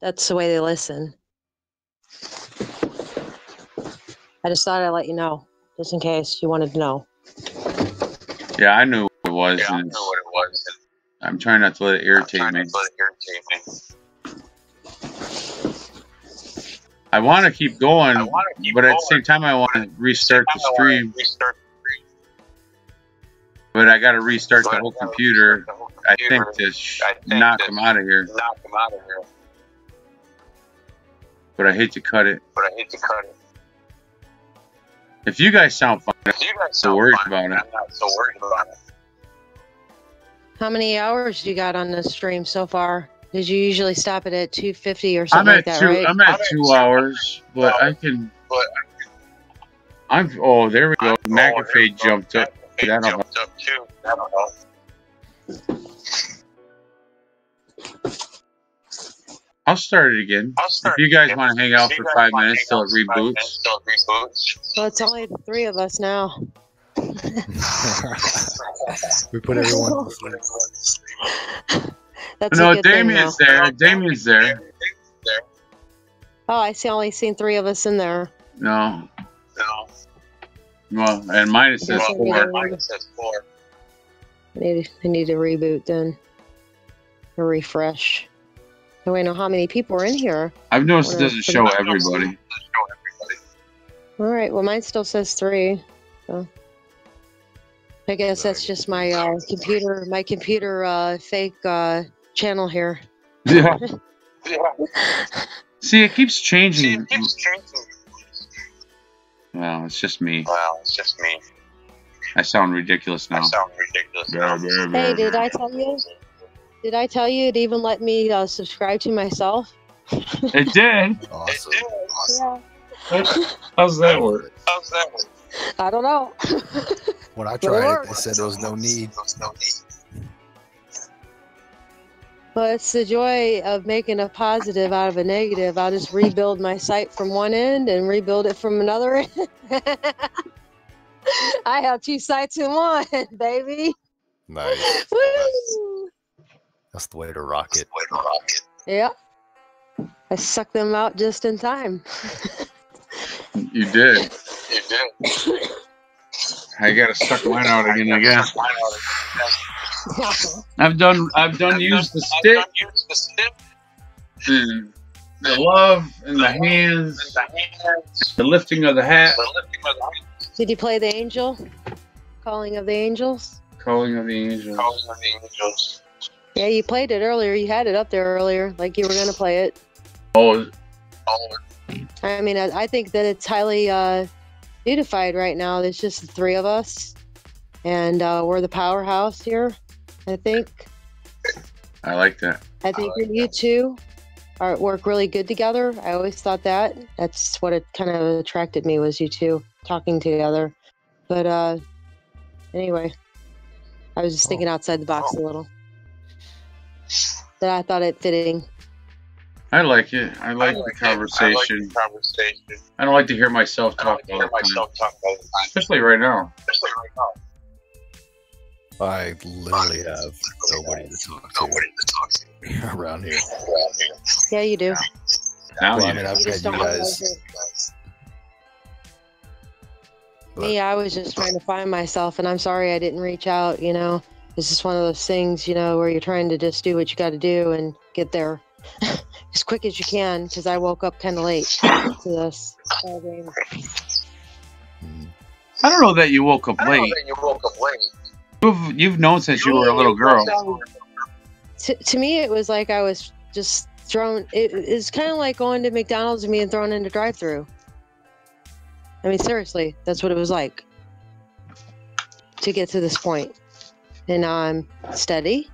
S2: That's the way they listen. I just thought I'd let you know, just in case you wanted to know.
S5: Yeah, I knew what it was. I'm trying not to let it irritate me. I want to keep going, but at the same time, I want to restart the stream. But I got to restart the whole computer, I think, to knock them out of here. But I hate to cut it. If you guys sound fine, I'm not so worried about it.
S2: How many hours you got on this stream so far? Did you usually stop it at 250 or something like that, right?
S5: I'm at 2 hours, but I can. Oh, there we go. McAfee jumped up. I'll start it again. If you guys want to hang out for 5 minutes till it reboots.
S2: Well, it's only the three of us now.
S3: We put everyone to sleep.
S2: That's
S5: No,
S2: a good thing,
S5: Damien's
S2: though.
S5: there. Damien's there.
S2: Oh, I only seen three of us in there.
S5: No. Well, and mine it says 4.
S2: I need to reboot then. Or refresh. So I know how many people are in here.
S5: I've noticed it doesn't show everybody.
S2: All right. Well, mine still says 3. So I guess that's just my computer fake channel here.
S5: Yeah. See, it keeps changing. Well, it's just me. I sound ridiculous now.
S2: Hey, did I tell you? Did I tell you it even let me subscribe to myself?
S5: It did.
S3: Awesome.
S2: Yeah.
S5: How's that work?
S2: I don't know.
S3: When I tried it, they said there was no need.
S2: Well, it's the joy of making a positive out of a negative. I'll just rebuild my site from one end and rebuild it from another end. I have 2 sites in one, baby.
S3: Nice.
S2: Woo!
S3: That's the way to rock it.
S2: Yeah. I sucked them out just in time.
S5: You did. I gotta suck mine out again, I guess. I've done used the stick, and the love, and the hands, the lifting of the hat.
S2: Did you play the angel? Calling of the Angels?
S5: Calling of the Angels.
S2: Yeah, you played it earlier. You had it up there earlier, like you were going to play it.
S5: Oh.
S2: I mean, I think that it's highly unified right now. There's just the 3 of us, and we're the powerhouse here, I think.
S5: I like that.
S2: I think you two work really good together. I always thought that. That's what it kind of attracted me, was you two talking together. But anyway, I was just thinking outside the box a little. But I thought it fitting.
S5: I like it. I like the conversation. I don't like to hear myself talk all the time. Especially right now.
S3: I literally have nobody to talk to around here.
S2: Yeah, you do.
S5: Now
S3: Well, I
S5: you
S3: mean, I've
S2: You
S3: had
S2: just
S3: you
S2: don't
S3: guys.
S2: realize it. Me, I was just trying to find myself, and I'm sorry I didn't reach out, you know. It's just one of those things, you know, where you're trying to just do what you got to do and get there as quick as you can, because I woke up kind of late to this game.
S5: I don't know that you woke up late. You've known since you were a little girl.
S2: To me, it was like I was just thrown. It's kind of like going to McDonald's and being thrown in the drive-thru. I mean, seriously, that's what it was like to get to this point. And now I'm steady.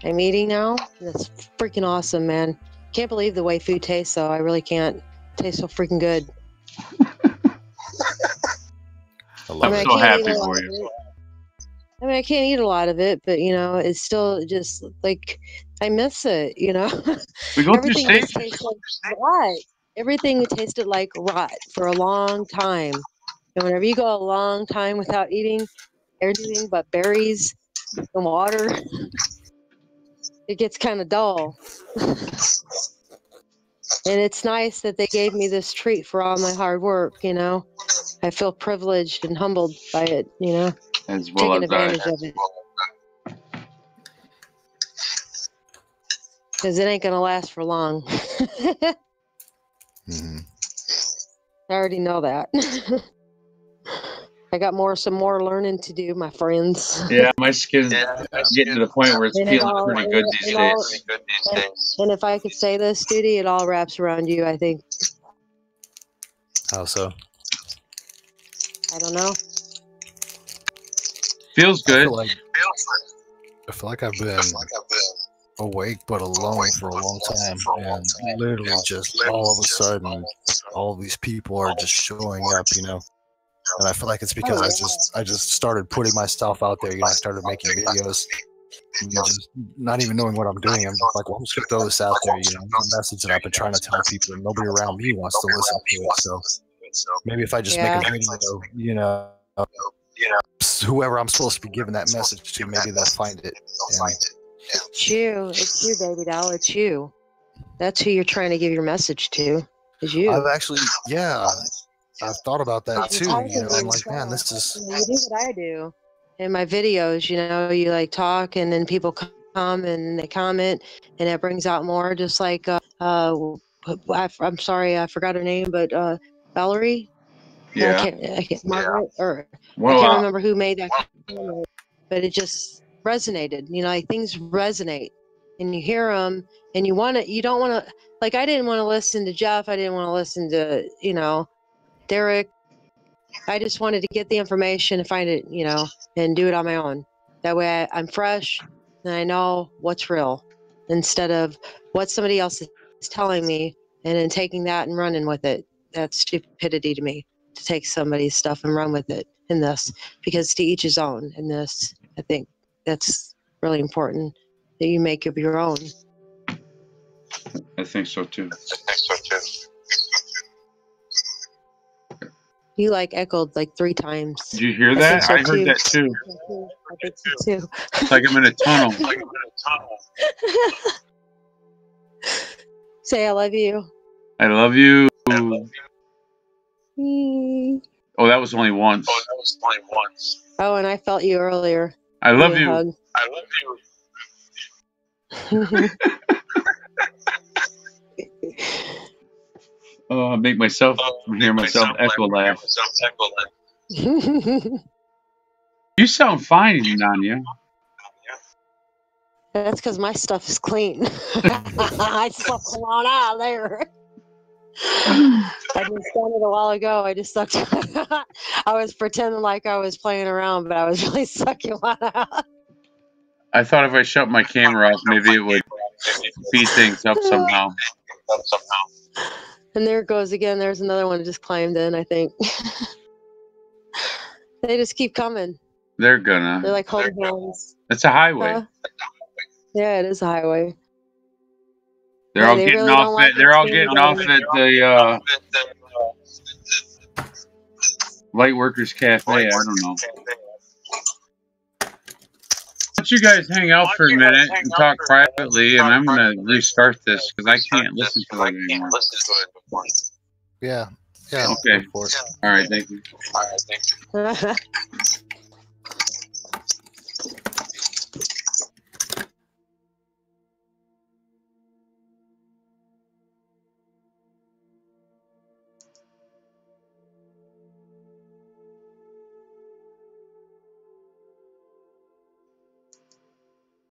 S2: I'm eating now. That's freaking awesome, man. Can't believe the way food tastes, though. I really can't. It tastes so freaking good.
S5: I'm so happy for you.
S2: I mean, I can't eat a lot of it, but, you know, it's still just like, I miss it, you know?
S5: We go through
S2: Everything just
S5: stages.
S2: tastes like rot. Everything tasted like rot for a long time. And whenever you go a long time without eating anything but berries and water, it gets kind of dull. And it's nice that they gave me this treat for all my hard work, you know? I feel privileged and humbled by it, you know?
S5: As well
S2: Taking
S5: as I.
S2: advantage of it. Because it ain't going to last for long. I already know that. I got some more learning to do, my friends.
S5: Yeah, my skin's getting to the point where it's feeling pretty good these days.
S2: And if I could say this, Duty, it all wraps around you, I think.
S3: How so?
S2: I don't know.
S5: Feels good.
S3: I feel like I've been awake but alone for a long time, and literally just all of a sudden, all these people are just showing up, you know. And I feel like it's because I just started putting myself out there. You know, I started making videos, and just not even knowing what I'm doing. I'm just like, well, I'm just gonna throw this out there. You know, the message that I've been trying to tell people, and nobody around me wants to listen to it. So maybe if I just make a video, you know, whoever I'm supposed to be giving that message to, maybe they'll find it.
S2: It's you, baby doll. It's you. That's who you're trying to give your message to. Is you.
S3: I've actually, I've thought about that too. You know, I'm like, man, this is.
S2: You do what I do in my videos. You know, you like talk, and then people come and they comment, and it brings out more. Just like I'm sorry, I forgot her name, but Valerie.
S5: Yeah.
S2: I can't Margaret, or
S5: Well,
S2: I can't remember who made that comment, but it just resonated. You know, like things resonate, and you hear them, and you don't want to. Like, I didn't want to listen to Jeff. I didn't want to listen to, you know, Derek. I just wanted to get the information and find it, you know, and do it on my own. That way I'm fresh and I know what's real instead of what somebody else is telling me and then taking that and running with it. That's stupidity to me, to take somebody's stuff and run with it in this, because to each his own in this. I think that's really important, that you make of your own.
S5: I think so too.
S2: You like echoed like 3 times.
S5: Did you hear that? I heard that too.
S2: I think so too.
S5: It's like I'm in a tunnel.
S2: Say I love you.
S5: I love you.
S2: Mm.
S5: Oh, that was only once.
S2: Oh, and I felt you earlier.
S5: I love you.
S2: Hug.
S5: Oh, I make myself hear myself echo laugh. You sound fine, Nanya.
S2: That's because my stuff is clean. I slept on out of there. I just done it a while ago. I just sucked. I was pretending like I was playing around, but I was really sucking one out.
S5: I thought if I shut my camera off, maybe it would speed things up somehow.
S2: And there it goes again. There's another one just climbed in, I think. They just keep coming.
S5: They're gonna.
S2: They're like holding hands.
S5: It's a highway.
S2: Yeah, it is a highway.
S5: They're all getting really off it. They're all getting off at the Light Workers Cafe. I don't know. Let you guys hang out for a minute and talk privately, and I'm gonna restart this because I can't listen to it anymore.
S3: Yeah. Yeah.
S5: Okay. All right. Thank you.